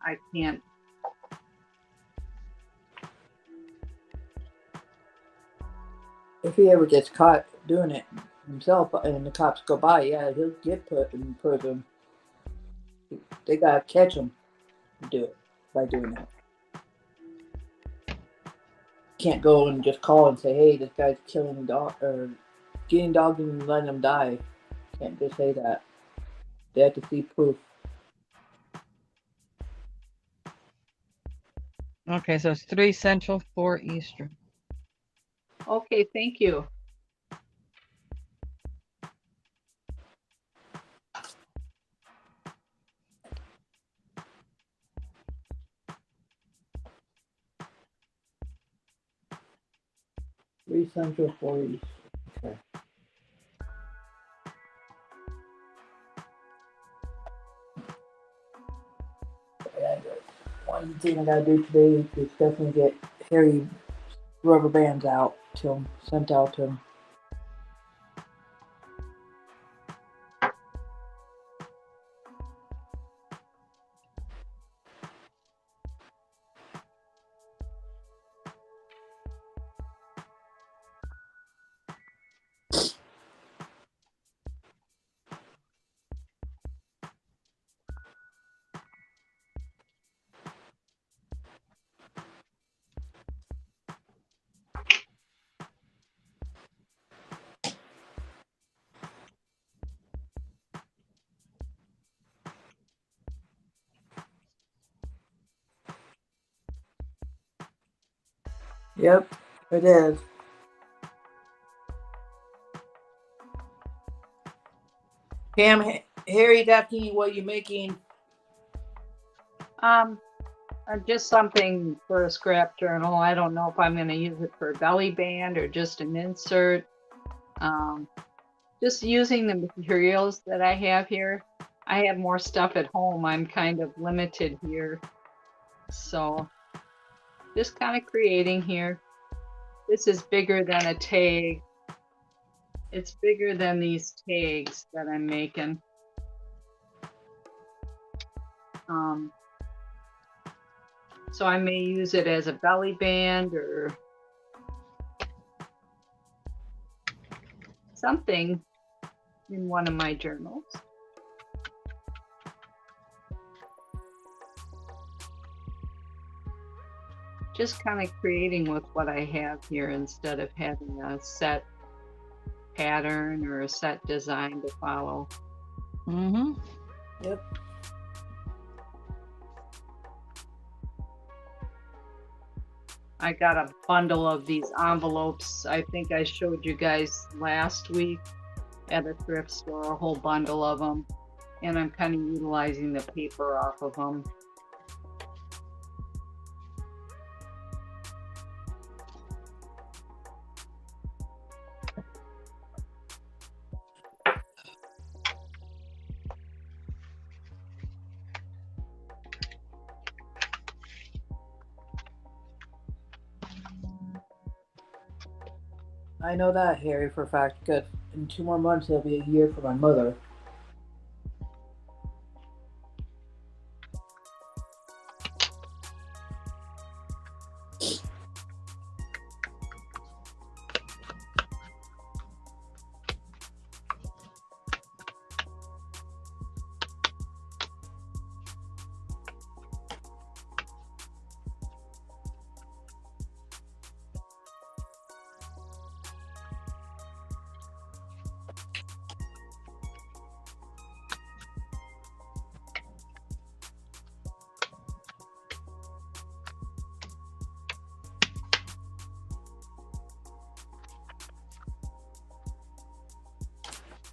I can't. if he ever gets caught doing it himself and the cops go by, yeah, he'll get put in prison. They gotta catch him to do it by doing that. Can't go and just call and say, hey, this guy's killing dog or getting dogs and letting them die. Can't just say that. They have to see proof. Okay, so it's 3 Central, 4 Eastern. Okay, thank you. Three Central, 4 East. Okay. One thing I gotta do today is definitely get Harry rubber bands sent out to him. Yep, it is. Pam, Harry's asking you what you're making. Just something for a scrap journal. I don't know if I'm going to use it for a belly band or just an insert. Just using the materials that I have here. I have more stuff at home. I'm kind of limited here. So just kind of creating here. This is bigger than a tag. It's bigger than these tags that I'm making. So I may use it as a belly band or something in one of my journals. Just kind of creating with what I have here instead of having a set pattern or a set design to follow. Mm-hmm. Yep. I got a bundle of these envelopes. I think I showed you guys last week at a thrift store, a whole bundle of them. And I'm kind of utilizing the paper off of them. I know that, Harry, for a fact. Good. In 2 more months, it'll be a year for my mother.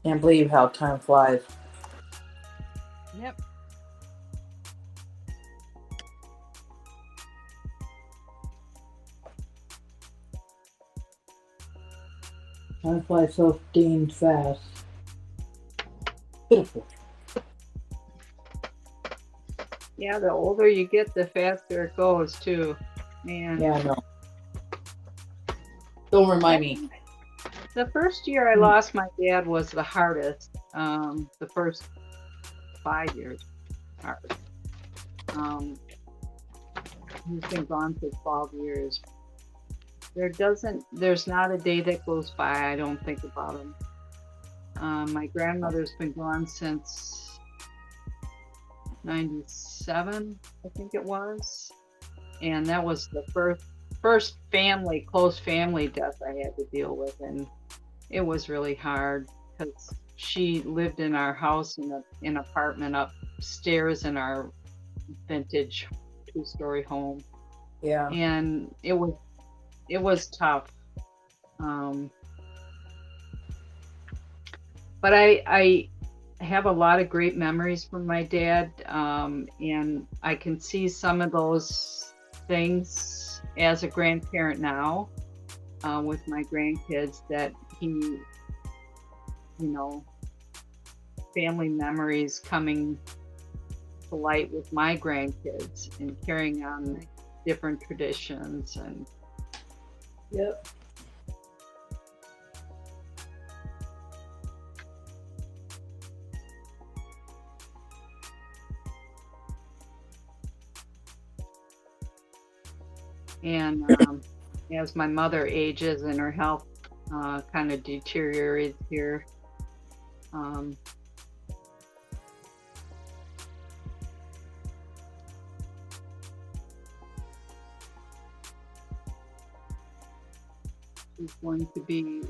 Can't believe how time flies. Yep. Time flies so dang fast. Pitiful. Yeah, the older you get, the faster it goes too. Man. Yeah, I know. Don't remind me. The first year I lost my dad was the hardest. The first 5 years hard. He's been gone for 12 years. There's not a day that goes by I don't think about him. My grandmother's been gone since 97, I think it was. And that was the first close family death I had to deal with, and it was really hard because she lived in our house in an apartment upstairs in our vintage 2-story home. Yeah. And it was tough. But I have a lot of great memories from my dad, and I can see some of those things as a grandparent now with my grandkids that he, family memories coming to light with my grandkids and carrying on different traditions and Yep. And as my mother ages and her health kind of deteriorates here, she's going to be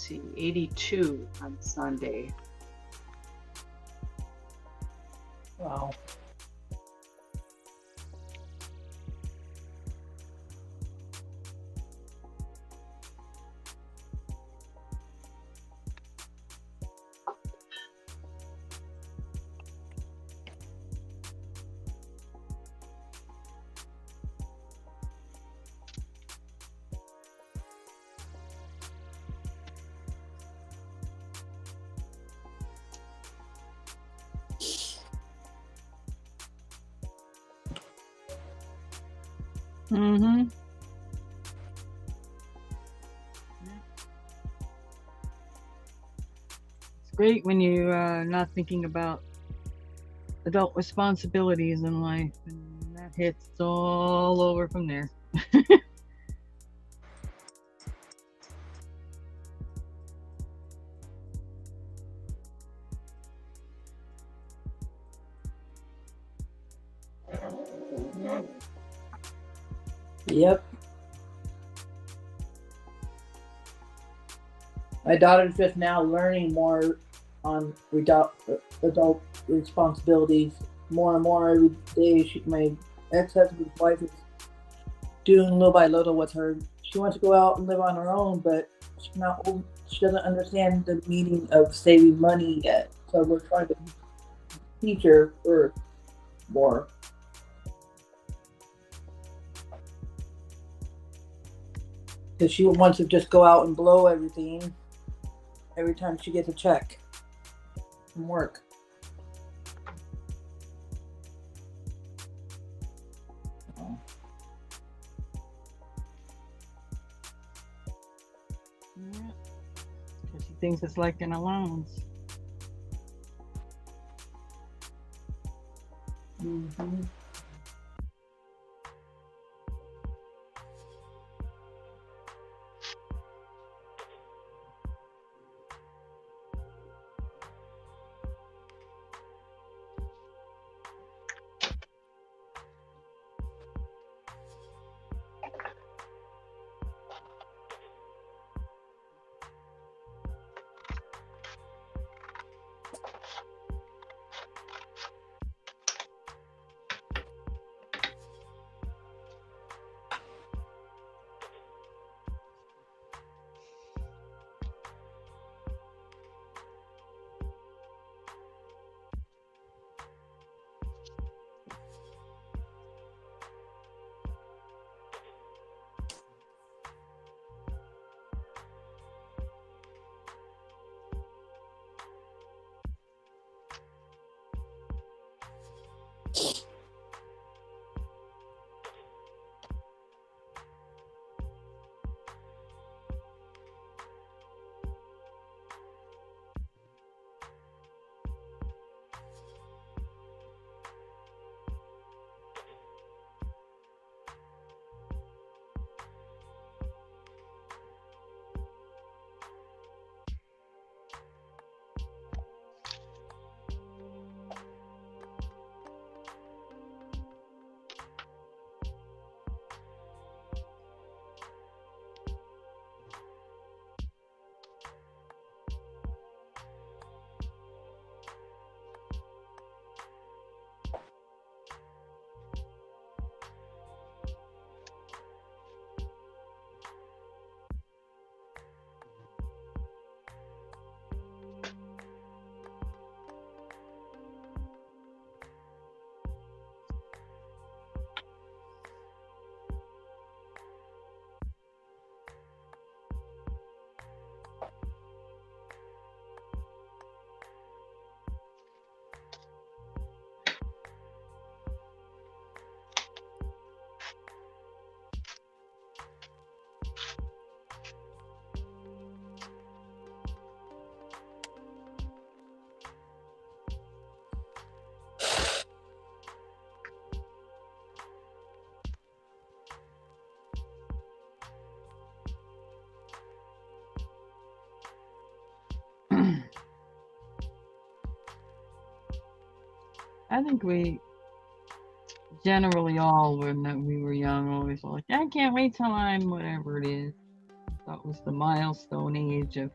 82 on Sunday. Wow. Mm-hmm. It's great when you're not thinking about adult responsibilities in life, and that hits all over from there. Yep. My daughter's just now learning more on adult responsibilities more and more every day. My ex-husband's wife is doing little by little with her. She wants to go out and live on her own, but she's not old. She doesn't understand the meaning of saving money yet. So we're trying to teach her more. Because she wants to just go out and blow everything every time she gets a check from work. Yeah. Because she thinks it's like an allowance. Mm-hmm. I think we generally all, when we were young, always were like, I can't wait till I'm whatever it is. That was the milestone age of,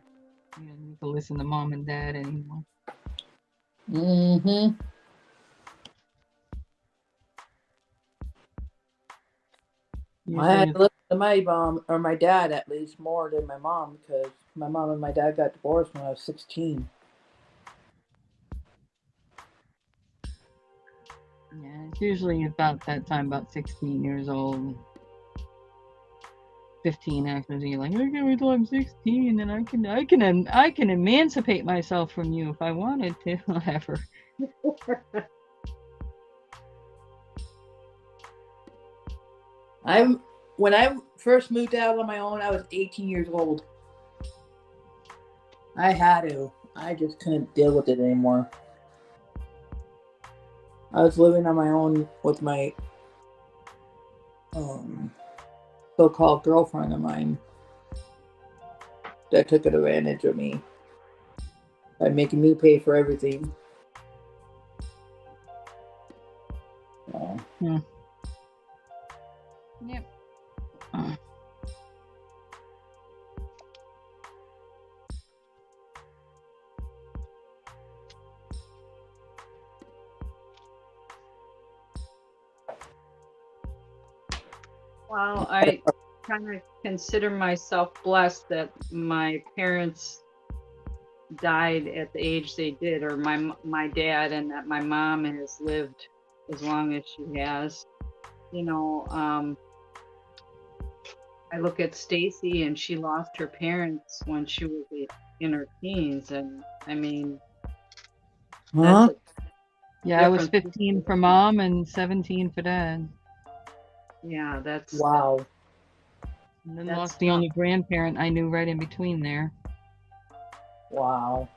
you don't need to listen to mom and dad anymore. Mm-hmm. I had to listen to my mom, or my dad at least, more than my mom, because my mom and my dad got divorced when I was 16. Yeah, it's usually about that time, about 16 years old. 15 actually, you're like, I can't wait till I'm 16 and I can emancipate myself from you if I wanted to, whatever. When I first moved out on my own, I was 18 years old. I had to. I just couldn't deal with it anymore. I was living on my own with my so-called girlfriend of mine that took advantage of me by making me pay for everything. Yep. Well, I kind of consider myself blessed that my parents died at the age they did, or my dad, and that my mom has lived as long as she has. You know, I look at Stacey, and she lost her parents when she was in her teens, and I mean, that's yeah, I was 15 for mom and 17 for dad. Yeah, that's wow. And then lost the only grandparent I knew right in between there. Wow.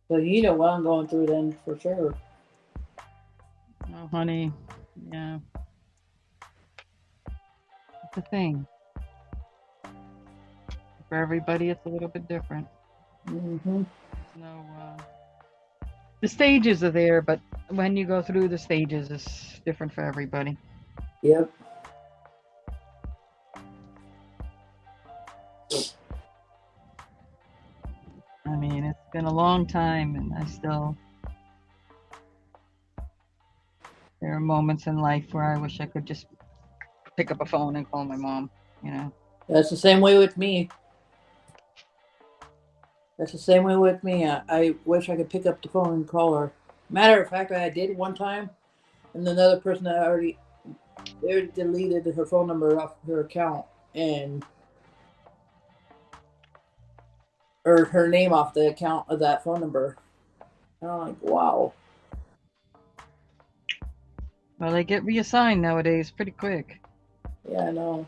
So you know what I'm going through then, for sure. Oh, honey, yeah. It's a thing. For everybody, it's a little bit different. Mm-hmm. No, the stages are there, but when you go through the stages, it's different for everybody. Yep. I mean, it's been a long time, and there are moments in life where I wish I could just pick up a phone and call my mom, you know. That's the same way with me. I wish I could pick up the phone and call her. Matter of fact, I did one time, and another person that they deleted her phone number off her account or her name off the account of that phone number. And I'm like, wow. Well, they get reassigned nowadays pretty quick. Yeah, I know.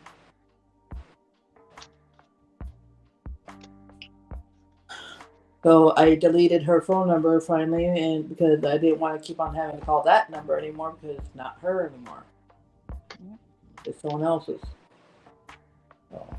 So I deleted her phone number finally, and because I didn't want to keep on having to call that number anymore because it's not her anymore. It's someone else's. So.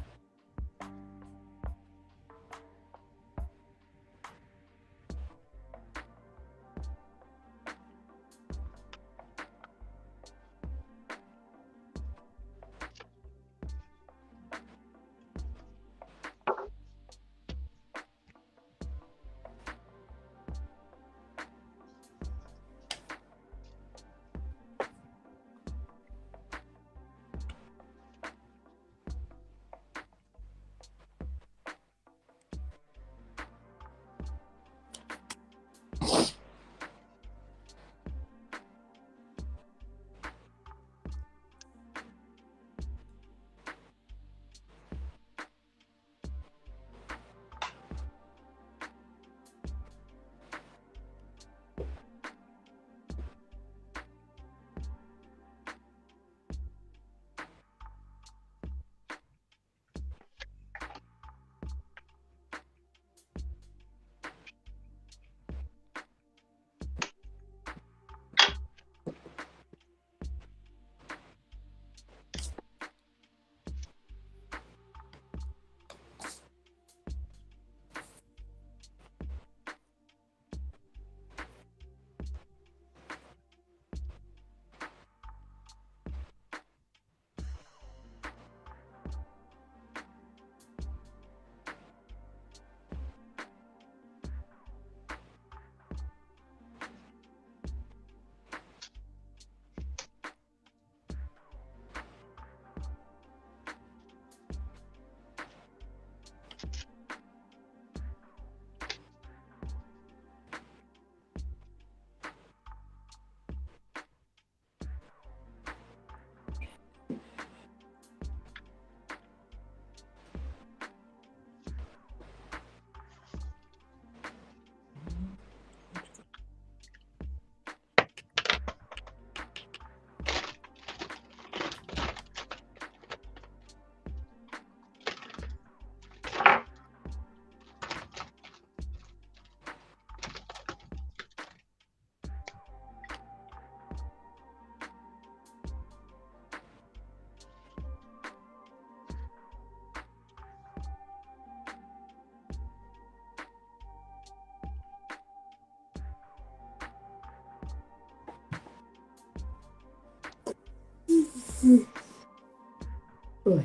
Boy.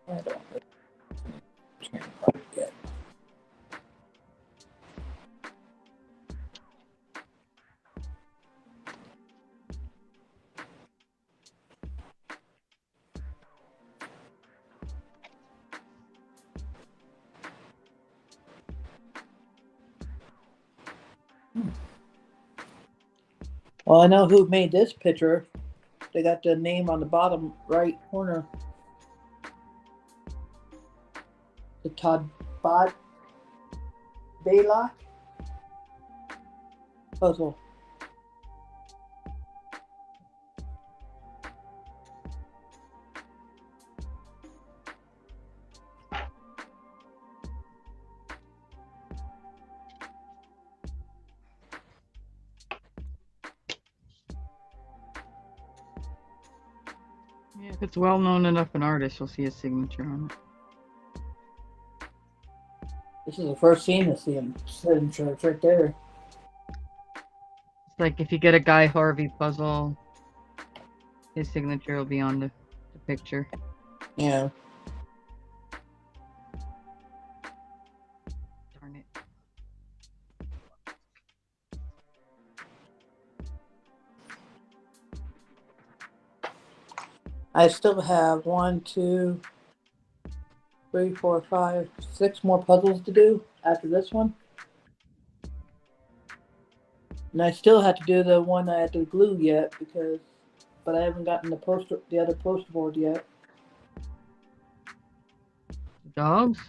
I don't yet. Well, I know who made this picture. They got the name on the bottom right corner. The Todd Baylock puzzle. Yeah, if it's well known enough an artist, you'll see his signature on it. This is the first scene to see him signature. It's right there. It's like if you get a Guy Harvey puzzle, his signature will be on the picture. Yeah. Darn it. I still have 1, 2, 3, 4, 5, 6 more puzzles to do after this one. And I still have to do the one I had to glue yet but I haven't gotten the other poster board yet. Dogs?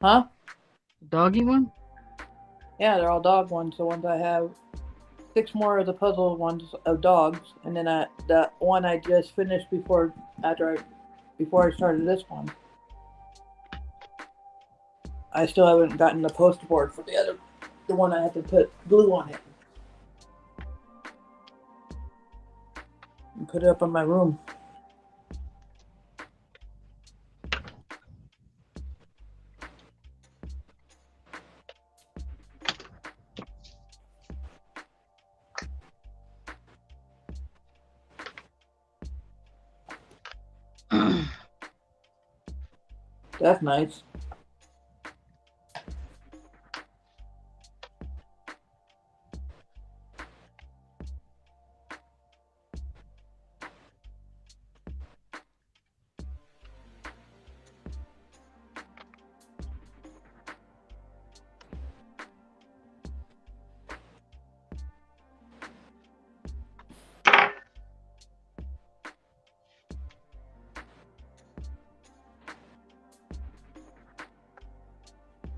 Huh? Doggy one? Yeah, they're all dog ones. The ones I have 6 more of the puzzle ones of dogs, and then the one I just finished before I started this one. I still haven't gotten the poster board for the one I had to put glue on it and put it up in my room. That's nice.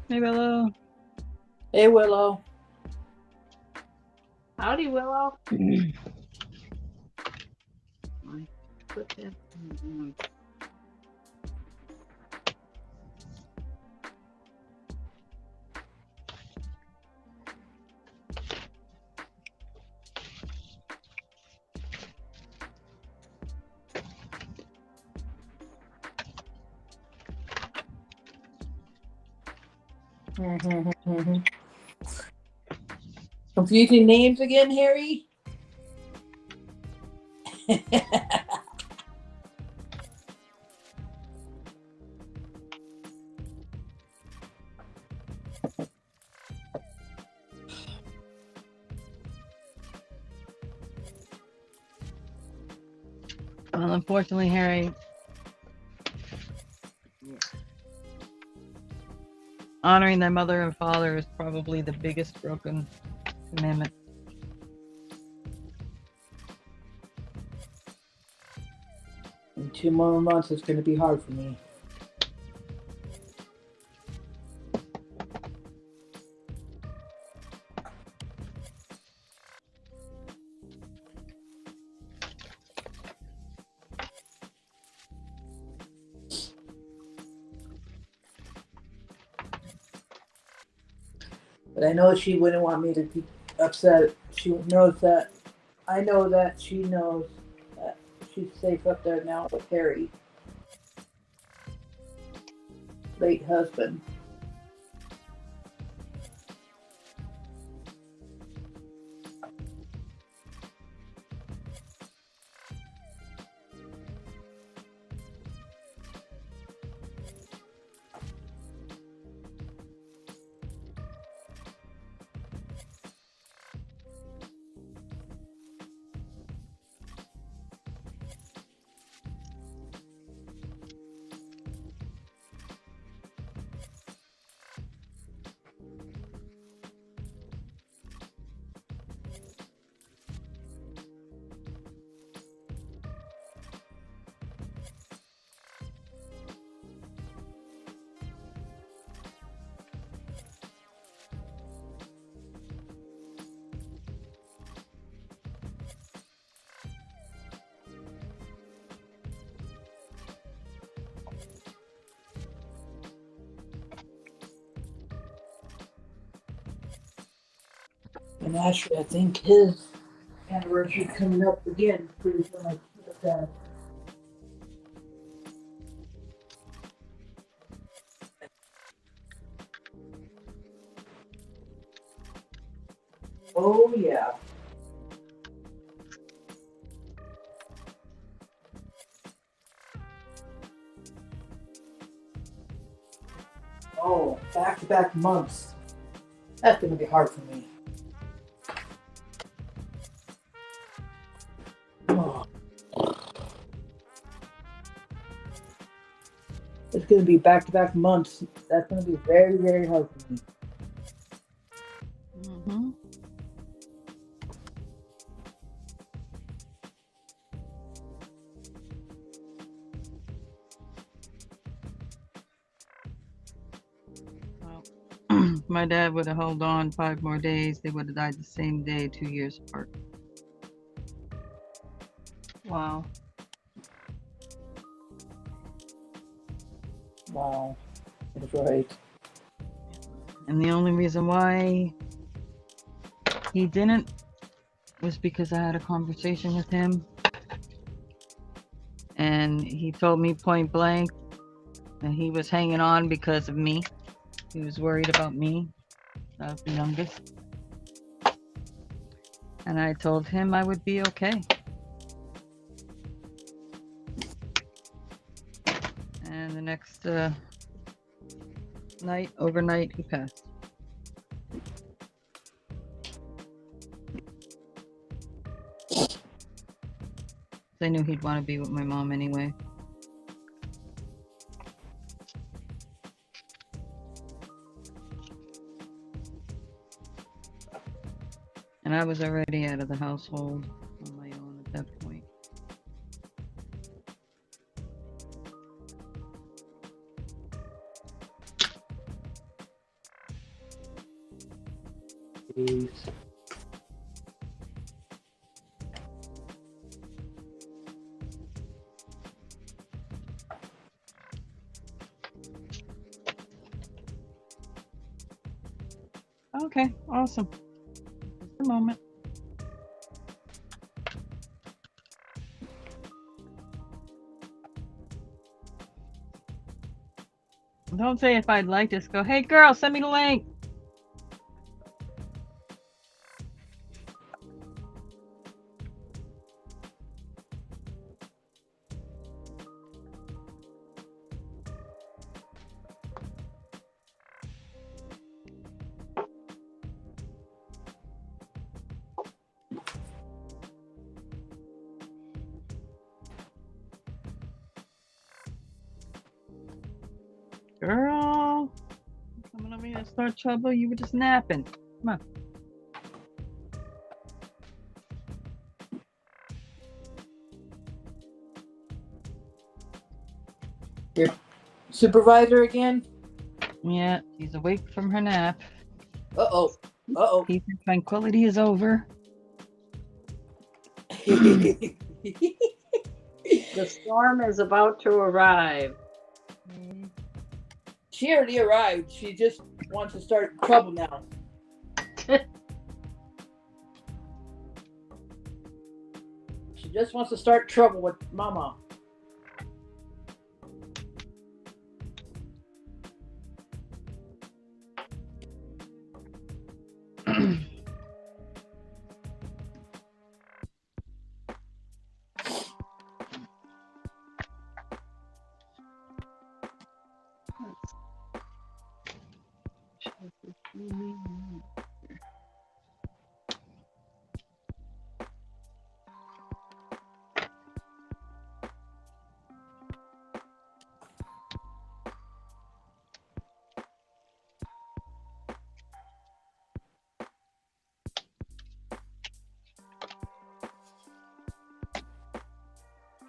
Hey, Willow. Hey, Willow. Howdy, Willow. Put that in. Confusing names again, Harry? Well, unfortunately, Harry, honoring thy mother and father is probably the biggest broken commandment. In 2 more months, it's going to be hard for me. But I know she wouldn't want me to be upset. She knows that. I know that she knows that she's safe up there now with Harry. Late husband. And actually, I think his anniversary coming up again pretty soon. Like that. Oh yeah. Oh, back-to-back months. That's gonna be hard for me. Oh. It's gonna be back-to-back months. That's gonna be very, very hard for me. Mm-hmm. My dad would have held on 5 more days. They would have died the same day, 2 years apart. Wow. Wow. That's right. And the only reason why he didn't was because I had a conversation with him. And he told me point blank that he was hanging on because of me. He was worried about me. I was the youngest. And I told him I would be okay. And the next overnight, he passed. I knew he'd want to be with my mom anyway. And I was already out of the household on my own at that point. Jeez. Okay, awesome. Just a moment. Don't say if I'd like this. Go, hey girl, send me the link. Girl, coming over here to start trouble. You were just napping. Come on. Your supervisor again? Yeah, she's awake from her nap. Uh-oh. Uh-oh. Peace and tranquility is over. The storm is about to arrive. She already arrived. She just wants to start trouble now. She just wants to start trouble with Mama.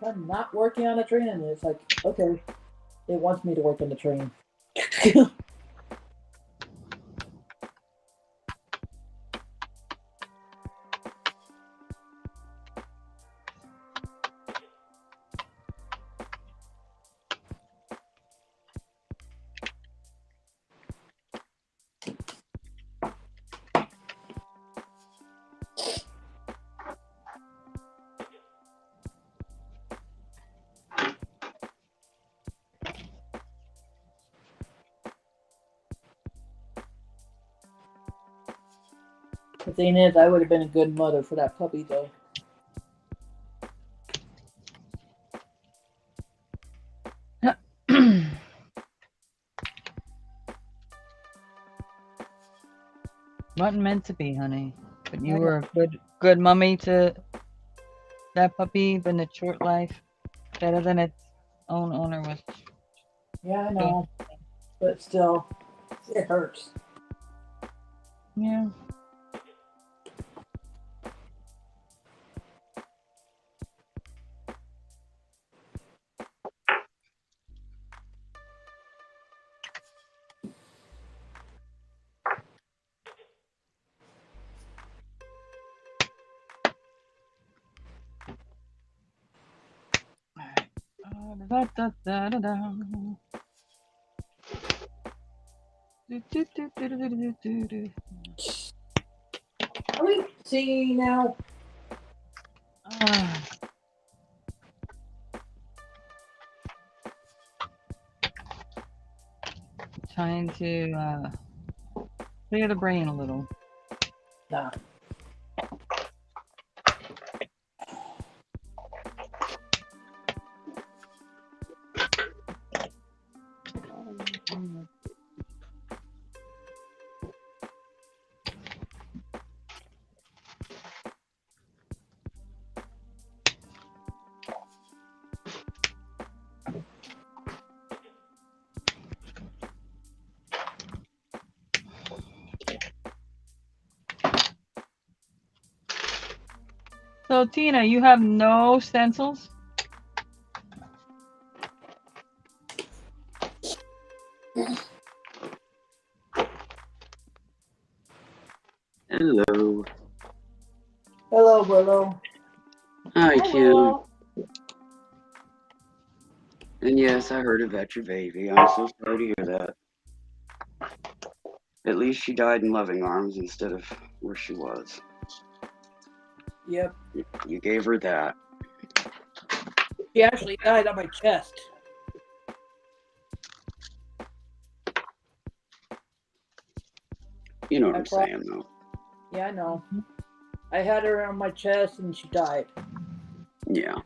I'm not working on the train, and it's like, okay, it wants me to work on the train. thing is, I would have been a good mother for that puppy, though. Wasn't meant to be, honey. But you were a good mummy to that puppy. Been a short life, better than its own owner was. Yeah, I know. But still, it hurts. Yeah. Are we seeing now? Trying to clear the brain a little. Nah. So Tina, you have no stencils? Hello. Hello, Willow. Hi, Hi, Kim. Willow. And yes, I heard about your baby. I'm so sorry to hear that. At least she died in loving arms instead of where she was. Yep. You gave her that. She actually died on my chest. You know what I'm saying, though. Yeah, I know. I had her on my chest and she died. Yeah.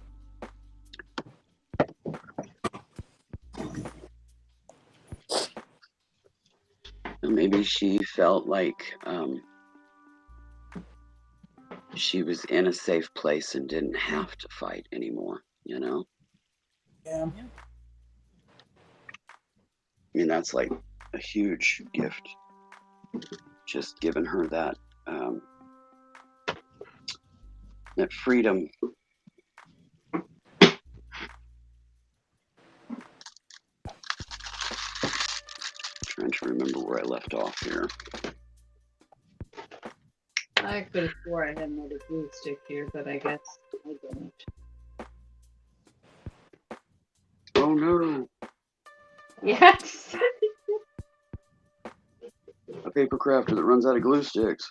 Maybe she felt like she was in a safe place and didn't have to fight anymore, you know? Yeah. I mean, that's like a huge gift. Just giving her that that freedom. Trying to remember where I left off here. I could have swore I had another glue stick here, but I guess I don't. Oh no. Yes. A paper crafter that runs out of glue sticks.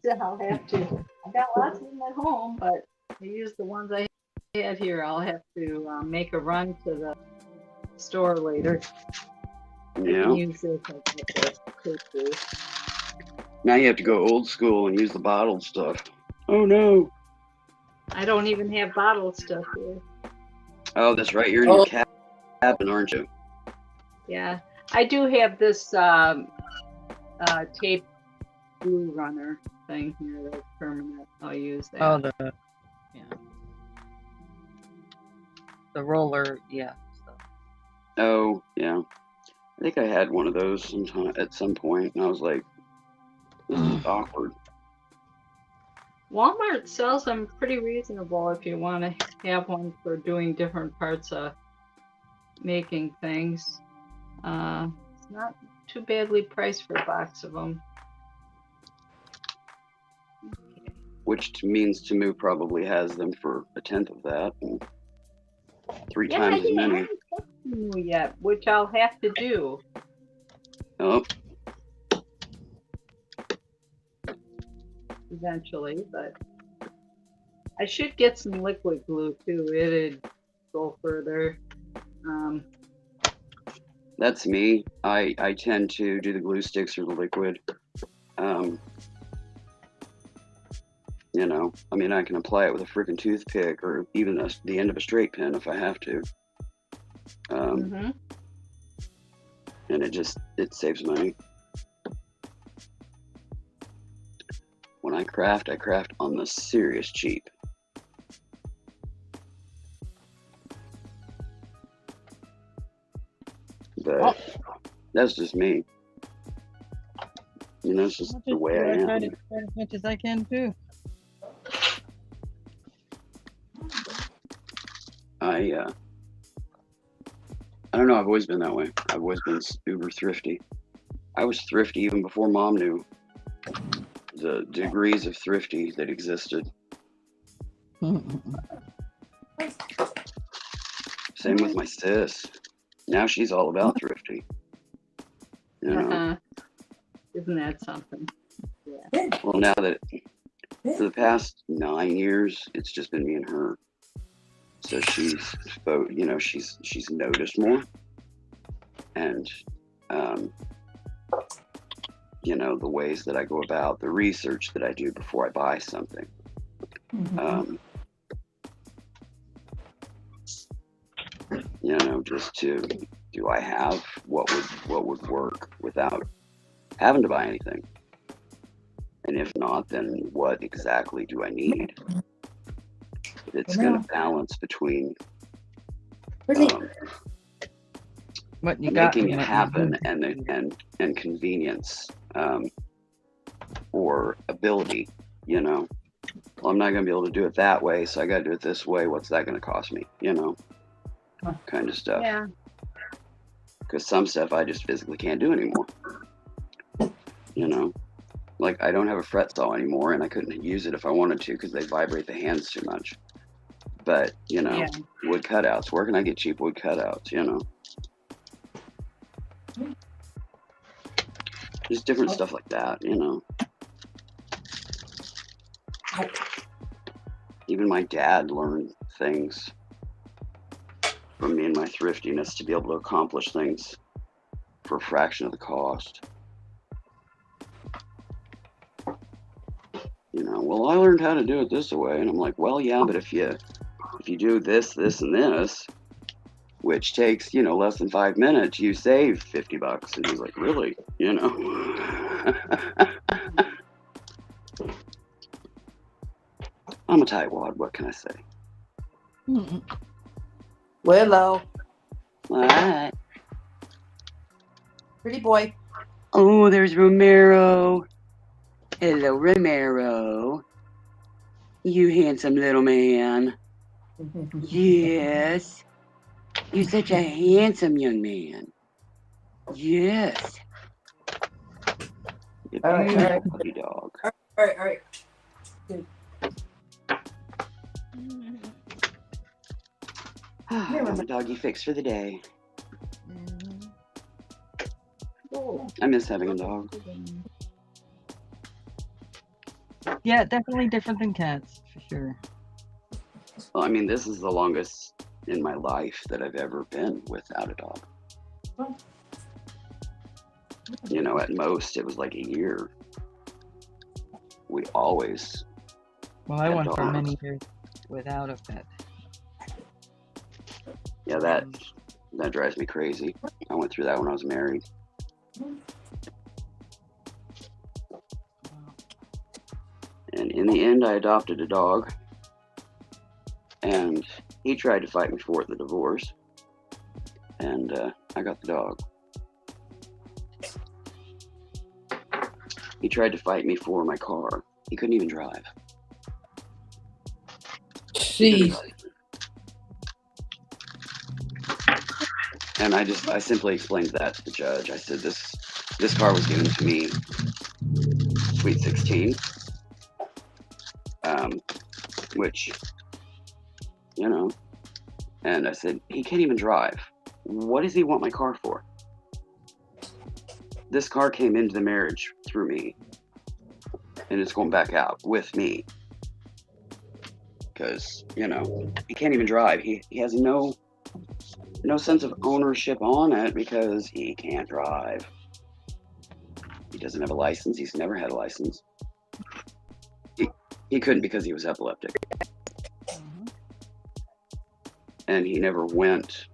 So I'll have to. I got lots of them at home, but I use the ones I had here. I'll have to make a run to the store later. I Yeah. can use this as a glue. Now you have to go old school and use the bottled stuff. Oh no. I don't even have bottled stuff here. Oh, that's right. You're in your cabin, aren't you? Yeah, I do have this tape glue runner thing here that's permanent. I'll use that. Oh, the roller, yeah. So. Oh, yeah. I think I had one of those sometime at some point, and I was like, this is awkward. Walmart sells them pretty reasonable if you want to have one for doing different parts of making things. It's not too badly priced for a box of them. Okay. Which means Tamu probably has them for a tenth of that, and 3 times as many. I haven't touched Tamu yet, which I'll have to do. Oh. Eventually, but I should get some liquid glue too. It'd go further. That's me. I tend to do the glue sticks or the liquid. You know, I mean, I can apply it with a freaking toothpick or even the end of a straight pen if I have to. And it saves money. When I craft on the serious cheap. But that's just me. You know, it's just the way I am. Try to try as much as I can too. I don't know, I've always been that way. I've always been uber thrifty. I was thrifty even before Mom knew the degrees of thrifty that existed. Same with my sis. Now she's all about thrifty. You know? Isn't that something? Yeah. Well, now that for the past 9 years, it's just been me and her. So she's, you know, she's noticed more, and you know, the ways that I go about, the research that I do before I buy something. You know, just do I have what would work without having to buy anything? And if not, then what exactly do I need? It's going to balance between what you got making it happen and convenience, or ability. You know, well, I'm not going to be able to do it that way, so I got to do it this way. What's that going to cost me? You know, kind of stuff. Yeah. Because some stuff I just physically can't do anymore. You know, like I don't have a fret saw anymore, and I couldn't use it if I wanted to because they vibrate the hands too much. But, you know, wood cutouts. Where can I get cheap wood cutouts, you know? Just different stuff like that, you know? Even my dad learned things from me and my thriftiness to be able to accomplish things for a fraction of the cost. You know, well, I learned how to do it this way. And I'm like, well, yeah, but if you do this, this, and this, which takes, you know, less than 5 minutes, you save $50. And he's like, really? You know? I'm a tightwad. What can I say? Willow. What? Pretty boy. Oh, there's Romero. Hello, Romero. You handsome little man. Yes. You're such a handsome young man. Yes. You're a beautiful puppy dog. All right. I'm a doggy fix for the day. I miss having a dog. Yeah, definitely different than cats, for sure. Well, I mean, this is the longest in my life that I've ever been without a dog. You know, at most, it was like a year. We always. Well, I went for many years without a pet. Yeah, that drives me crazy. I went through that when I was married. And in the end, I adopted a dog. And he tried to fight me for it, the divorce. And I got the dog. He tried to fight me for my car. He couldn't even drive. Jeez. And I simply explained that to the judge. I said, this car was given to me, Sweet 16, which, you know, and I said, he can't even drive. What does he want my car for? This car came into the marriage through me, and it's going back out with me. Because, you know, he can't even drive. He has no sense of ownership on it because he can't drive. He doesn't have a license. He's never had a license. He couldn't because he was epileptic. Mhm. And he never went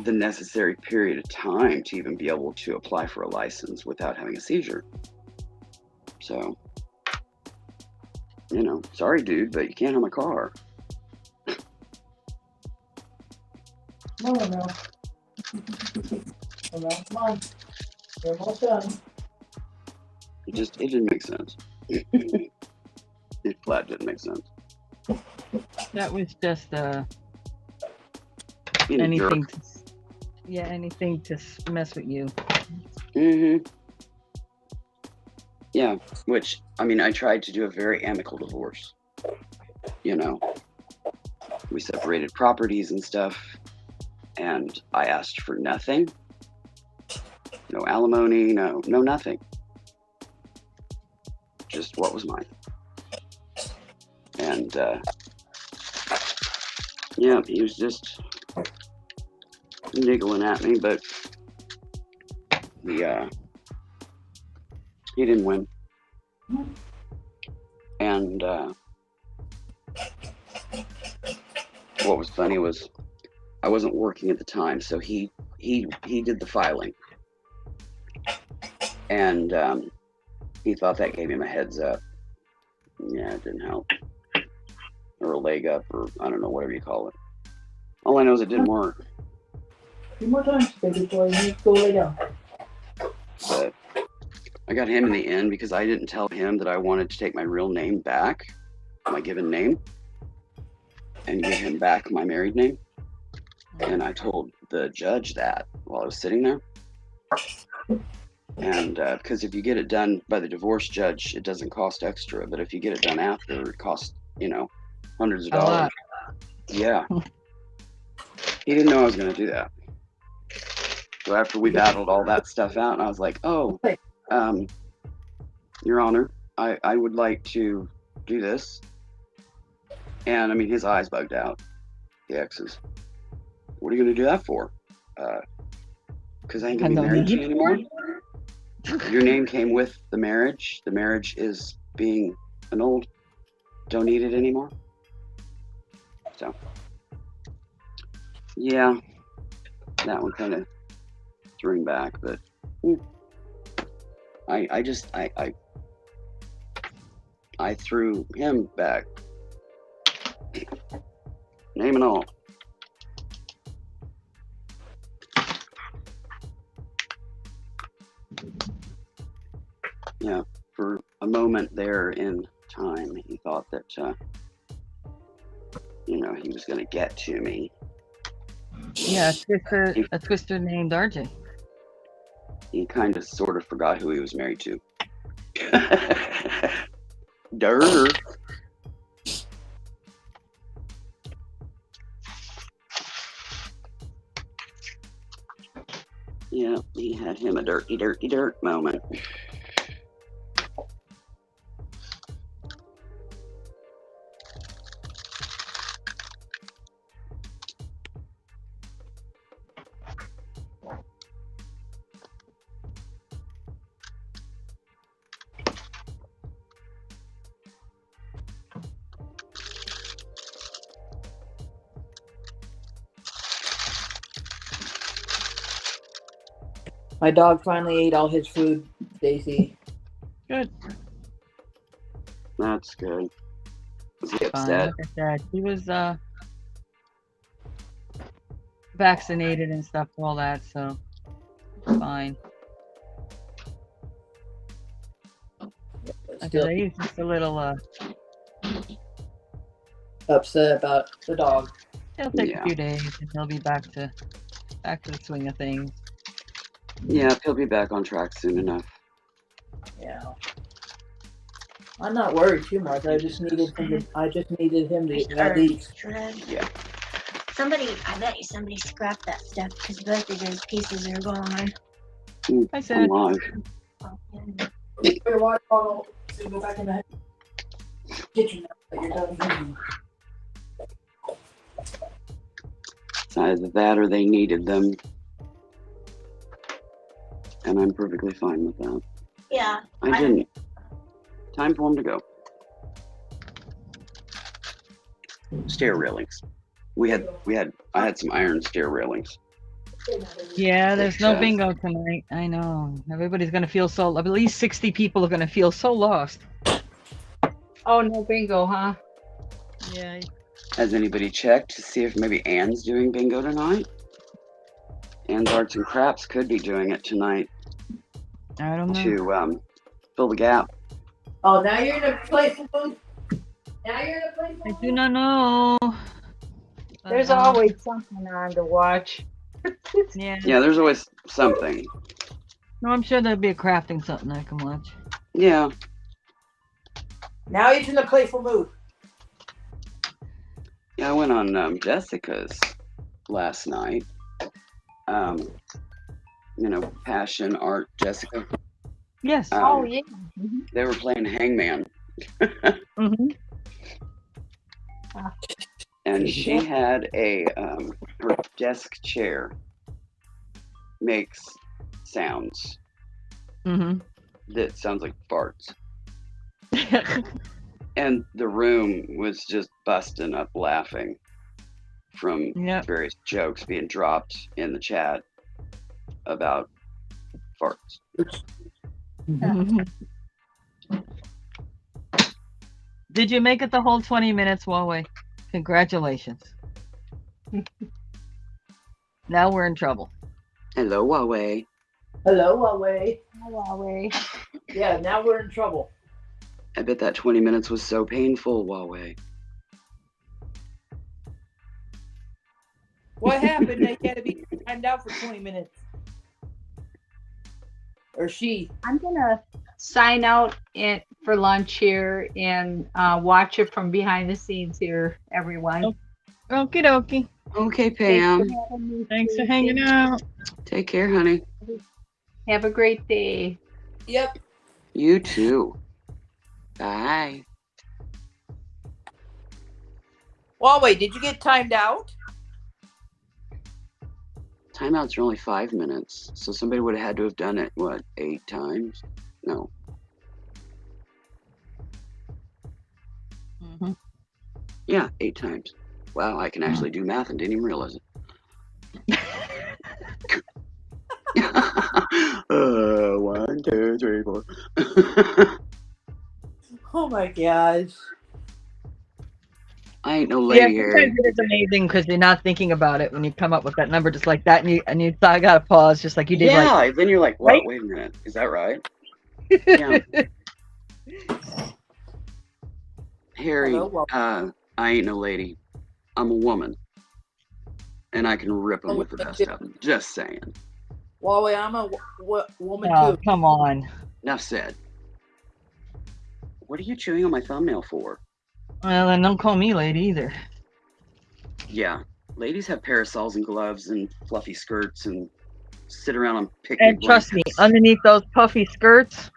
the necessary period of time to even be able to apply for a license without having a seizure. So, you know, sorry, dude, but you can't have my car. No, no. Come on. You're almost done. It didn't make sense. It flat didn't make sense. That was just Being a jerk. anything. Anything to mess with you. Mm-hmm. Yeah, which, I mean, I tried to do a very amicable divorce. You know, we separated properties and stuff, and I asked for nothing. No alimony, no nothing. Just what was mine. And, yeah, he was just niggling at me, but he didn't win. And what was funny was I wasn't working at the time, so he did the filing, and he thought that gave him a heads up. Yeah, it didn't help, or a leg up, or I don't know, whatever you call it. All I know is it didn't work. 2 more times, baby boy. You need to go lay down. But I got him in the end because I didn't tell him that I wanted to take my real name back, my given name, and give him back my married name. And I told the judge that while I was sitting there. And because if you get it done by the divorce judge, it doesn't cost extra. But if you get it done after, it costs, you know, hundreds of dollars. lot. Yeah. He didn't know I was going to do that. So after we battled all that stuff out, and I was like, oh, Your Honor, I would like to do this. And I mean, his eyes bugged out, the exes. What are you going to do that for? Because I ain't going to be married to you anymore. Your name came with the marriage. The marriage is being annulled. Don't need it anymore. So, yeah, that one kind of threw him back, but I threw him back. Name and all. Yeah, for a moment there in time, he thought that, you know, he was going to get to me. Yeah, a twister named RJ. He kind of sort of forgot who he was married to. Durr. Yeah, he had him a dirty dirt moment. My dog finally ate all his food, Stacey. Good. That's good. Was he Fine. upset? Like I said, he was vaccinated and stuff, all that, so fine. I Still he's just a little upset about the dog. it'll take Yeah. a few days and he'll be back to the swing of things. Yeah, he'll be back on track soon enough. Yeah. I'm not worried too much. I just needed him to at least. Yeah. I bet you somebody scrapped that stuff because both of those pieces are gone. I said, Alive. Your water bottle to go back in the kitchen now that you're done drinking. It's either that or they needed them. And I'm perfectly fine with that. Yeah. I didn't. Time for him to go. stair railings. I had some iron stair railings. Yeah, there's no bingo tonight. I know. Everybody's gonna feel so. At least 60 people are gonna feel so lost. Oh, no bingo, huh? Yeah. Has anybody checked to see if maybe Anne's doing bingo tonight? Anne's Arts and Crafts could be doing it tonight I don't know. to fill the gap. Oh, now you're in a playful mood. Now you're in a playful I mood. do not know. There's always something on to watch. Yeah. Yeah, there's always something. No, I'm sure there'll be a crafting something I can watch. Yeah. Now he's in a playful mood. Yeah, I went on Jessica's last night. Passion Art Jessica. Yes. Oh, yeah. They were playing Hangman. Mm-hmm. And she had her desk chair makes sounds Mm-hmm. that sounds like farts. And the room was just busting up laughing from various jokes being dropped in the chat about farts. Did you make it the whole 20 minutes, Huawei? Congratulations. Now we're in trouble. Hello, Huawei. Hello, Huawei. Huawei. Yeah, now we're in trouble. I bet that 20 minutes was so painful, Huawei. What happened? They had to be timed out for 20 minutes. Or she. I'm going to sign out for lunch here and watch it from behind the scenes here, everyone. Okie dokie. Okay, Pam. Thanks for hanging out. Take care, honey. Have a great day. Yep. You too. Bye. Huawei, did you get timed out? Timeouts are only 5 minutes, so somebody would have had to have done it, 8 times? No. Mm-hmm. Yeah, 8 times. Wow, I can actually do math and didn't even realize it. 1, 2, 3, 4. Oh my gosh. I ain't no lady here. Sometimes it is amazing because you're not thinking about it when you come up with that number just like that, and you thought I gotta pause just like you did. Yeah, like, then you're like, what? Right? Wait a minute, is that right? Yeah. Harry, Hello, I ain't no lady. I'm a woman, and I can rip them with the best of them. Just saying. Huawei, I'm a woman Oh, too. come on. Enough said. What are you chewing on my thumbnail for? Well, then don't call me lady either. Yeah, ladies have parasols and gloves and fluffy skirts and sit around on picnic And trust me, blankets. underneath those puffy skirts,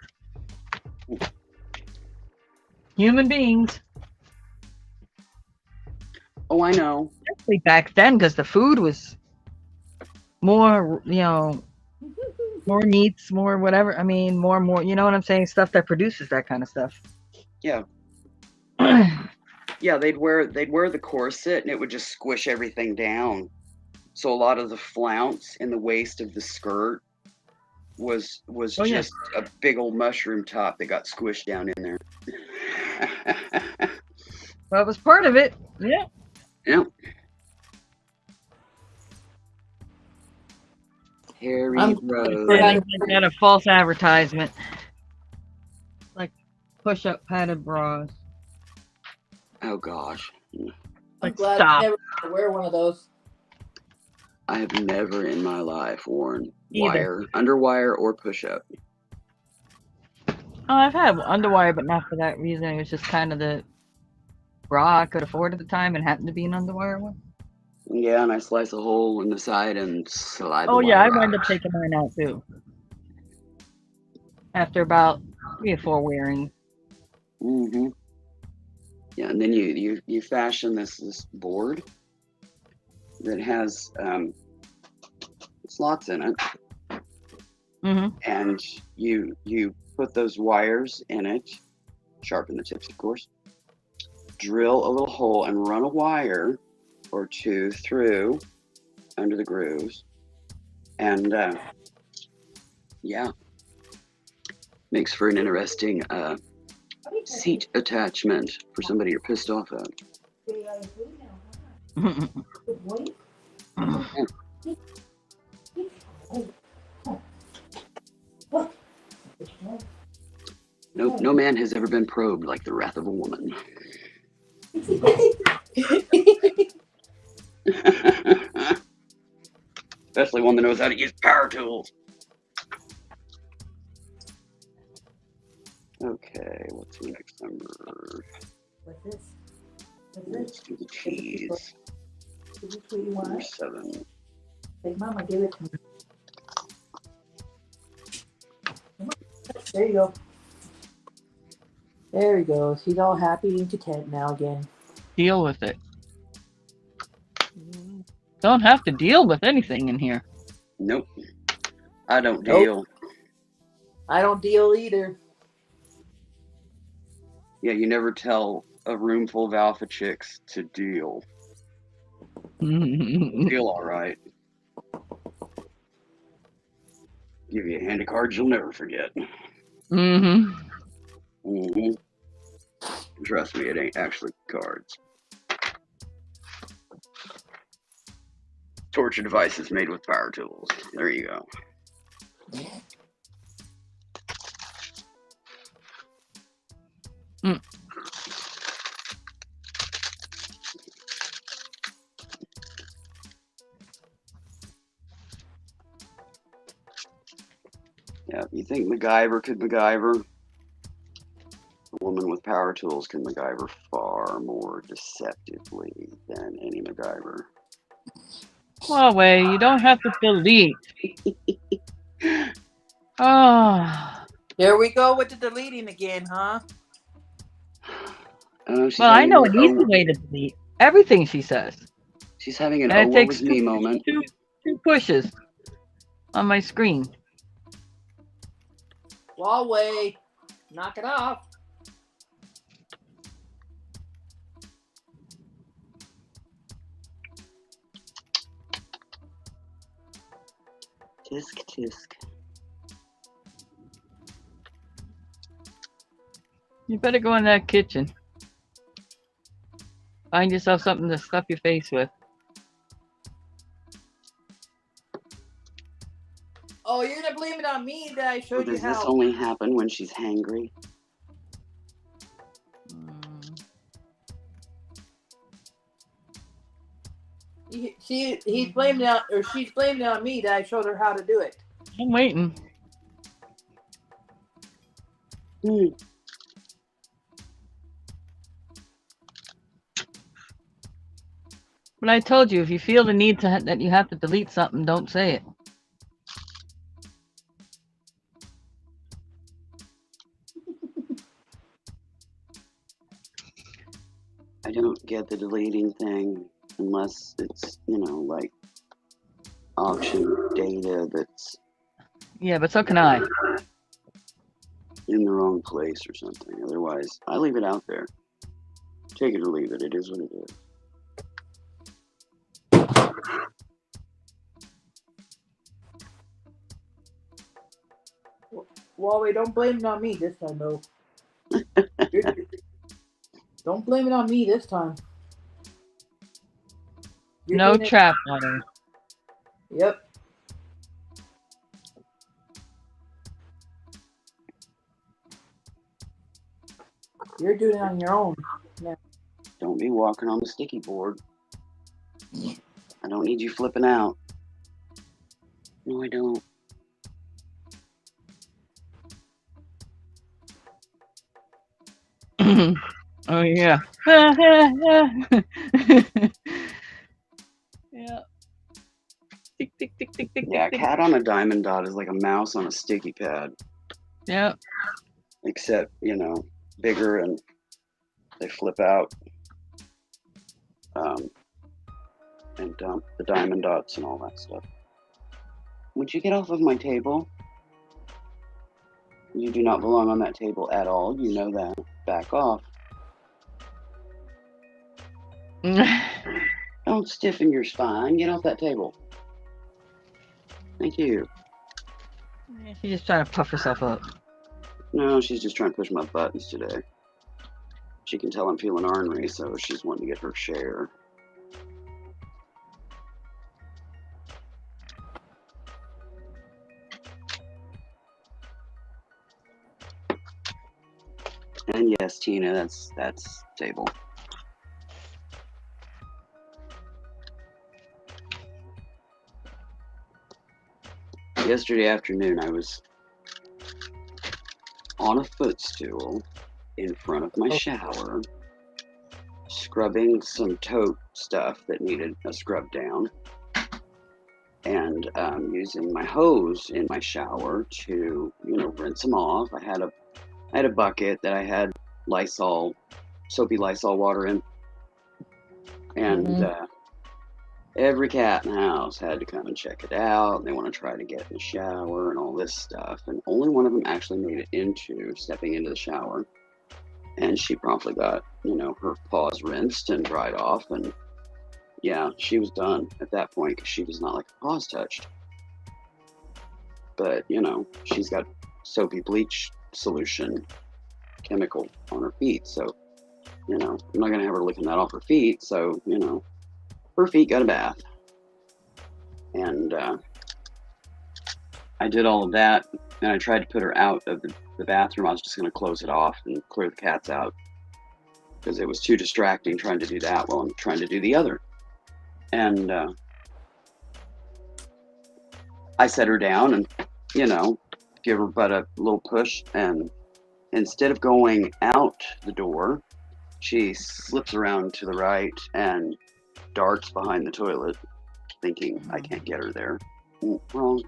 human beings. Oh, I know. Especially back then, because the food was more, more meats, more whatever. I mean, more, you know what I'm saying? Stuff that produces that kind of stuff. Yeah. Yeah, they'd wear the corset and it would just squish everything down. So a lot of the flounce in the waist of the skirt was just a big old mushroom top that got squished down in there. Well, it was part of it. Yeah. Yeah. Harry Rose. Got a false advertisement. Like push-up padded bras. Oh gosh. I'm glad Stop. I never had to wear one of those. I have never in my life worn Either. underwire or push-up. Oh, I've had underwire, but not for that reason. It was just kind of the bra I could afford at the time and happened to be an underwire one. Yeah, and I slice a hole in the side and slide. Oh the yeah, I wire wound out. up taking mine out too. After about 3 or 4 wearing. Mm-hmm. Yeah, and then you fashion this board that has slots in it, Mm-hmm. and you put those wires in it, sharpen the tips, of course, drill a little hole and run a wire or two through under the grooves. And yeah, makes for an interesting seat attachment for somebody you're pissed off at. No man has ever been probed like the wrath of a woman. Especially one that knows how to use power tools. Okay, what's the next number? What's this? Let's do the cheese. Number 7. Hey, Mama, give it to me. There you go. There he goes. He's all happy and content now again. Deal with it. Don't have to deal with anything in here. Nope. I don't deal. I don't deal either. Yeah, you never tell a room full of alpha chicks to deal. Deal all right. Give you a hand of cards you'll never forget. Trust me, it ain't actually cards. Torture devices made with power tools. There you go. Yeah, you think MacGyver could MacGyver? A woman with power tools can MacGyver far more deceptively than any MacGyver. Well, wait, you don't have to delete. Oh. There we go with the deleting again, huh? Well, I know an easy way to delete everything she says. She's having an "oh, what was me" moment. Two pushes on my screen. Huawei, knock it off. Tisk, tisk. You better go in that kitchen. Find yourself something to stuff your face with. Oh, you're gonna blame it on me that I showed you how. Does this only happen when she's hangry? He's blaming it on, or she's blaming it on me that I showed her how to do it. I'm waiting. But I told you, if you feel the need to that you have to delete something, don't say it. I don't get the deleting thing unless it's, like auction data that's... Yeah, but so can I. In the wrong place or something. Otherwise, I leave it out there. Take it or leave it. It is what it is. Huawei, don't blame it on me this time, though. Don't blame it on me this time. No trap water. Yep. You're doing it on your own. Yeah. Don't be walking on the sticky board. I don't need you flipping out. No, I don't. Oh, yeah. Yeah. Tick, tick, tick, tick, tick, Yeah, a tick, cat on a diamond dot is like a mouse on a sticky pad. Yeah. Except, bigger and they flip out. And dump the diamond dots and all that stuff. Would you get off of my table? You do not belong on that table at all. You know that. Back off. Don't stiffen your spine. Get off that table. Thank you. She's just trying to puff herself up. No, she's just trying to push my buttons today. She can tell I'm feeling ornery, so she's wanting to get her share. And yes, Tina, that's table. Yesterday afternoon, I was on a footstool in front of my shower, scrubbing some tote stuff that needed a scrub down, and using my hose in my shower to, rinse them off. I had a bucket that I had soapy Lysol water in, and every cat in the house had to come and check it out. They want to try to get in the shower and all this stuff, and only one of them actually made it into stepping into the shower, and she promptly got, her paws rinsed and dried off, and yeah, she was done at that point because she does not like her paws touched. But, she's got soapy bleach solution chemical on her feet, so, I'm not going to have her licking that off her feet, so, her feet got a bath. And I did all of that, and I tried to put her out of the bathroom. I was just going to close it off and clear the cats out because it was too distracting trying to do that while I'm trying to do the other. And I set her down and, give her butt a little push, and instead of going out the door, she slips around to the right and darts behind the toilet, thinking I can't get her there. Wrong.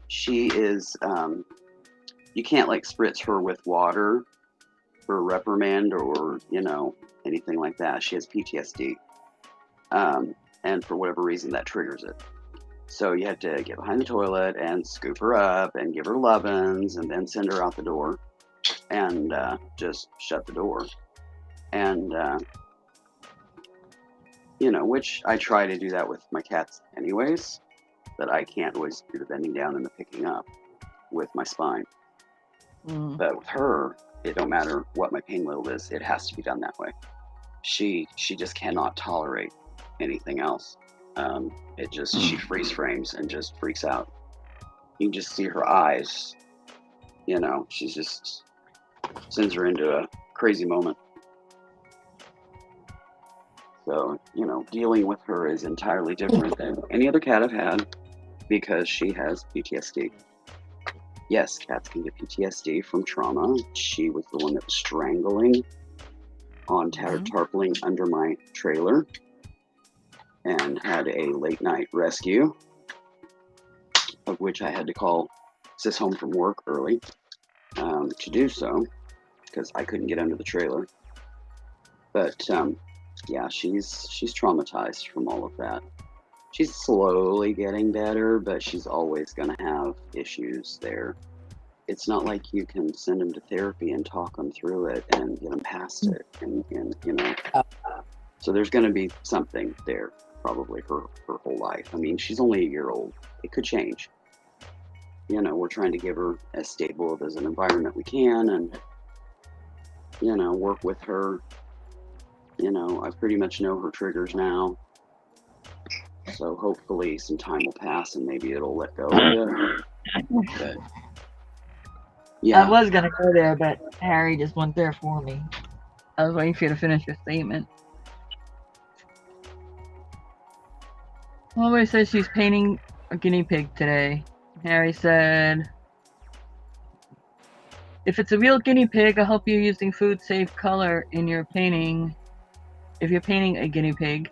She is, you can't spritz her with water for reprimand or, anything like that. She has PTSD. And for whatever reason that triggers it. So you have to get behind the toilet and scoop her up and give her lovin's and then send her out the door and just shut the door. And, which I try to do that with my cats anyways, but I can't always do the bending down and the picking up with my spine. But with her, it don't matter what my pain level is, it has to be done that way. She just cannot tolerate anything else. She freeze frames and just freaks out. You can just see her eyes, she's just sends her into a crazy moment. So, dealing with her is entirely different than any other cat I've had because she has PTSD. Yes, cats can get PTSD from trauma. She was the one that was strangling on tattered tarpaulin under my trailer and had a late night rescue, of which I had to call Sis home from work early to do so because I couldn't get under the trailer. But yeah, she's traumatized from all of that. She's slowly getting better, but she's always going to have issues there. It's not like you can send them to therapy and talk them through it and get them past it. And so there's going to be something there probably her whole life. I mean, she's only a year old. It could change. We're trying to give her as stable of as an environment we can and, work with her. I pretty much know her triggers now. So hopefully some time will pass and maybe it'll let go of it. But, yeah. I was going to go there, but Harry just went there for me. I was waiting for you to finish your statement. Chloe says she's painting a guinea pig today. Harry said, if it's a real guinea pig, I'll help you using food-safe color in your painting. If you're painting a guinea pig.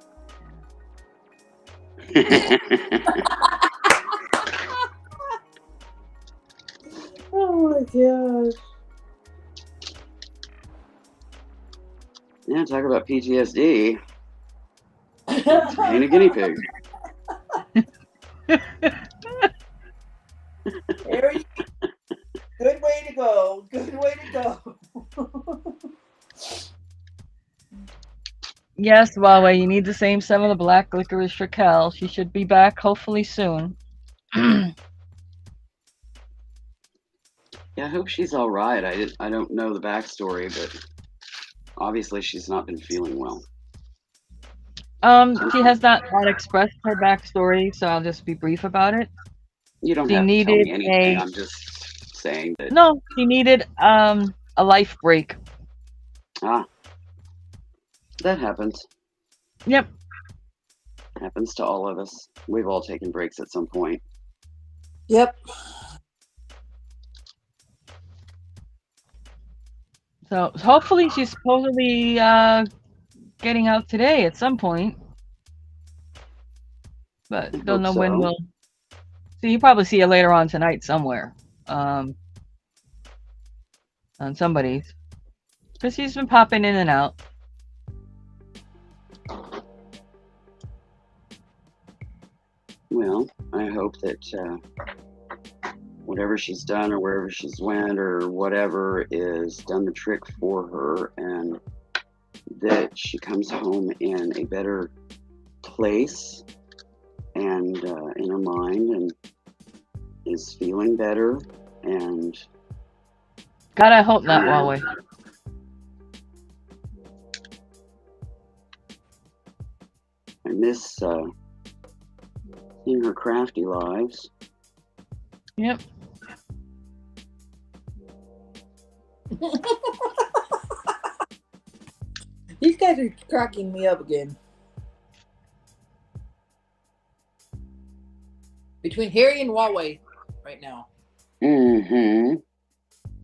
Oh my gosh. Yeah, talk about PTSD. Paint a guinea pig. Harry, good way to go. Good way to go. Yes, Huawei, you need the same some of the black licorice for Cal. She should be back hopefully soon. Yeah, I hope she's all right. I don't know the backstory, but obviously she's not been feeling well. She has not expressed her backstory, so I'll just be brief about it. You don't She have to tell needed me anything. I'm just saying that. No, she needed a life break. Ah, that happens. Yep. Happens to all of us. We've all taken breaks at some point. Yep. So hopefully she's supposedly getting out today at some point. But don't know when we'll see. You probably see her later on tonight somewhere. On somebody's. Because she's been popping in and out. Well, I hope that whatever she's done or wherever she's went or whatever is done the trick for her, and that she comes home in a better place and in her mind and is feeling better. And God, I hope not, Huawei. I miss seeing her crafty lives. Yep. These guys are cracking me up again. Between Harry and Huawei right now. Mm-hmm.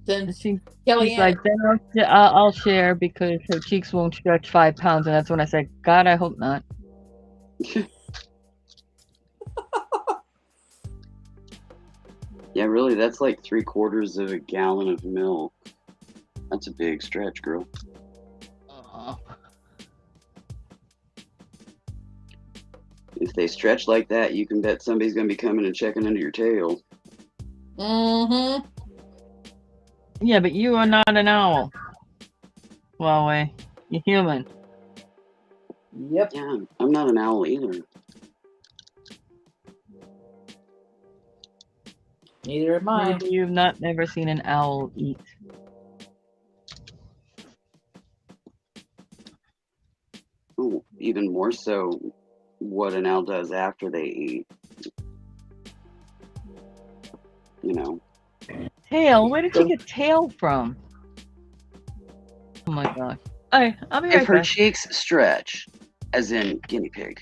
Since She's Kellyanne, like, then I'll share because her cheeks won't stretch 5 pounds. And that's when I said, God, I hope not. Yeah, really, that's like 3/4 of a gallon of milk. That's a big stretch, girl. If they stretch like that, you can bet somebody's going to be coming and checking under your tail. mm-hmm. Yeah, but you are not an owl. Huawei, you're human. Yep. Yeah, I'm not an owl either. Neither am I. Maybe you've never seen an owl eat. Oh, even more so what an owl does after they eat. You know. Tail? Where did you get tail from? Oh my god. Alright, I'll be right If her back. cheeks stretch, as in guinea pig.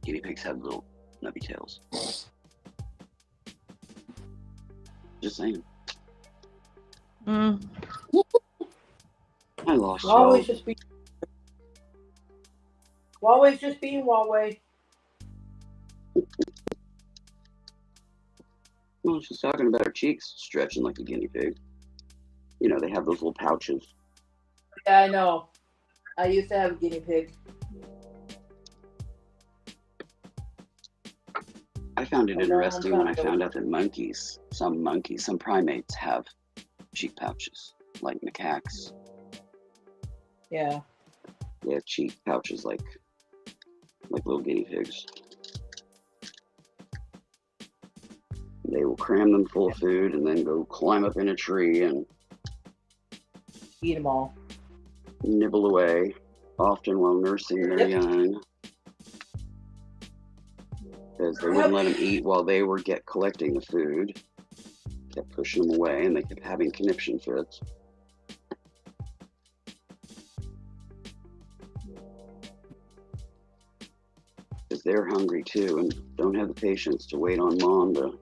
Guinea pigs have little nubby tails. Just saying. Mm. I lost Huawei's y'all. Huawei's just being Huawei. Well, she's talking about her cheeks stretching like a guinea pig. You know, they have those little pouches. Yeah, I know. I used to have a guinea pig. I found it interesting when I found out that some primates have cheek pouches, like macaques. Yeah. They have cheek pouches like little guinea pigs. They will cram them full of food and then go climb up in a tree and Eat them all. nibble away, often while nursing their young. Because they wouldn't let them eat while they were collecting the food. Kept pushing them away, and they kept having conniption fits. Because they're hungry too, and don't have the patience to wait on mom to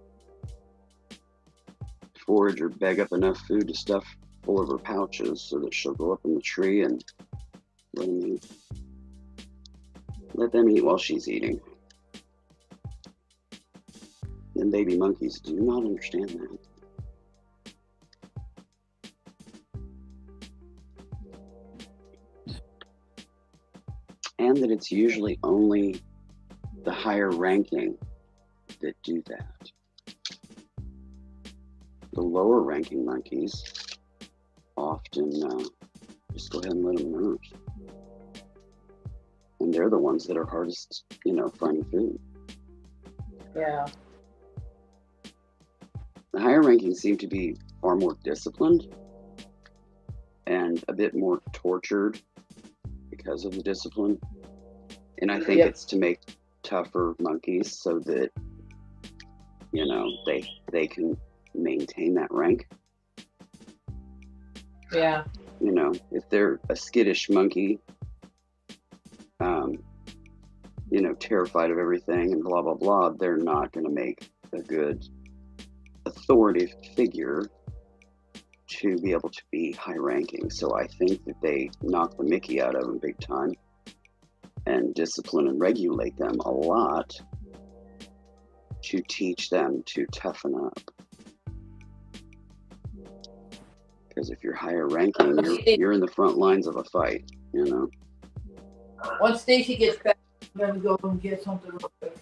forage or bag up enough food to stuff full of her pouches so that she'll go up in the tree and let them eat. Let them eat while she's eating. And baby monkeys do not understand that. And that it's usually only the higher ranking that do that. the lower ranking monkeys often just go ahead and let them nurse. And they're the ones that are hardest, finding food. Yeah. The higher rankings seem to be far more disciplined and a bit more tortured because of the discipline. And I think it's to make tougher monkeys so that, they can maintain that rank. Yeah. If they're a skittish monkey, terrified of everything and blah, blah, blah, they're not going to make a good authoritative figure to be able to be high ranking. So I think that they knock the mickey out of them big time and discipline and regulate them a lot to teach them to toughen up. Because if you're higher ranking, you're in the front lines of a fight, Once Stacey gets back, I'm gonna go and get something real quick.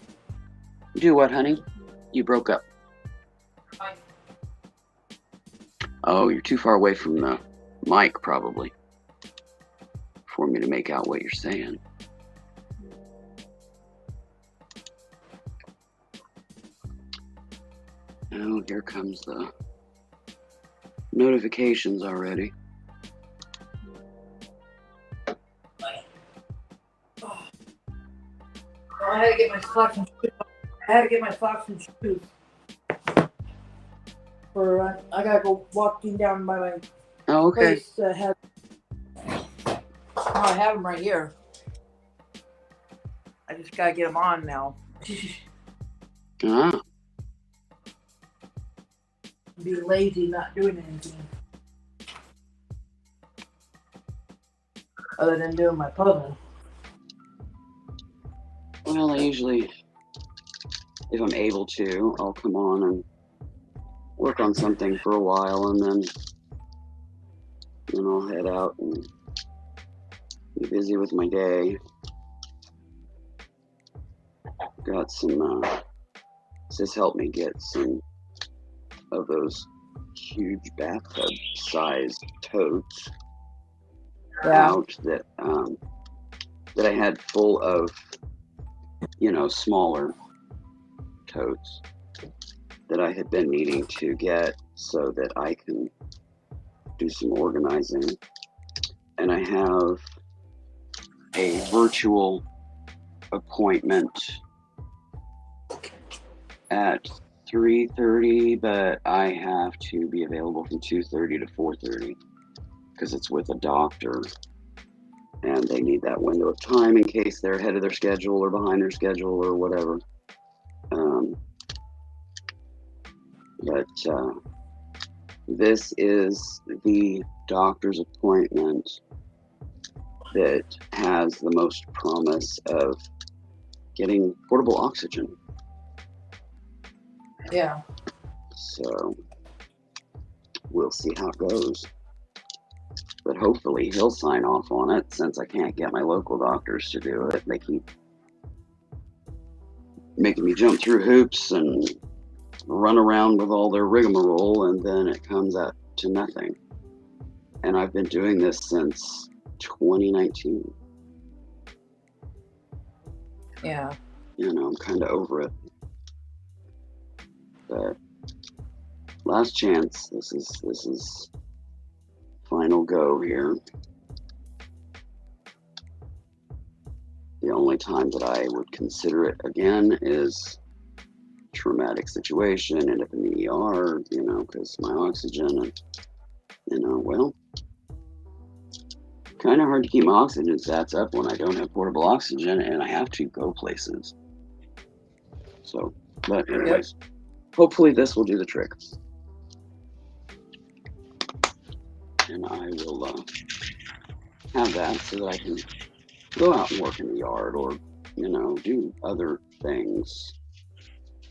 Do what, honey? You broke up. Hi. Oh, you're too far away from the mic, probably, for me to make out what you're saying. Oh, here comes the notifications already. I had to get my socks and shoes. I gotta go walking down by my place that has. I have them right here. I just gotta get them on now. Be lazy, not doing anything other than doing my puzzle. Well, I usually, if I'm able to, I'll come on and work on something for a while, and then I'll head out and be busy with my day. Got some, this helped me get some of those huge bathtub-sized totes out that I had full of, smaller totes that I had been needing to get so that I can do some organizing. And I have a virtual appointment at 3:30, but I have to be available from 2:30 to 4:30 because it's with a doctor. And they need that window of time in case they're ahead of their schedule or behind their schedule or whatever. But this is the doctor's appointment that has the most promise of getting portable oxygen. Yeah. So we'll see how it goes. But hopefully he'll sign off on it since I can't get my local doctors to do it. They keep making me jump through hoops and run around with all their rigmarole, and then it comes out to nothing. And I've been doing this since 2019. Yeah. I'm kind of over it. But last chance. This is final go here. The only time that I would consider it again is traumatic situation, end up in the ER, because my oxygen, and well, kind of hard to keep my oxygen stats up when I don't have portable oxygen and I have to go places. So, but anyways, hopefully this will do the trick. And I will have that so that I can go out and work in the yard or, do other things.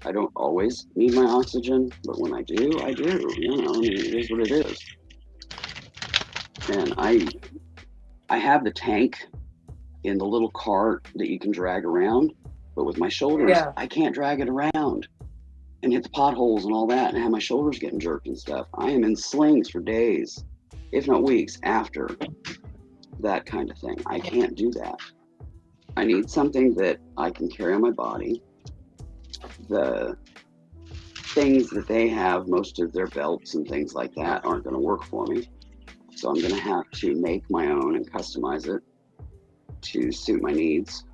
I don't always need my oxygen, but when I do, I do. It is what it is. And I have the tank in the little cart that you can drag around, but with my shoulders, I can't drag it around. and hit the potholes and all that and have my shoulders getting jerked and stuff. I am in slings for days, if not weeks, after that kind of thing. I can't do that. I need something that I can carry on my body. The things that they have, most of their belts and things like that, aren't going to work for me. So I'm going to have to make my own and customize it to suit my needs.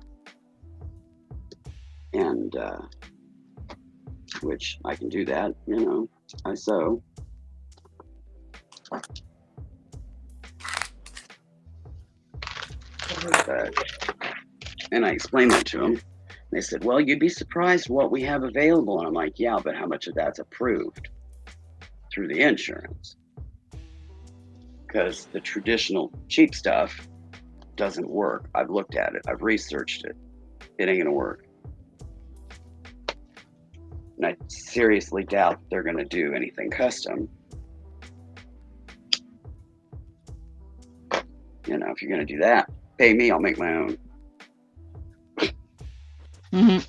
And, which I can do that, you know, I sew. And I explained that to them. They said, well, you'd be surprised what we have available. And I'm like, yeah, but how much of that's approved through the insurance? Because the traditional cheap stuff doesn't work. I've looked at it. I've researched it. It ain't gonna work. And I seriously doubt they're gonna do anything custom. You know, if you're gonna do that, pay me, I'll make my own. Mm-hmm.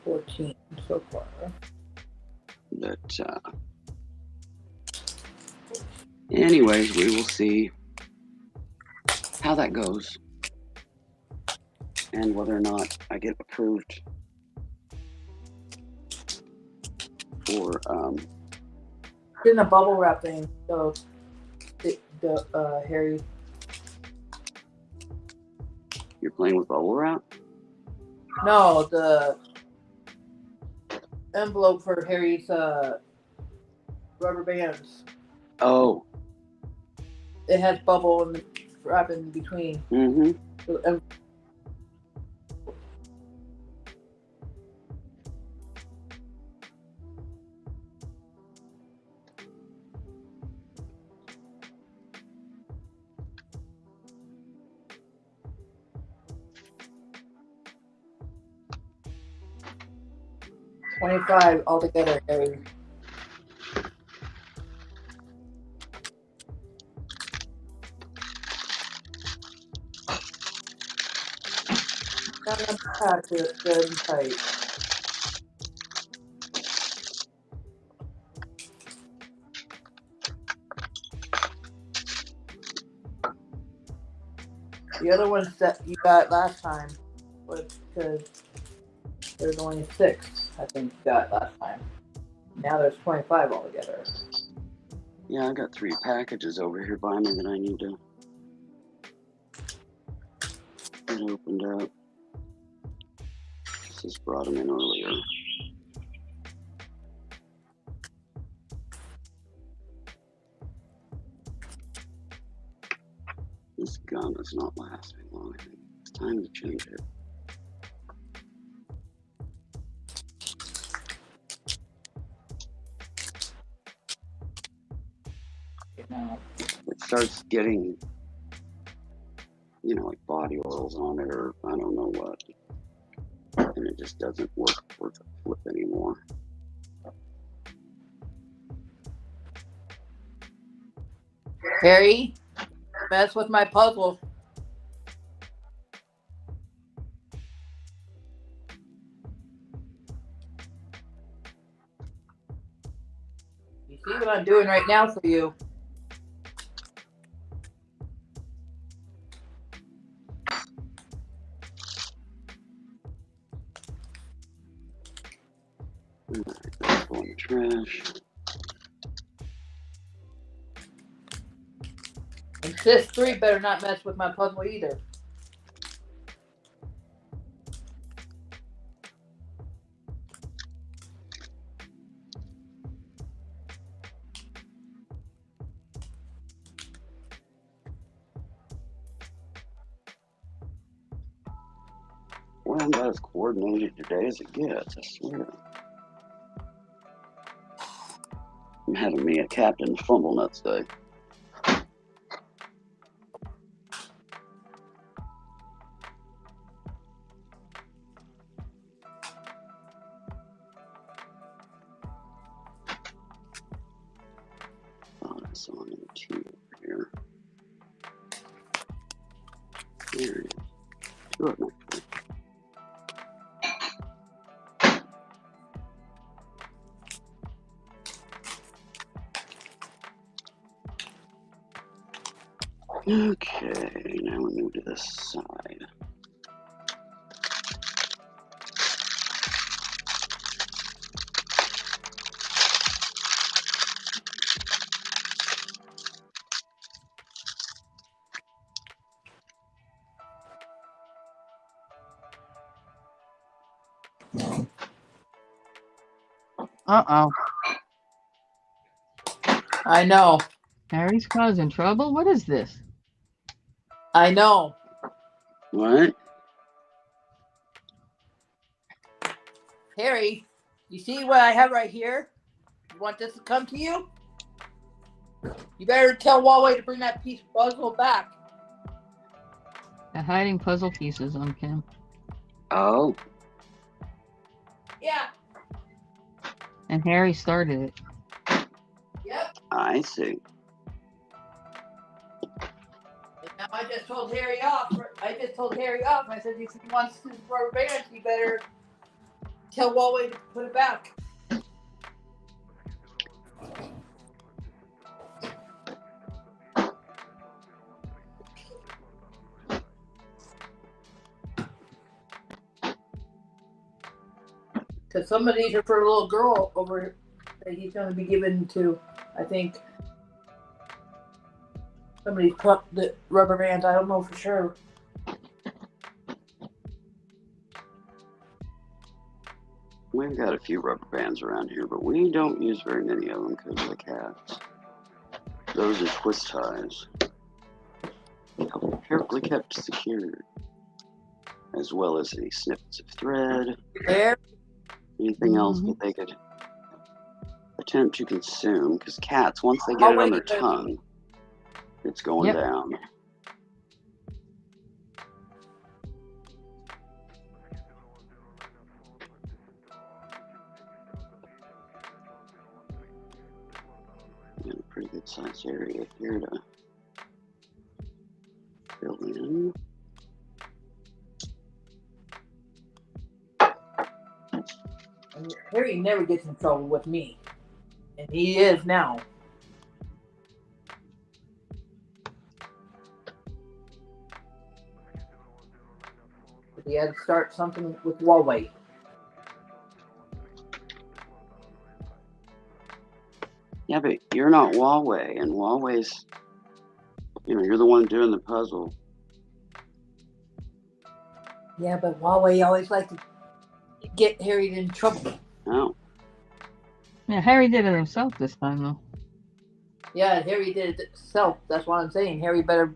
14 so far. But anyways, we will see how that goes and whether or not I get approved for In a bubble wrapping, so the Harry. You're playing with bubble wrap? No, the envelope for Harry's rubber bands. Oh. It has bubble and wrap in between. Mm-hmm. So, 25 altogether, Harry. Got enough pack to good and tight. The other ones that you got last time was because there's only 6, I think, you got last time. Now there's 25 altogether. Yeah, I got 3 packages over here by me that I need to get opened up. Just brought them in earlier. This gun is not lasting long. I think it's time to change it. It starts getting, you know, like body oils on it, or I don't know what, and it just doesn't work worth a flip anymore. Harry, mess with my puzzle. You see what I'm doing right now for you? Alright, go in the trash. And Sis 3 better not mess with my puzzle either. Well, I'm about as coordinated today as it gets, I swear. I'm having me a Captain Fumble Nuts day. Oh, I saw another 2 over here. There it is. Do it next week. Okay, now we move to this side. Uh-oh. I know. Harry's causing trouble? What is this? I know. What? Harry, you see what I have right here? You want this to come to you? You better tell Huawei to bring that piece of puzzle back. They're hiding puzzle pieces on Kim. Oh, Yeah. And Harry started it. Yep. I see. And now I just told Harry off. I said, if he wants his rubber bands, you better tell Huawei to put it back. Because some of these are for a little girl over that he's going to be given to, I think, somebody's plucked the rubber bands. I don't know for sure. We've got a few rubber bands around here, but we don't use very many of them because of the cats. Those are twist ties. Carefully kept secured. As well as any snippets of thread. There. Anything else that they could attempt to consume. Because cats, once they get it on their tongue, it's going down. Got a pretty good sized area here to fill in. And Harry never gets in trouble with me. And he is now. But he had to start something with Huawei. Yeah, but you're not Huawei, and Huawei's, you're the one doing the puzzle. Yeah, but Huawei always likes to get Harry in trouble. Oh. Yeah, Harry did it himself this time, though. Yeah, Harry did it himself. That's what I'm saying. Harry better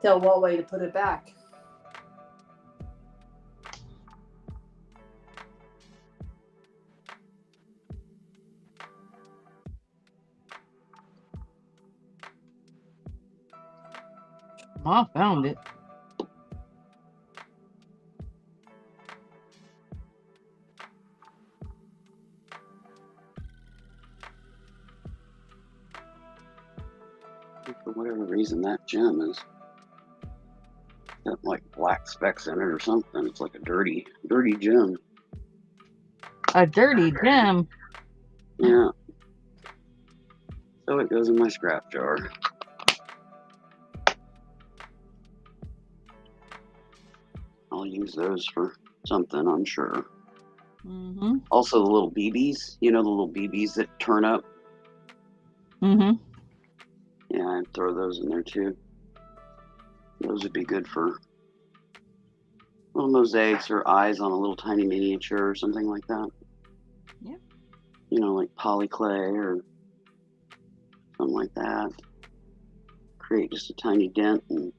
tell Huawei to put it back. Ma found it. For whatever reason, that gem is got like black specks in it or something. It's like a dirty gem. A dirty gem? Yeah. So it goes in my scrap jar. I'll use those for something, I'm sure. Mm-hmm. Also, the little BBs. The little BBs that turn up. Mm-hmm. Yeah, I'd throw those in there too. Those would be good for little mosaics or eyes on a little tiny miniature or something like that. Yeah. Like polyclay or something like that. Create just a tiny dent, and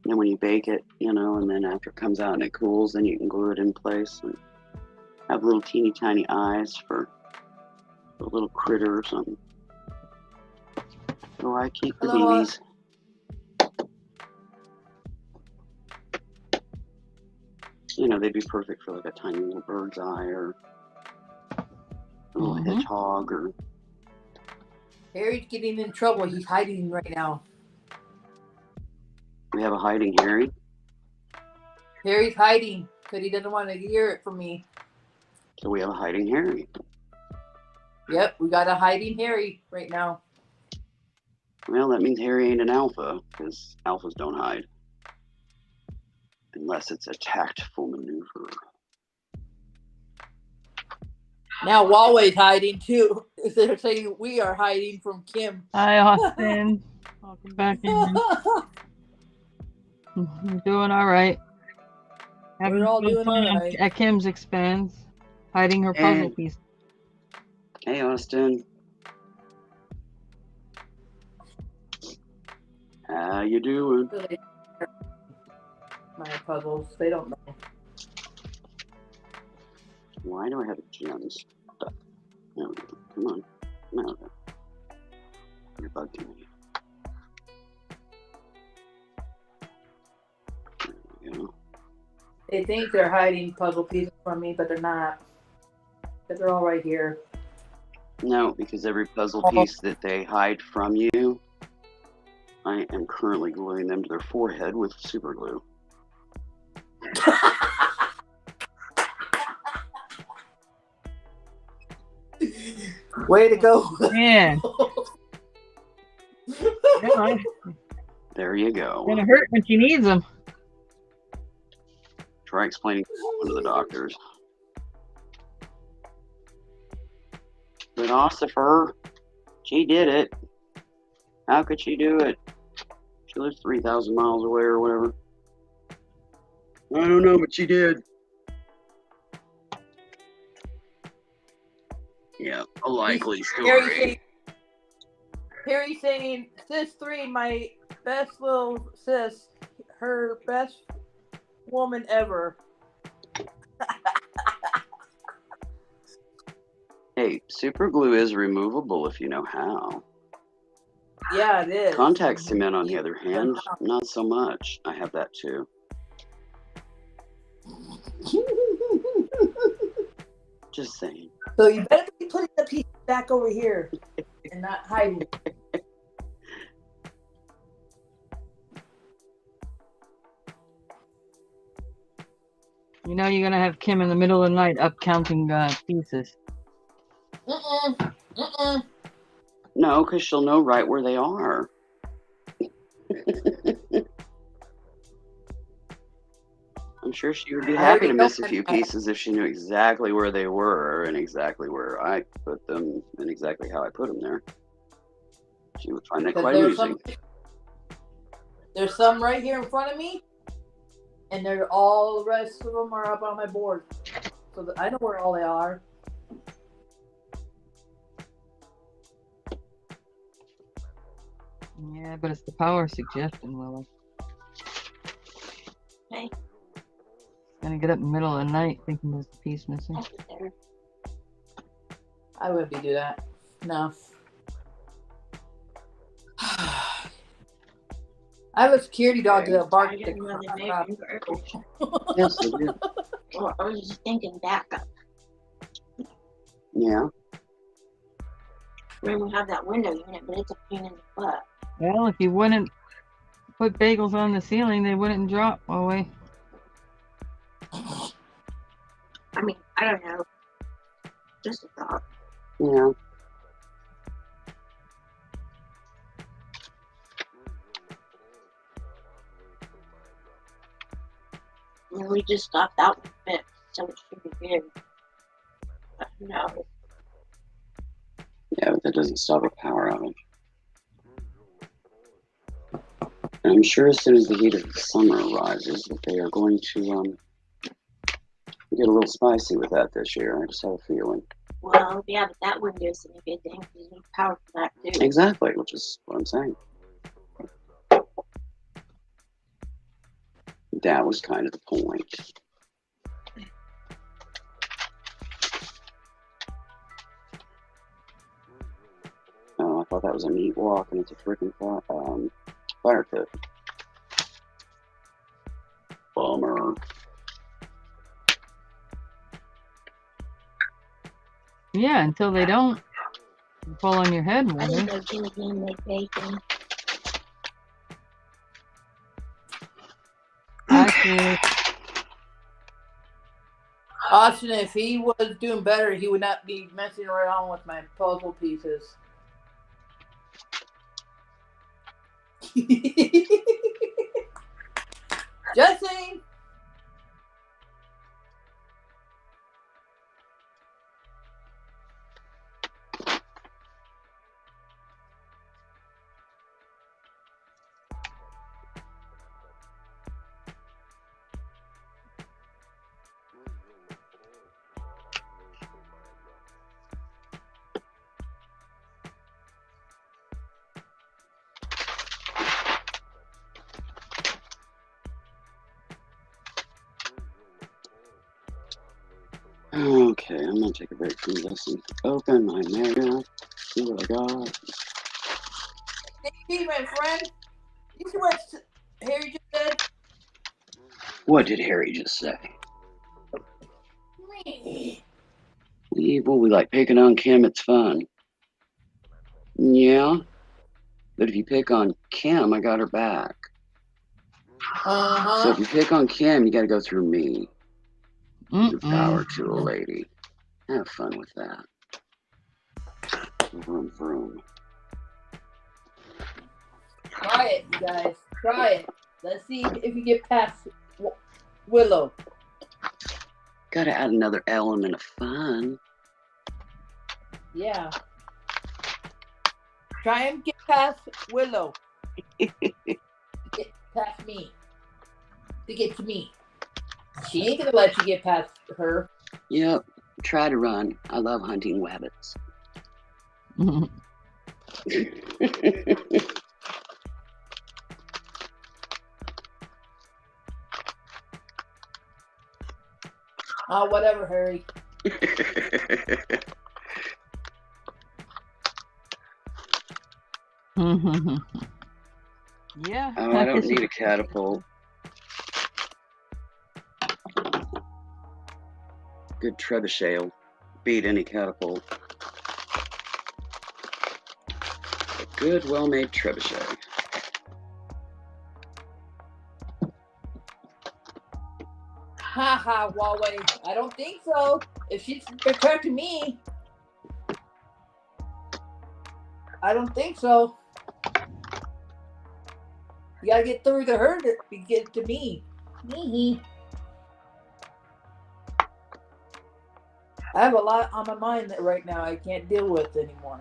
then when you bake it, and then after it comes out and it cools, then you can glue it in place and have little teeny tiny eyes for a little critter or something. So I keep the BBs. They'd be perfect for like a tiny little bird's eye or a little hedgehog or. Harry's getting in trouble. He's hiding right now. We have a hiding Harry. Harry's hiding because he doesn't want to hear it from me. So we have a hiding Harry. Yep, we got a hiding Harry right now. Well, that means Harry ain't an alpha, because alphas don't hide. Unless it's a tactful maneuver. Now Huawei's hiding too. They're saying we are hiding from Kim. Hi, Austin. Welcome back in. You're doing all right. We're all doing all right. At Kim's expense, hiding her puzzle piece. Hey, Austin. How you doing? My puzzles, they don't know. Why do I have gems? There we go. Come on. Come out. You're bugging me. There we go. They think they're hiding puzzle pieces from me, but they're not. Because they're all right here. No, because every puzzle piece that they hide from you, I am currently gluing them to their forehead with super glue. Way to go. Man. There you go. It's gonna hurt when she needs them. Try explaining to the doctors. Philosopher, she did it. How could she do it? She lives 3,000 miles away or whatever. I don't know, but she did. Yeah, a likely story. Harry saying, sis 3, my best little sis, her best woman ever. Hey, super glue is removable if you know how. Yeah, it is. Contact cement, on the other hand, not so much. I have that too. Just saying. So you better be putting the piece back over here and not hiding it. You know you're gonna have Kim in the middle of the night up counting pieces. No, because she'll know right where they are. I'm sure she would be happy to miss a few pieces if she knew exactly where they were and exactly where I put them and exactly how I put them there. She would find that quite amusing. There's some right here in front of me, and all the rest of them are up on my board. So that I know where all they are. Yeah, but it's the power suggestion, Willow. Okay. Gonna get up in the middle of the night thinking there's a piece missing. I wouldn't be do that. No. I have a security dog that barks. Yes, they do. Well, I was just thinking backup. Yeah. We have that window unit, but it's a pain in the butt. Well, if you wouldn't put bagels on the ceiling, they wouldn't drop away. I mean, I don't know. Just a thought. Yeah. And we just got that one fixed, so it should be good. But who knows? Yeah, but that doesn't stop a power outage. And I'm sure as soon as the heat of the summer arises that they are going to get a little spicy with that this year. I just have a feeling. Well, yeah, but that window isn't a good thing because you need power for that too. Exactly, which is what I'm saying. That was kind of the point. Oh, I thought that was a neat walk, and it's a freaking fire pit. Bummer. Yeah, until they don't fall on your head. I didn't know Jimmy Dean made bacon. Cool. Austin, if he was doing better, he would not be messing around with my puzzle pieces. Just saying. Okay, I'm gonna take a break from this and open my mail. See what I got. Hey, my friend. You see what Harry just said? What did Harry just say? Well, we like picking on Kim. It's fun. Yeah, but if you pick on Kim, I got her back. So if you pick on Kim, you got to go through me. Your power tool, lady. Have fun with that. Vroom, vroom. Try it, you guys. Try it. Let's see if you get past Willow. Got to add another element of fun. Yeah. Try and get past Willow. Get past me. To get to me. She ain't gonna let you get past her. Yep. Try to run. I love hunting rabbits. Oh, whatever, Harry. Yeah. Oh, I don't need a catapult. Good trebuchet will beat any catapult. A good, well-made trebuchet. Ha ha, Huawei. I don't think so. If she's protecting me, I don't think so. You gotta get through to her to get to me. I have a lot on my mind that right now I can't deal with anymore.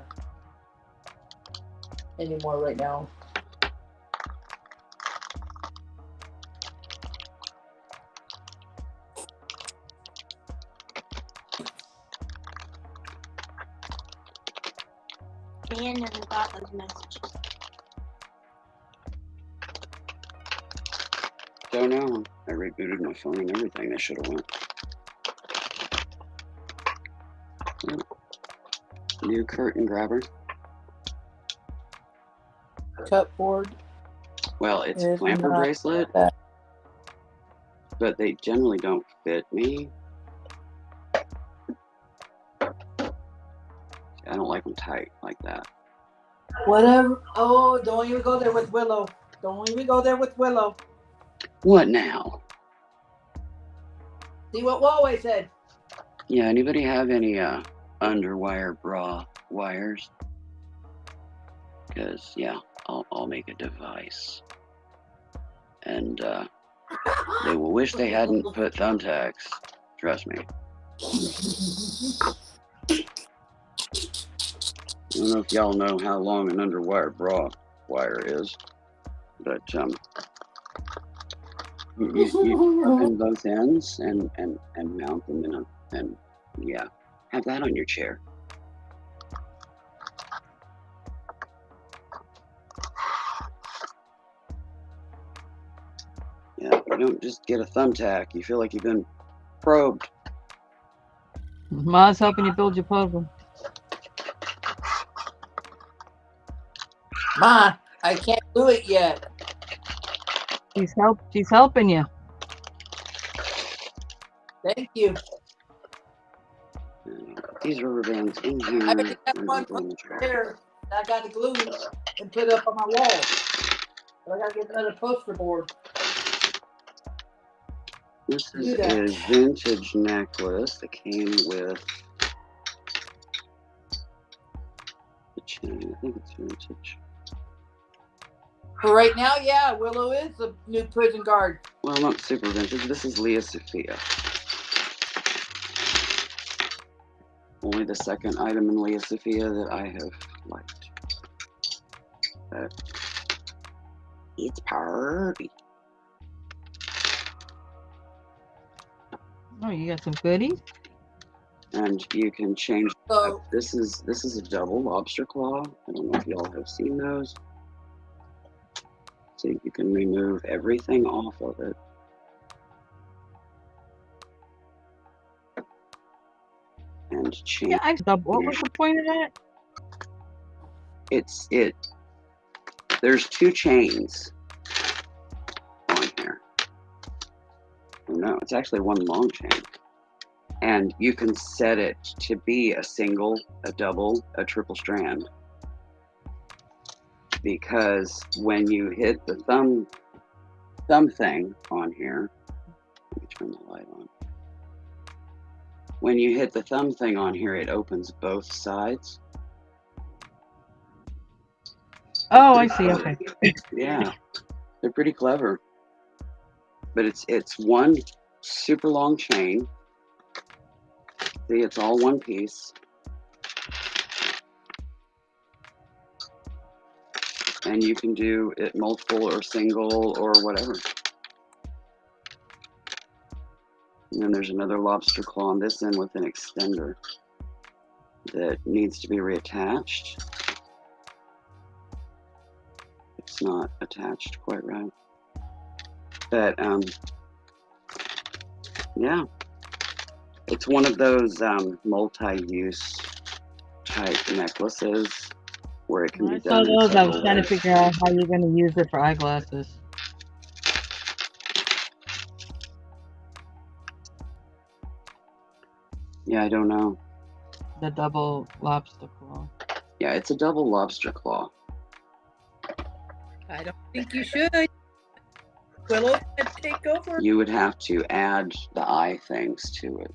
Right now. Dan never got those messages. Don't know. I rebooted my phone and everything. I should have went. New curtain grabber. Cupboard. Well, it's a It's clamper not bracelet, that. but they generally don't fit me. I don't like them tight like that. Whatever. Oh, don't even go there with Willow. Don't even go there with Willow. What now? See what Huawei said. Yeah, anybody have any underwire bra wires? Because, yeah, I'll make a device. And they will wish they hadn't put thumbtacks. Trust me. I don't know if y'all know how long an underwire bra wire is, but you open both ends and mount them in and yeah, have that on your chair. Yeah, you don't just get a thumbtack. You feel like you've been probed. Ma's helping you build your puzzle. Ma, I can't do it yet. She's helping you. Thank you. These rubber bands in here. I already have one put there. I got to glue and put it up on my wall. But I got to get another poster board. This is a vintage necklace that came with the chain. I think it's vintage. For right now, yeah, Willow is the new prison guard. Well, not super vintage. This is Leah Sophia. Only the second item in Leah Sophia that I have liked. But it's party. Oh, you got some goodies? And you can change. So This is a double lobster claw. I don't know if y'all have seen those. So you can remove everything off of it. And change. Yeah, what was the point of that? There's two chains on here. Oh no, it's actually one long chain. And you can set it to be a single, a double, a triple strand. Because when you hit the thumb thing on here, let me turn the light on. When you hit the thumb thing on here, it opens both sides. Oh, I see. Okay. Yeah, they're pretty clever. But it's one super long chain. See, it's all one piece. And you can do it multiple or single or whatever. And then there's another lobster claw on this end with an extender that needs to be reattached. It's not attached quite right. But yeah, it's one of those multi-use type necklaces where it can When I be saw done in those, I was several trying to ways. figure out how you're going to use it for eyeglasses. Yeah, I don't know. The double lobster claw. Yeah, it's a double lobster claw. I don't think you should. Willow, take over. You would have to add the eye things to it.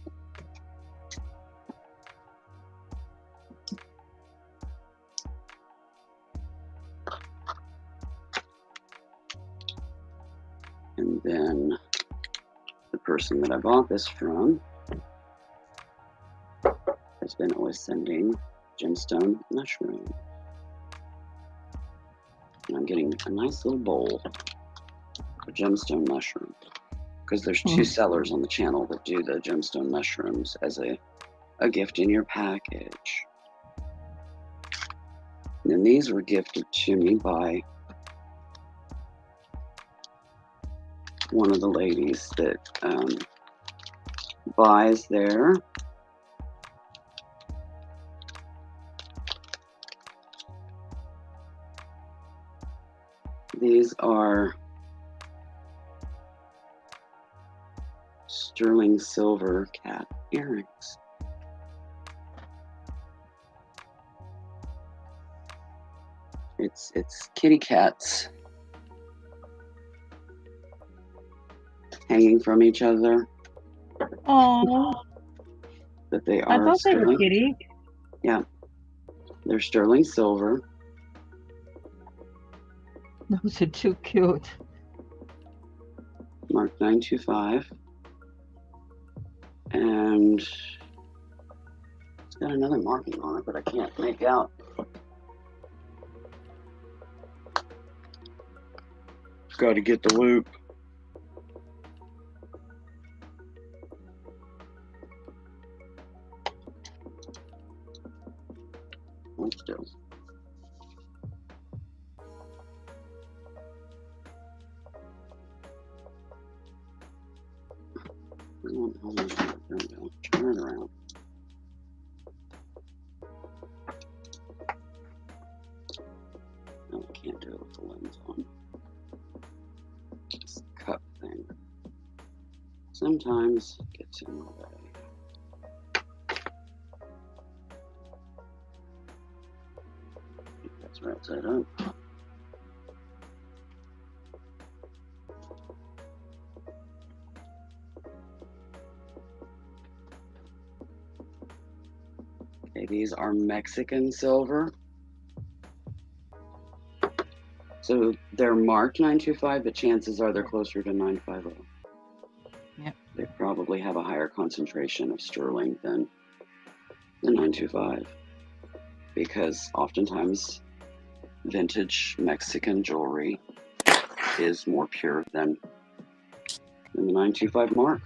And then the person that I bought this from has been always sending gemstone mushroom. And I'm getting a nice little bowl of gemstone mushroom because there's two sellers on the channel that do the gemstone mushrooms as a gift in your package. And then these were gifted to me by one of the ladies that buys there. These are sterling silver cat earrings. It's kitty cats hanging from each other. Oh, But they I are thought they were sterling. kitty. Yeah, they're sterling silver. Those are too cute. Mark 925. And it's got another marking on it, but I can't make out. Got to get the loop. Hold still. Turn it around. No, I can't do it with the lens on. This cup thing sometimes gets in the way. I think that's right side up. Okay, these are Mexican silver. So they're marked 925, but chances are they're closer to 950. Yep. They probably have a higher concentration of sterling than the 925, because oftentimes vintage Mexican jewelry is more pure than the 925 mark.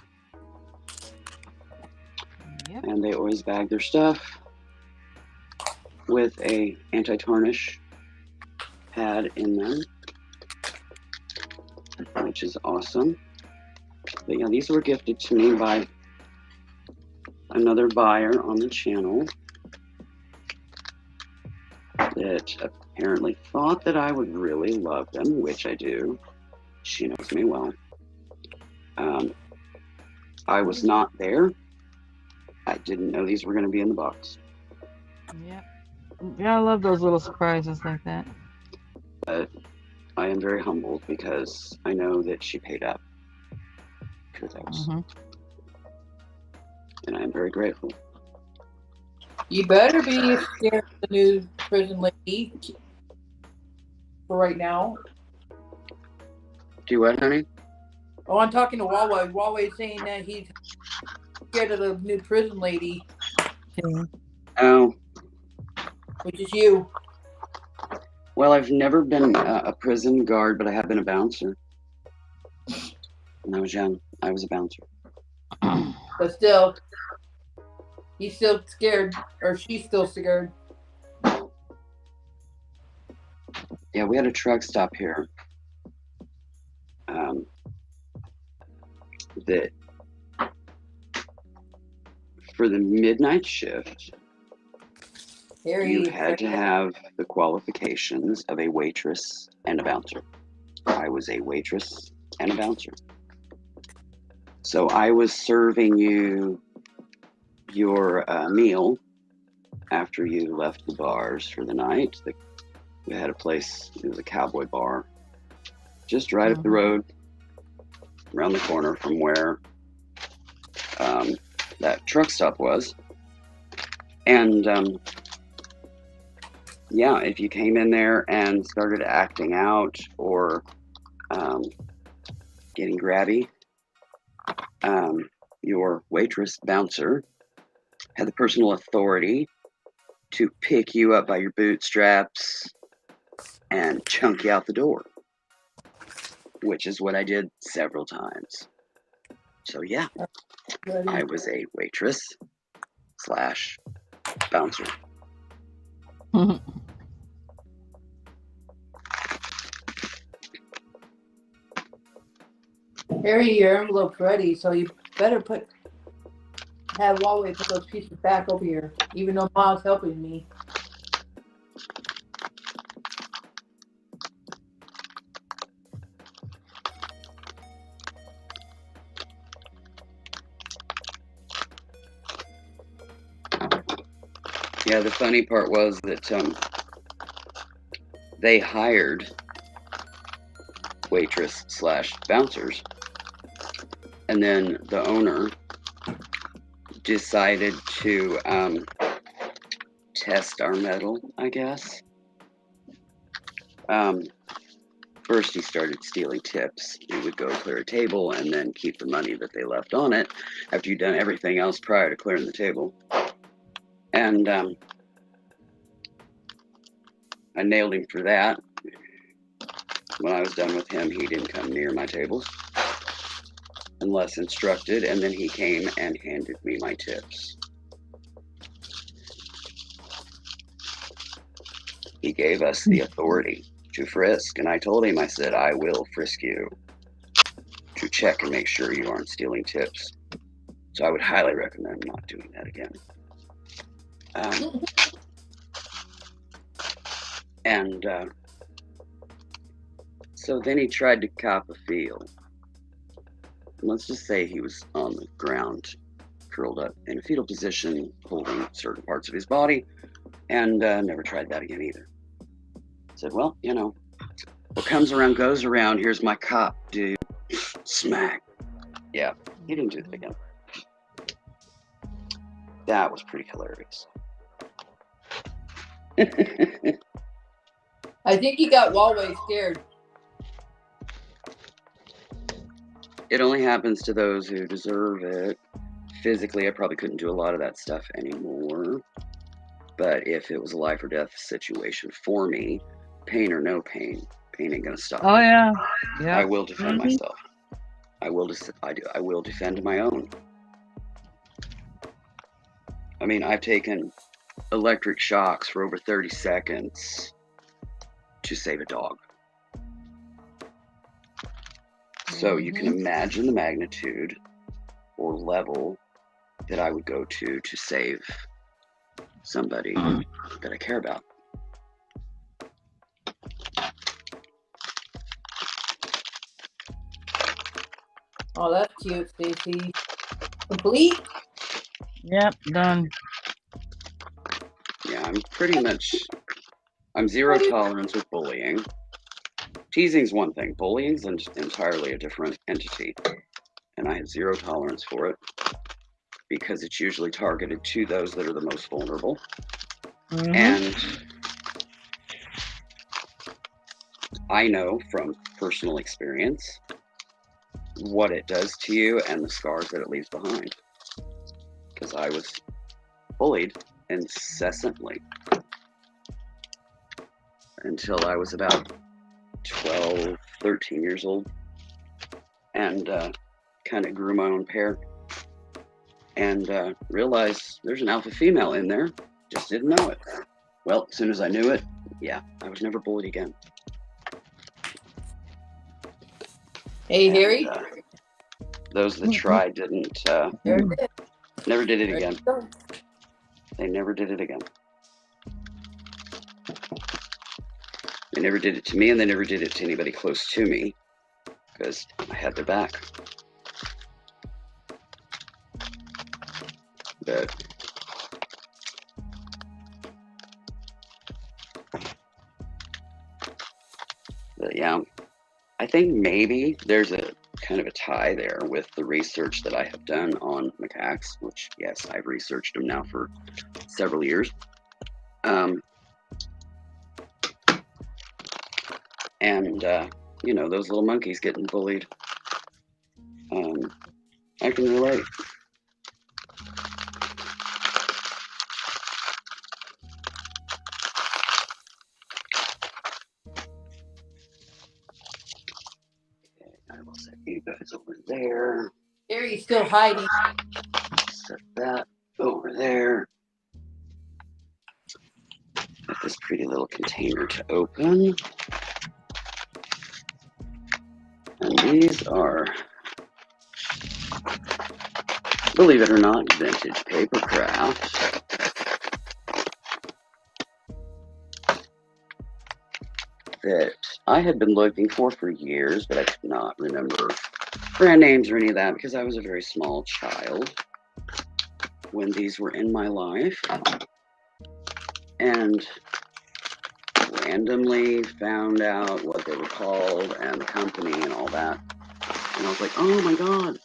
Yep. And they always bag their stuff with a anti-tarnish pad in them, which is awesome. But yeah, these were gifted to me by another buyer on the channel that apparently thought that I would really love them, which I do. She knows me well. I was not there. I didn't know these were going to be in the box. Yep. Yeah, I love those little surprises like that. But I am very humbled because I know that she paid up for those. And I am very grateful. You better be scared of the new prison lady for right now. Do what, honey? Oh, I'm talking to Huawei. Huawei's saying that he's scared of the new prison lady, Oh, which is you. well, I've never been a prison guard, but I have been a bouncer. When I was young, I was a bouncer. But still, he's still scared, or she's still scared. Yeah, we had a truck stop here. That for the midnight shift, you had to have the qualifications of a waitress and a bouncer. I was a waitress and a bouncer. So I was serving you your meal after you left the bars for the night. We had a place, it was a cowboy bar, just right up the road, around the corner from where that truck stop was. And yeah, if you came in there and started acting out or getting grabby, your waitress bouncer had the personal authority to pick you up by your bootstraps and chunk you out the door, which is what I did several times. So yeah, I was a waitress / bouncer. Harry, your envelope's ready, so you better have Huawei put those pieces back over here, even though Mom's helping me. Yeah, the funny part was that they hired waitress / bouncers, and then the owner decided to test our metal, I guess. First he started stealing tips. He would go clear a table and then keep the money that they left on it after you'd done everything else prior to clearing the table. And I nailed him for that. When I was done with him, he didn't come near my tables unless instructed, and then he came and handed me my tips. He gave us the authority to frisk, and I told him, I said, I will frisk you to check and make sure you aren't stealing tips. So I would highly recommend not doing that again. So then he tried to cop a feel. Let's just say he was on the ground, curled up in a fetal position, holding certain parts of his body, and never tried that again either. Said, well, you know, what comes around goes around. Here's my cop, dude. Smack. Yeah, he didn't do that again. That was pretty hilarious. I think he got Huawei scared. It only happens to those who deserve it. Physically, I probably couldn't do a lot of that stuff anymore. But if it was a life or death situation for me, pain or no pain, pain ain't gonna stop Oh me. yeah. Yeah. I will defend myself. I will defend my own. I mean, I've taken electric shocks for over 30 seconds to save a dog. So you can imagine the magnitude or level that I would go to save somebody that I care about. Oh, that's cute, Stacey. Complete? Yep, done. Yeah, I'm zero tolerance with bullying. Teasing's one thing. Bullying's entirely a different entity. And I have zero tolerance for it because it's usually targeted to those that are the most vulnerable. And I know from personal experience what it does to you and the scars that it leaves behind. Because I was bullied incessantly until I was about 12, 13 years old, and kind of grew my own pair and realized there's an alpha female in there, just didn't know it. Well, as soon as I knew it, yeah, I was never bullied again. Hey, Harry. Those that tried didn't, never did it again. They never did it again. They never did it to me, and they never did it to anybody close to me, because I had their back. But yeah, I think maybe there's a kind of a tie there with the research that I have done on macaques, which, yes, I've researched them now for several years. And, you know, those little monkeys getting bullied. I can relate. Okay, I will set you guys over there. Harry's still hiding. Set that over there. Get this pretty little container to open. And these are, believe it or not, vintage paper craft. That I had been looking for years, but I could not remember brand names or any of that because I was a very small child when these were in my life. And randomly found out what they were called and the company and all that. And I was like, oh my God.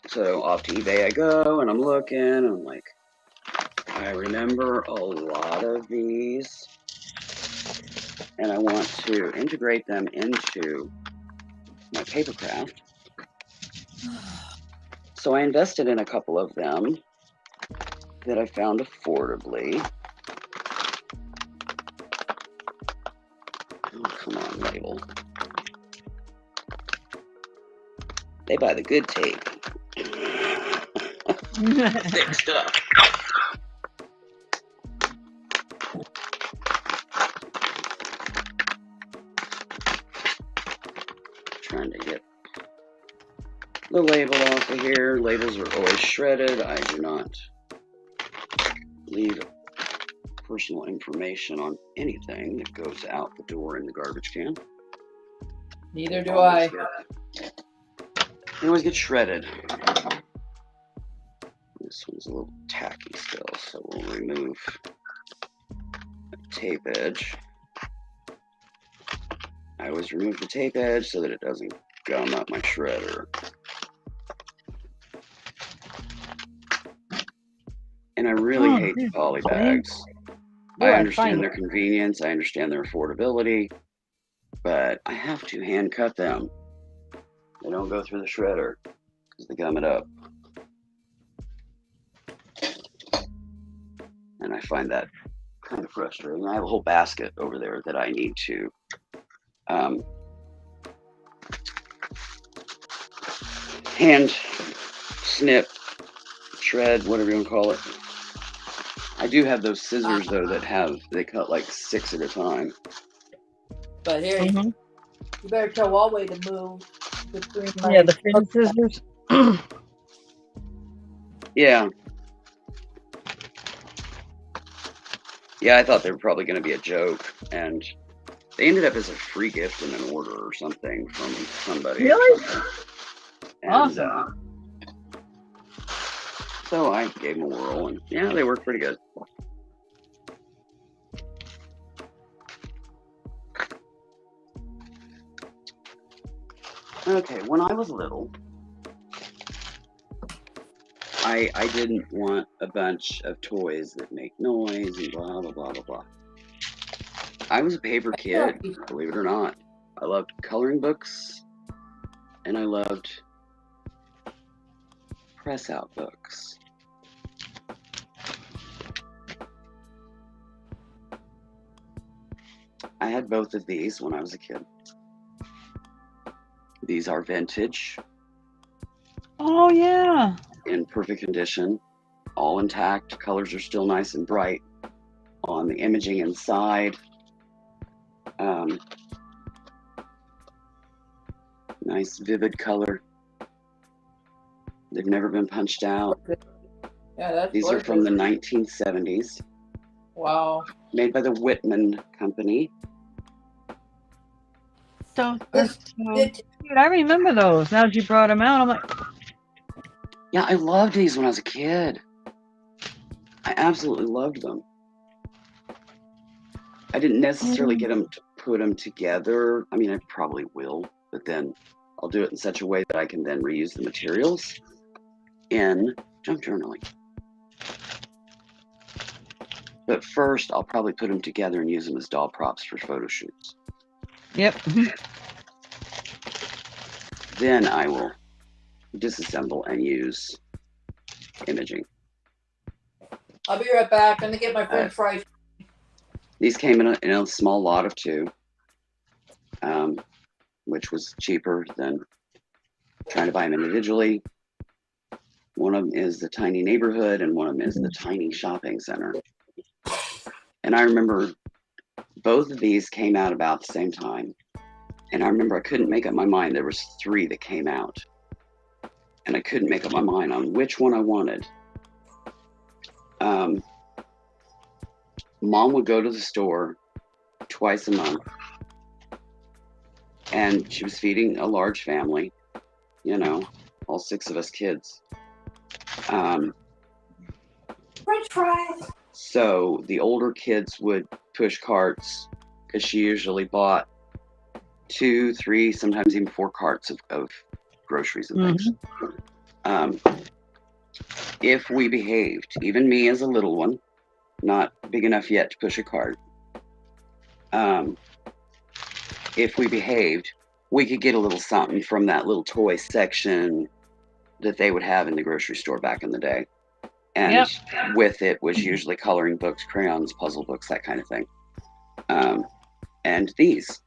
So off to eBay I go and I'm looking and I'm like, I remember a lot of these and I want to integrate them into my paper craft. So I invested in a couple of them that I found affordably. Oh, come on, label. They buy the good tape. Thick stuff. Trying to get the label off of here. Labels are always shredded. I do not leave personal information on anything that goes out the door in the garbage can. Neither do I. They always get shredded. This one's a little tacky still, so we'll remove the tape edge. I always remove the tape edge so that it doesn't gum up my shredder. And I really hate the poly bags. I understand their convenience. I understand their affordability, but I have to hand cut them. They don't go through the shredder because they gum it up. And I find that kind of frustrating. I have a whole basket over there that I need to hand snip, shred, whatever you want to call it. I do have those scissors though that they cut like 6 at a time. But here, you better tell Huawei to move between my. Yeah, the thin scissors. Yeah. Yeah, I thought they were probably going to be a joke, and they ended up as a free gift in an order or something from somebody. Really? And, Awesome. So I gave them a whirl, and yeah, they worked pretty good. Okay, when I was little, I didn't want a bunch of toys that make noise and blah, blah, blah, blah, blah. I was a paper kid, believe it or not. I loved coloring books, and I loved press out books. I had both of these when I was a kid. These are vintage. Oh, yeah. In perfect condition, all intact. Colors are still nice and bright on the imaging inside. Nice vivid color. They've never been punched out. Yeah, that's These are from the 1970s. Wow. Made by the Whitman Company. So dude, I remember those. Now that you brought them out, I'm like, yeah, I loved these when I was a kid. I absolutely loved them. I didn't necessarily get them to put them together. I mean, I probably will, but then I'll do it in such a way that I can then reuse the materials in junk journaling. But first, I'll probably put them together and use them as doll props for photo shoots. Yep. Then I will disassemble and use imaging. I'll be right back. I'm gonna get my French fries. These came in a small lot of 2, which was cheaper than trying to buy them individually. One of them is the tiny neighborhood, and one of them is the tiny shopping center. And I remember both of these came out about the same time. And I remember I couldn't make up my mind. There was 3 that came out. And I couldn't make up my mind on which one I wanted. Mom would go to the store twice a month. And she was feeding a large family. You know, all 6 of us kids. French fries. So the older kids would push carts because she usually bought 2, 3, sometimes even 4 carts of groceries and things. If we behaved, even me as a little one, not big enough yet to push a cart, if we behaved, we could get a little something from that little toy section that they would have in the grocery store back in the day. And with it was usually coloring books, crayons, puzzle books, that kind of thing. And these.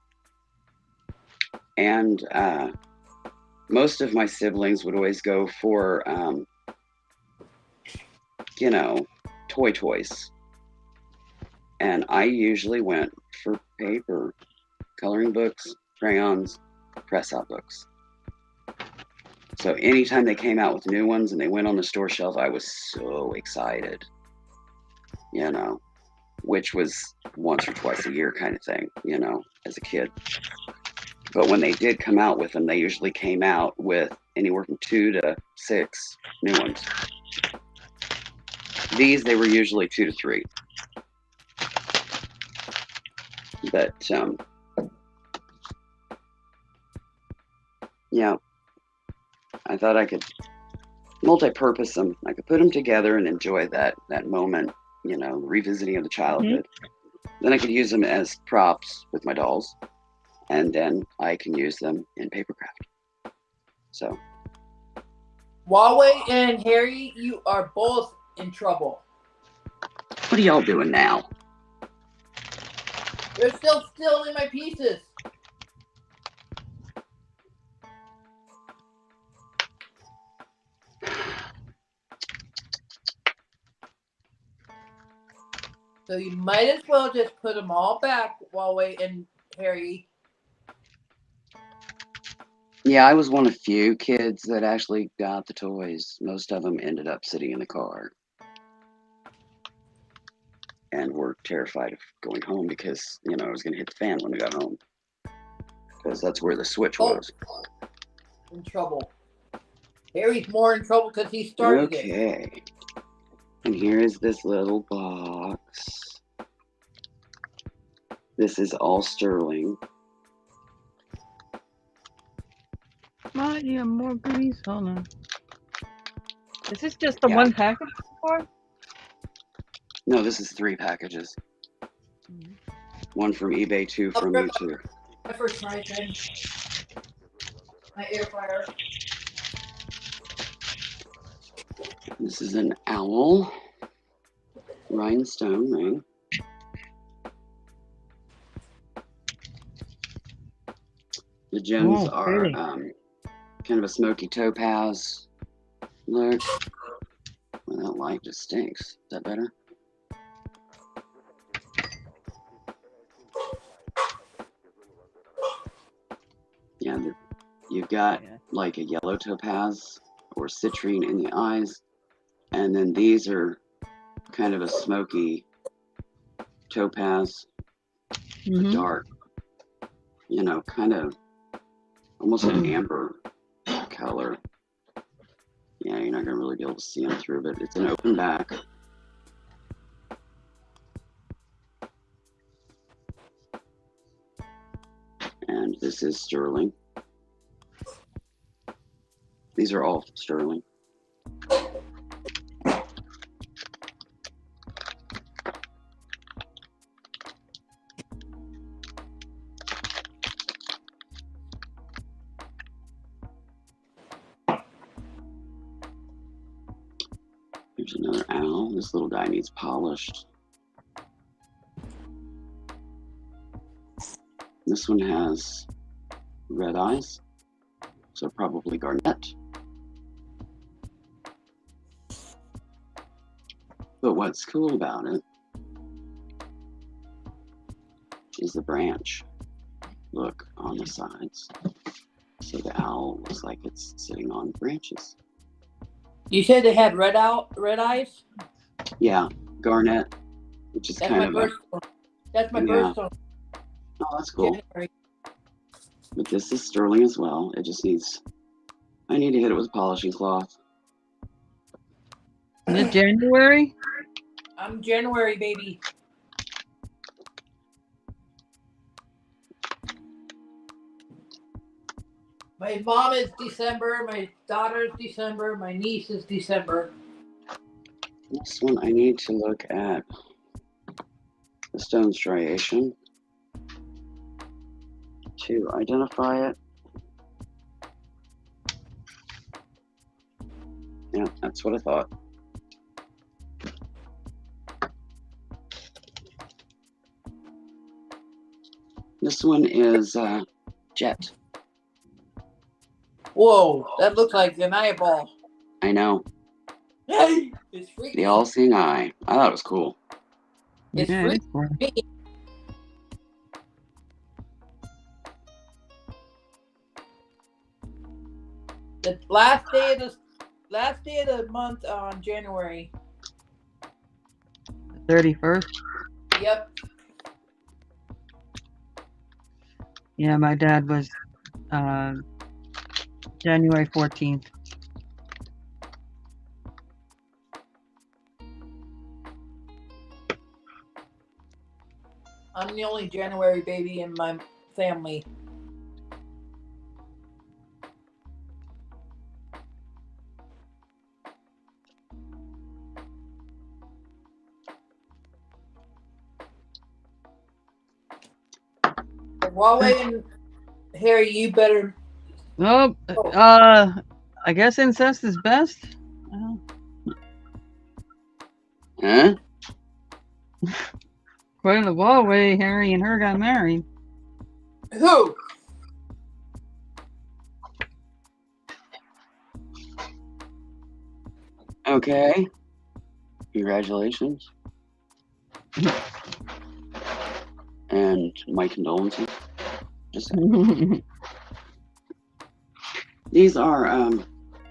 And most of my siblings would always go for, you know, toys. And I usually went for paper, coloring books, crayons, press out books. So anytime they came out with new ones and they went on the store shelf, I was so excited, you know, which was once or twice a year kind of thing, you know, as a kid. But when they did come out with them, they usually came out with anywhere from 2 to 6 new ones. These, they were usually 2 to 3. But, yeah, I thought I could multi-purpose them. I could put them together and enjoy that moment you know, revisiting of the childhood. Then I could use them as props with my dolls, and then I can use them in papercraft. So. Huawei and Harry, you are both in trouble. What are y'all doing now? You're still stealing my pieces. So you might as well just put them all back, Huawei and Harry. Yeah, I was one of few kids that actually got the toys. Most of them ended up sitting in the car and were terrified of going home because, you know, I was going to hit the fan when I got home. Because that's where the switch was. In trouble. Harry's more in trouble because he started it. Okay. And here is this little box. This is all sterling. Yeah, more goodies. Hold on. Is this just the one package before? No, this is 3 packages. One from eBay, 2 from YouTube. My first night then. My air fryer. This is an owl. Rhinestone ring. The gems are kind of a smoky topaz look. Well, that light just stinks. Is that better? Yeah, you've got like a yellow topaz or citrine in the eyes, and then these are kind of a smoky topaz, dark, you know, kind of almost an amber color. Yeah, you're not going to really be able to see them through, but it's an open back. And this is sterling. These are all sterling. Here's another owl. This little guy needs polished. This one has red eyes, so probably garnet. But what's cool about it is the branch look on the sides. So the owl looks like it's sitting on branches. You said they had red eyes? Yeah, garnet, which is kind of a... That's my birthstone. Oh, that's cool. But this is sterling as well. It just needs... I need to hit it with a polishing cloth. Is it January? I'm January, baby. My mom is December, my daughter is December, my niece is December. This one I need to look at the stone striation to identify it. Yeah, that's what I thought. This one is jet. Whoa, that looks like an eyeball. I know. Hey, it's freaky. The all-seeing eye. I thought it was cool. It's freaky. The last day of the month on January. 31st? Yep. Yeah, my dad was January 14th. I'm the only January baby in my family. Huawei and Harry, you better. Oh, I guess incest is best. Huh? According to Huawei, Harry and her got married. Who? Okay. Congratulations. And my condolences. Just these are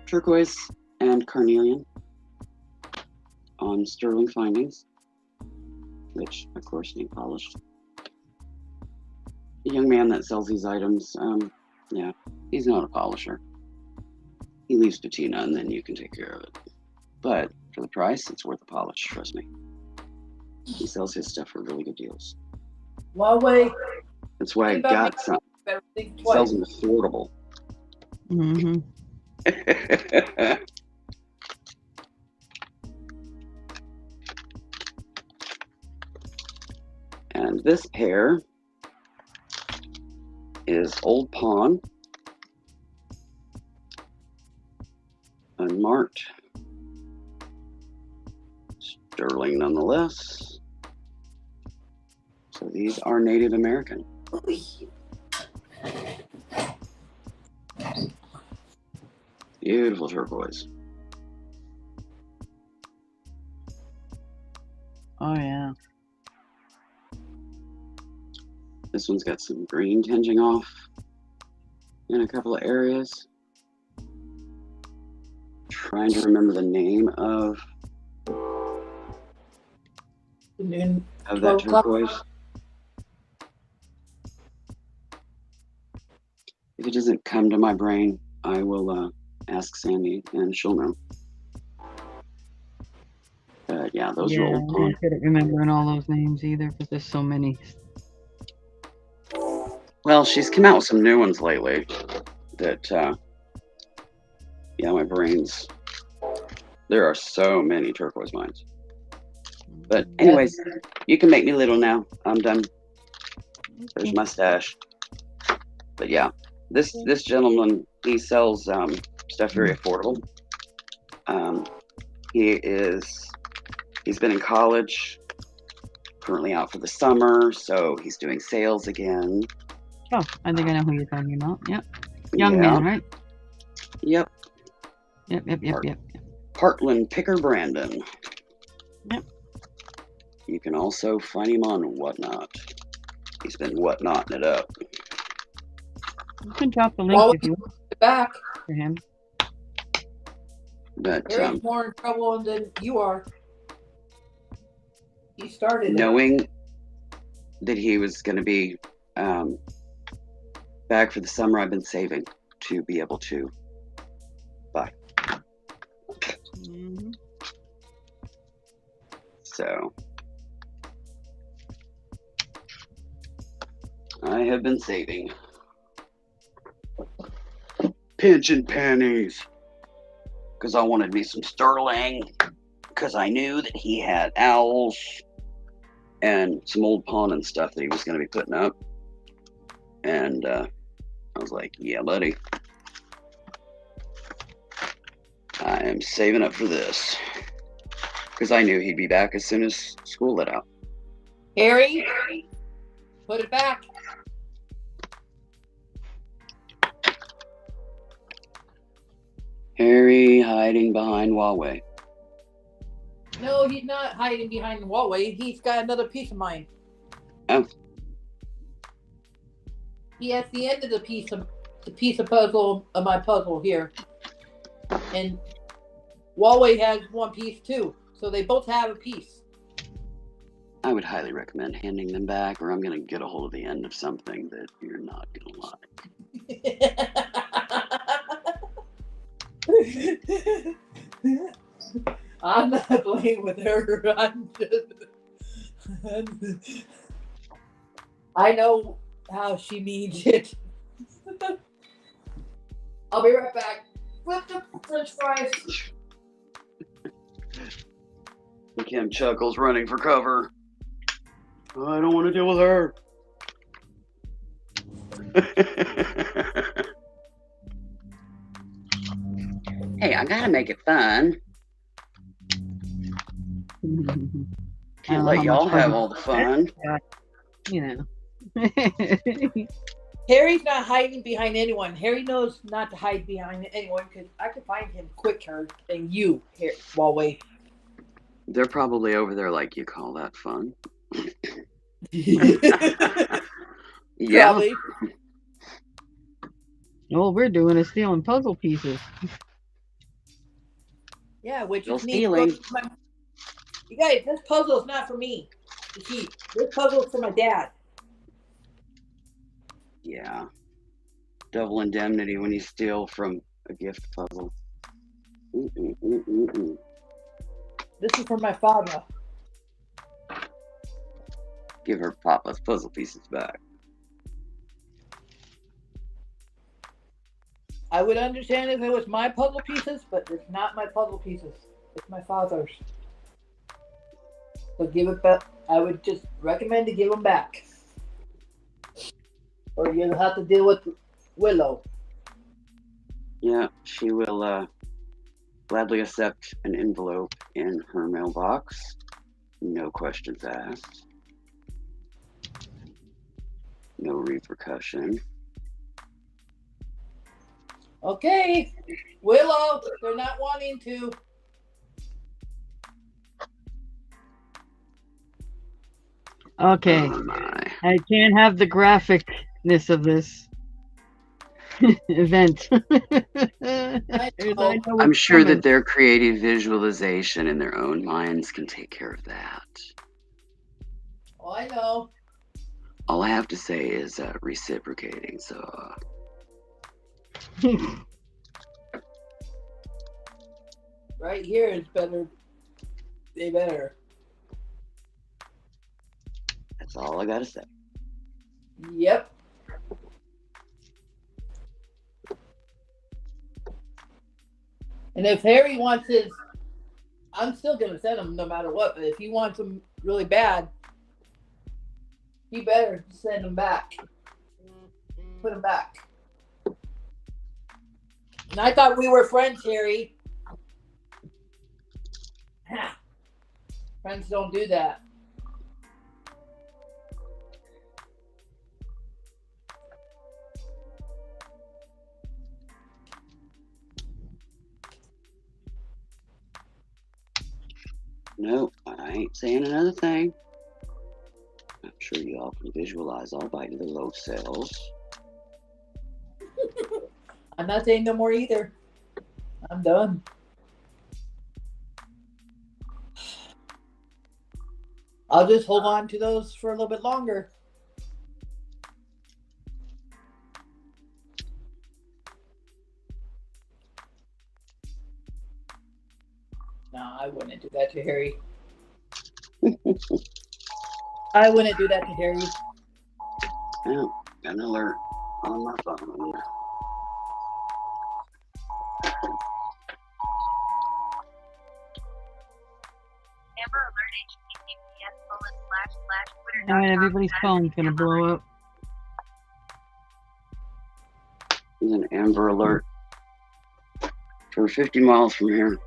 turquoise and carnelian on sterling findings, which of course need polished. The young man that sells these items, yeah, he's not a polisher. He leaves patina and then you can take care of it. But for the price, it's worth a polish, trust me. He sells his stuff for really good deals. Huawei. That's why I got some. He sells them affordable. Mm-hmm. And this pair is Old Pawn, unmarked, sterling nonetheless. So these are Native American. Beautiful turquoise. Oh yeah. This one's got some green tinging off in a couple of areas. Trying to remember the name of that turquoise. If it doesn't come to my brain, I will ask Sandy and she'll know. But yeah, those are Old Pawn. I couldn't remember all those names either because there's so many. Well, she's come out with some new ones lately that, yeah, my brain's, there are so many turquoise mines. But anyways, you can make me little now. I'm done. There's my stash. But yeah, this gentleman, he sells stuff very affordable. He's been in college, currently out for the summer, so he's doing sales again. Oh, I think I know who you're talking about. Yep. Young man, right? Yep. Yep. Heartland Picker Brandon. Yep. You can also find him on Whatnot. He's been whatnotting it up. You can drop the link if you want back for him. But Harry's more in trouble than you are. He started knowing that he was going to be back for the summer, I've been saving to be able to buy. Mm-hmm. So I have been saving. Pinching pennies. Because I wanted me some sterling. Because I knew that he had owls and some Old Pawn and stuff that he was going to be putting up. And I was like, yeah, buddy. I am saving up for this. Because I knew he'd be back as soon as school let out. Harry, put it back. Harry hiding behind Huawei. No, he's not hiding behind Huawei. He's got another piece of mine. Oh. He has the end of the piece of puzzle of my puzzle here. And Huawei has one piece too. So they both have a piece. I would highly recommend handing them back, or I'm going to get a hold of the end of something that you're not going to like. I'm not playing with her. I know how she means it. I'll be right back. Flip the French fries. Kim chuckles, running for cover. I don't want to deal with her. Hey, I gotta make it fun. Can't let y'all have all the fun. You know. Harry's not hiding behind anyone. Harry knows not to hide behind anyone because I could find him quicker than you, Huawei. They're probably over there like, you call that fun? Yeah. Probably. All we're doing is stealing puzzle pieces. Yeah, which Still is neat. stealing. You guys, this puzzle is not for me to keep. This puzzle is for my dad. Yeah. Double indemnity when you steal from a gift puzzle. This is for my father. Give her Papa's puzzle pieces back. I would understand if it was my puzzle pieces, but it's not my puzzle pieces. It's my father's. So give it back. I would just recommend to give them back. Or you'll have to deal with Willow. Yeah, she will gladly accept an envelope in her mailbox. No questions asked. No repercussion. Okay, Willow, they're not wanting to. Okay. Oh my. I can't have the graphicness of this event. I'm sure that their creative visualization in their own minds can take care of that. Oh, I know. All I have to say is reciprocating, so... Right here is better. They better. That's all I gotta say. Yep. And if Harry wants his, I'm still gonna send him no matter what. But if he wants him really bad, he better send him back. Put him back. And I thought we were friends, Harry. Friends don't do that. Nope, I ain't saying another thing. I'm sure y'all can visualize all by the low cells. I'm not saying no more either. I'm done. I'll just hold on to those for a little bit longer. No, I wouldn't do that to Harry. I wouldn't do that to Harry. Oh, got an alert on my phone. All right, everybody's phone's gonna blow up. There's an Amber Alert for 50 miles from here.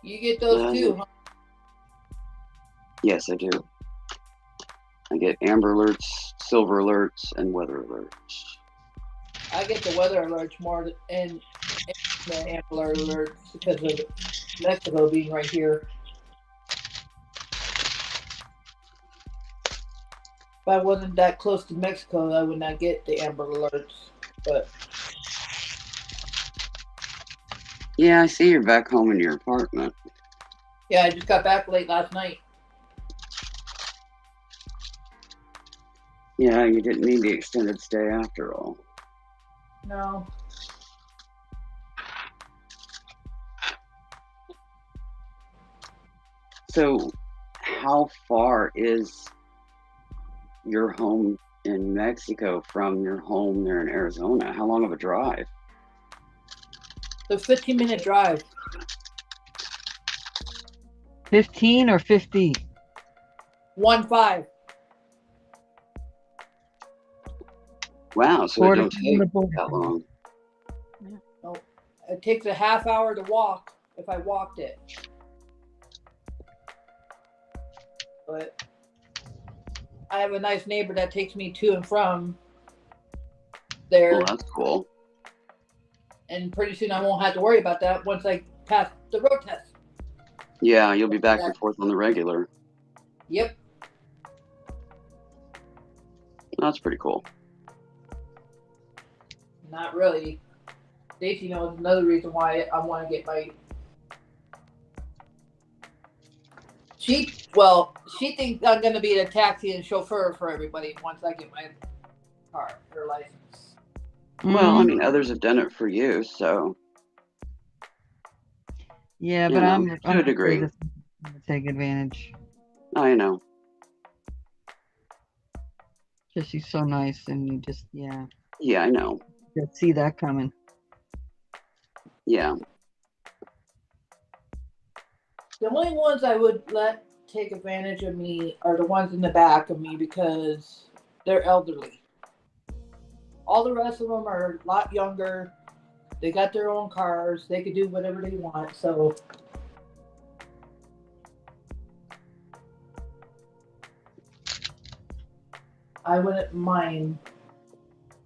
You get those too, huh? Yes, I do. I get Amber Alerts, Silver Alerts, and Weather Alerts. I get the weather alerts more and the Amber alerts because of Mexico being right here. If I wasn't that close to Mexico, I would not get the Amber alerts. But Yeah, I see you're back home in your apartment. yeah, I just got back late last night. Yeah, you didn't need the extended stay after all. No. So, how far is your home in Mexico from your home there in Arizona? How long of a drive? The 15-minute drive. 15 or 50? 1-5. Wow, so it don't take that long. No, it takes a half hour to walk if I walked it. But I have a nice neighbor that takes me to and from there. Well, that's cool. And pretty soon I won't have to worry about that once I pass the road test. Yeah, you'll be back and forth on the regular. Yep. That's pretty cool. Not really. Stacey knows another reason why I want to get my. She thinks I'm going to be a taxi and chauffeur for everybody once I get my car or license. Well, I mean, others have done it for you, so. Yeah, but I'm to a degree to take advantage. I know. Just she's so nice, and you just yeah. Yeah, I know. You see that coming. Yeah. The only ones I would let take advantage of me are the ones in the back of me because they're elderly. All the rest of them are a lot younger. They got their own cars. They could do whatever they want. So I wouldn't mind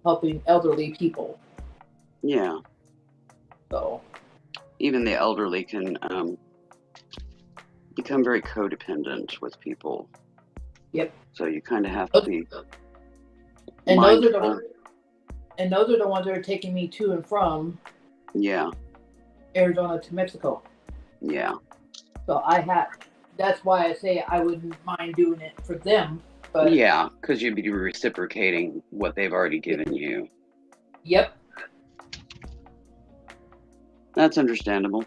helping elderly people. Yeah. So even the elderly can become very codependent with people. Yep. So you kind of have to be and mindful. those are the ones that are taking me to and from Arizona to Mexico. Yeah. So that's why I say I wouldn't mind doing it for them. But yeah, because you'd be reciprocating what they've already given you. Yep. That's understandable.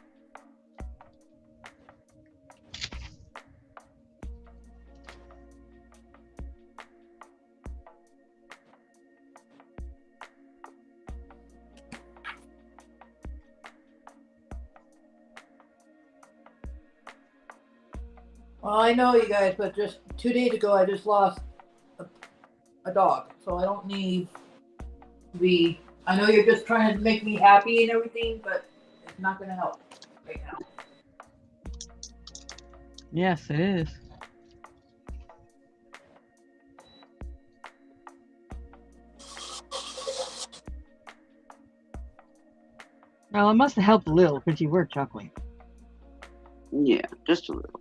Well, I know you guys, but just 2 days ago, I just lost a dog. So I don't need to be. I know you're just trying to make me happy and everything, but it's not going to help right now. Yes, it is. Well, it must have helped a little because you were chuckling. Yeah, just a little.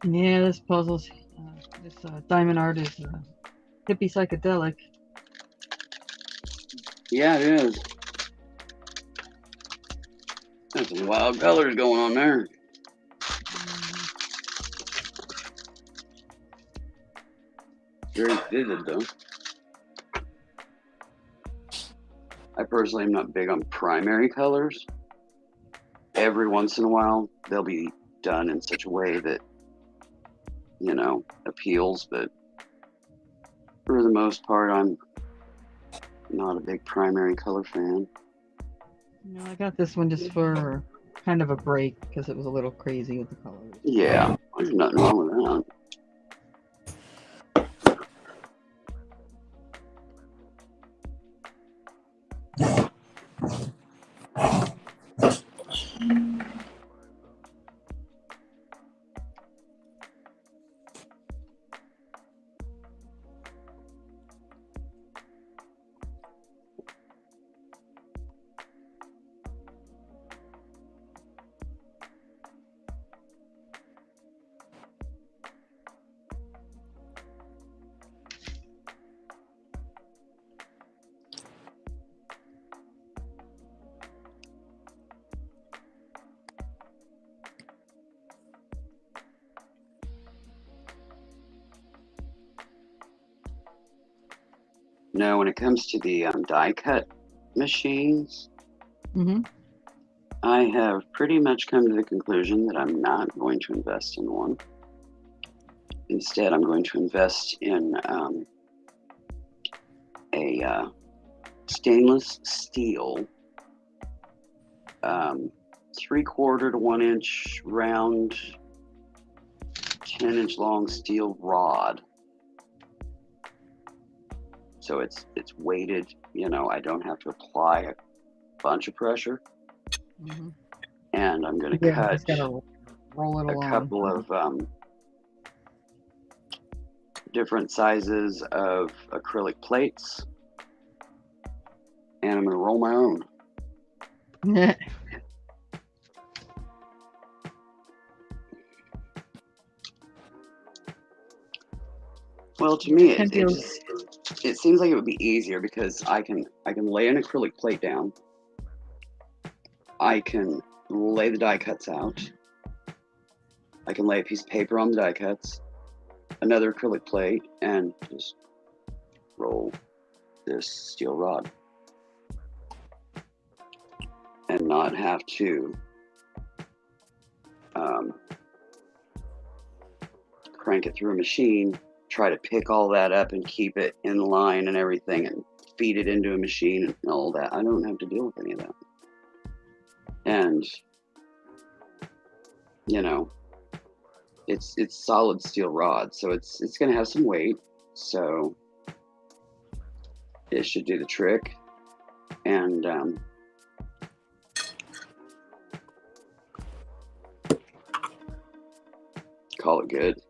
Yeah, this puzzle's this diamond art is hippie psychedelic. Yeah, it is. There's some wild colors going on there. Very vivid, though. I personally am not big on primary colors. Every once in a while, they'll be done in such a way that, you know, appeals, but for the most part, I'm not a big primary color fan. You know, I got this one just for kind of a break because it was a little crazy with the colors. Yeah, there's nothing wrong with that. No, when it comes to the die cut machines, I have pretty much come to the conclusion that I'm not going to invest in one. Instead, I'm going to invest in a stainless steel 3/4 to 1 inch round 10-inch long steel rod. So it's weighted, you know, I don't have to apply a bunch of pressure. And I'm going to cut roll it a couple of different sizes of acrylic plates. And I'm going to roll my own. Well, to me, it seems like it would be easier because I can lay an acrylic plate down. I can lay the die cuts out. I can lay a piece of paper on the die cuts, another acrylic plate, and just roll this steel rod. And not have to crank it through a machine, try to pick all that up and keep it in line and everything and feed it into a machine and all that. I don't have to deal with any of that. And, you know, it's solid steel rod, so it's going to have some weight, so it should do the trick. And call it good.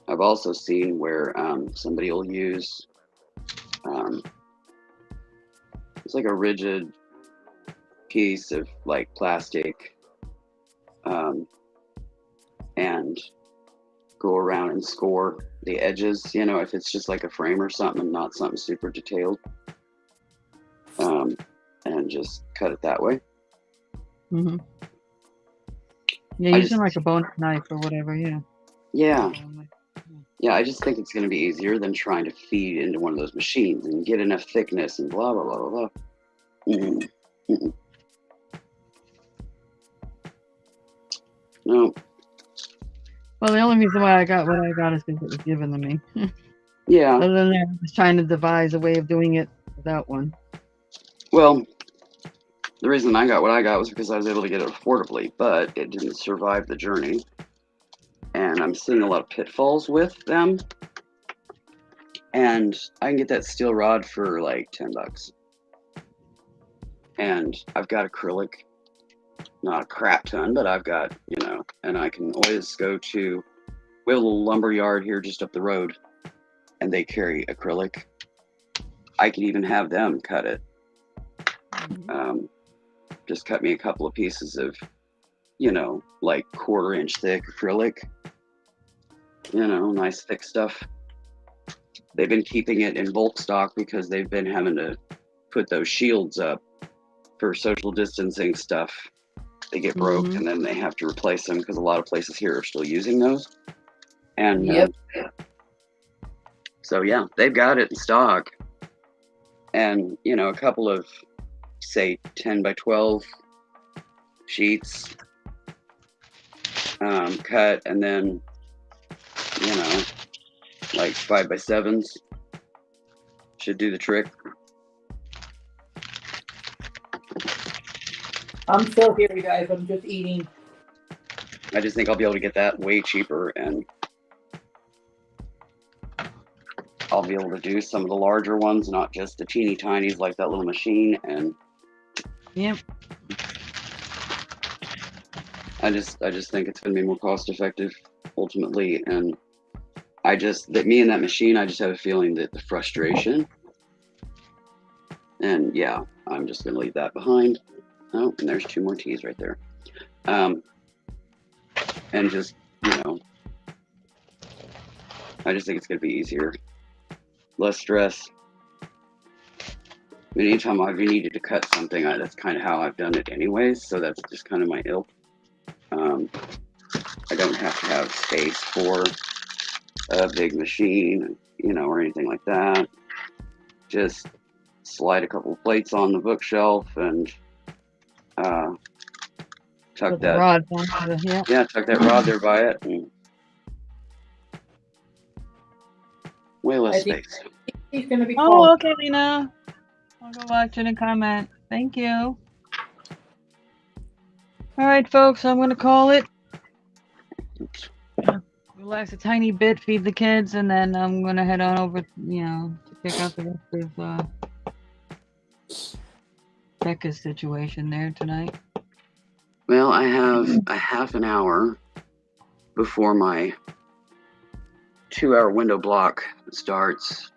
I've also seen where somebody will use it's like a rigid piece of like plastic and go around and score the edges, you know, if it's just like a frame or something, not something super detailed, and just cut it that way. Yeah, using like a bone knife or whatever, yeah. Yeah, I just think it's going to be easier than trying to feed into one of those machines and get enough thickness and blah, blah, blah, blah, blah. No. Well, the only reason why I got what I got is because it was given to me. Yeah. Other than that, I was trying to devise a way of doing it without one. Well, the reason I got what I got was because I was able to get it affordably, but it didn't survive the journey. And I'm seeing a lot of pitfalls with them. And I can get that steel rod for like $10. And I've got acrylic, not a crap ton, but I've got, you know, and I can always go to, we have a little lumber yard here just up the road, and they carry acrylic. I can even have them cut it. Just cut me a couple of pieces of, you know, like 1/4 inch thick acrylic, you know, nice thick stuff. They've been keeping it in bulk stock because they've been having to put those shields up for social distancing stuff. They get broke and then they have to replace them because a lot of places here are still using those. And so yeah, they've got it in stock. And, you know, a couple of, say, 10 by 12 sheets cut, and then, you know, like 5 by 7s should do the trick. I'm still here, you guys. I'm just eating. I just think I'll be able to get that way cheaper, and I'll be able to do some of the larger ones, not just the teeny tinies like that little machine. And I just think it's going to be more cost effective ultimately. And me and that machine, I just have a feeling that the frustration, and yeah, I'm just going to leave that behind. Oh, and there's 2 more T's right there. And just, you know, I just think it's going to be easier. Less stress. I mean, anytime I've needed to cut something, that's kind of how I've done it anyways, so that's just kind of my ilk. I don't have to have space for a big machine, you know, or anything like that. just slide a couple of plates on the bookshelf and tuck Put the that rod onto the, yeah. tuck that rod there by it, and way less I think space. he's gonna be Oh, calling. okay, Lena. I'll go watch it and comment. Thank you. All right, folks, I'm going to call it. Relax a tiny bit, feed the kids, and then I'm going to head on over, to pick up the rest of Becca's situation there tonight. Well, I have a half an hour before my 2-hour window block starts,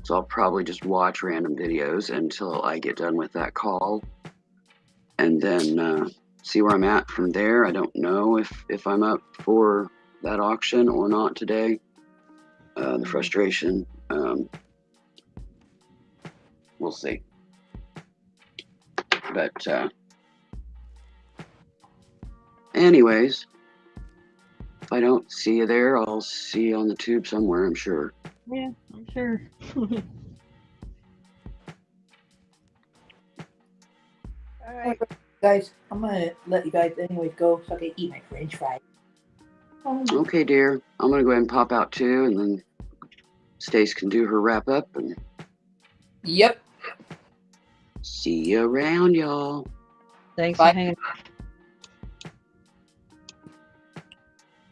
so I'll probably just watch random videos until I get done with that call, and then see where I'm at from there. I don't know if I'm up for that auction or not today. The frustration, we'll see. But anyways, if I don't see you there, I'll see you on the tube somewhere, I'm sure. Yeah, I'm sure. All right, guys, I'm gonna let you guys anyways go so I can eat my French fries. Okay, dear. I'm gonna go ahead and pop out too, and then Stace can do her wrap up, and Yep. see you around, y'all. Thanks Bye. for hanging.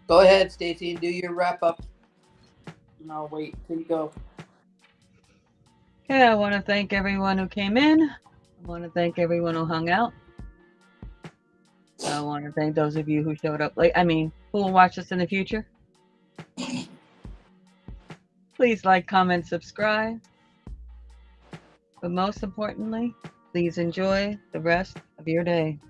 Go ahead, Stacey, and do your wrap up. And I'll wait till you go. Okay, I want to thank everyone who came in. I want to thank everyone who hung out. I want to thank those of you who showed up late. Who will watch us in the future. Please like, comment, subscribe. But most importantly, please enjoy the rest of your day.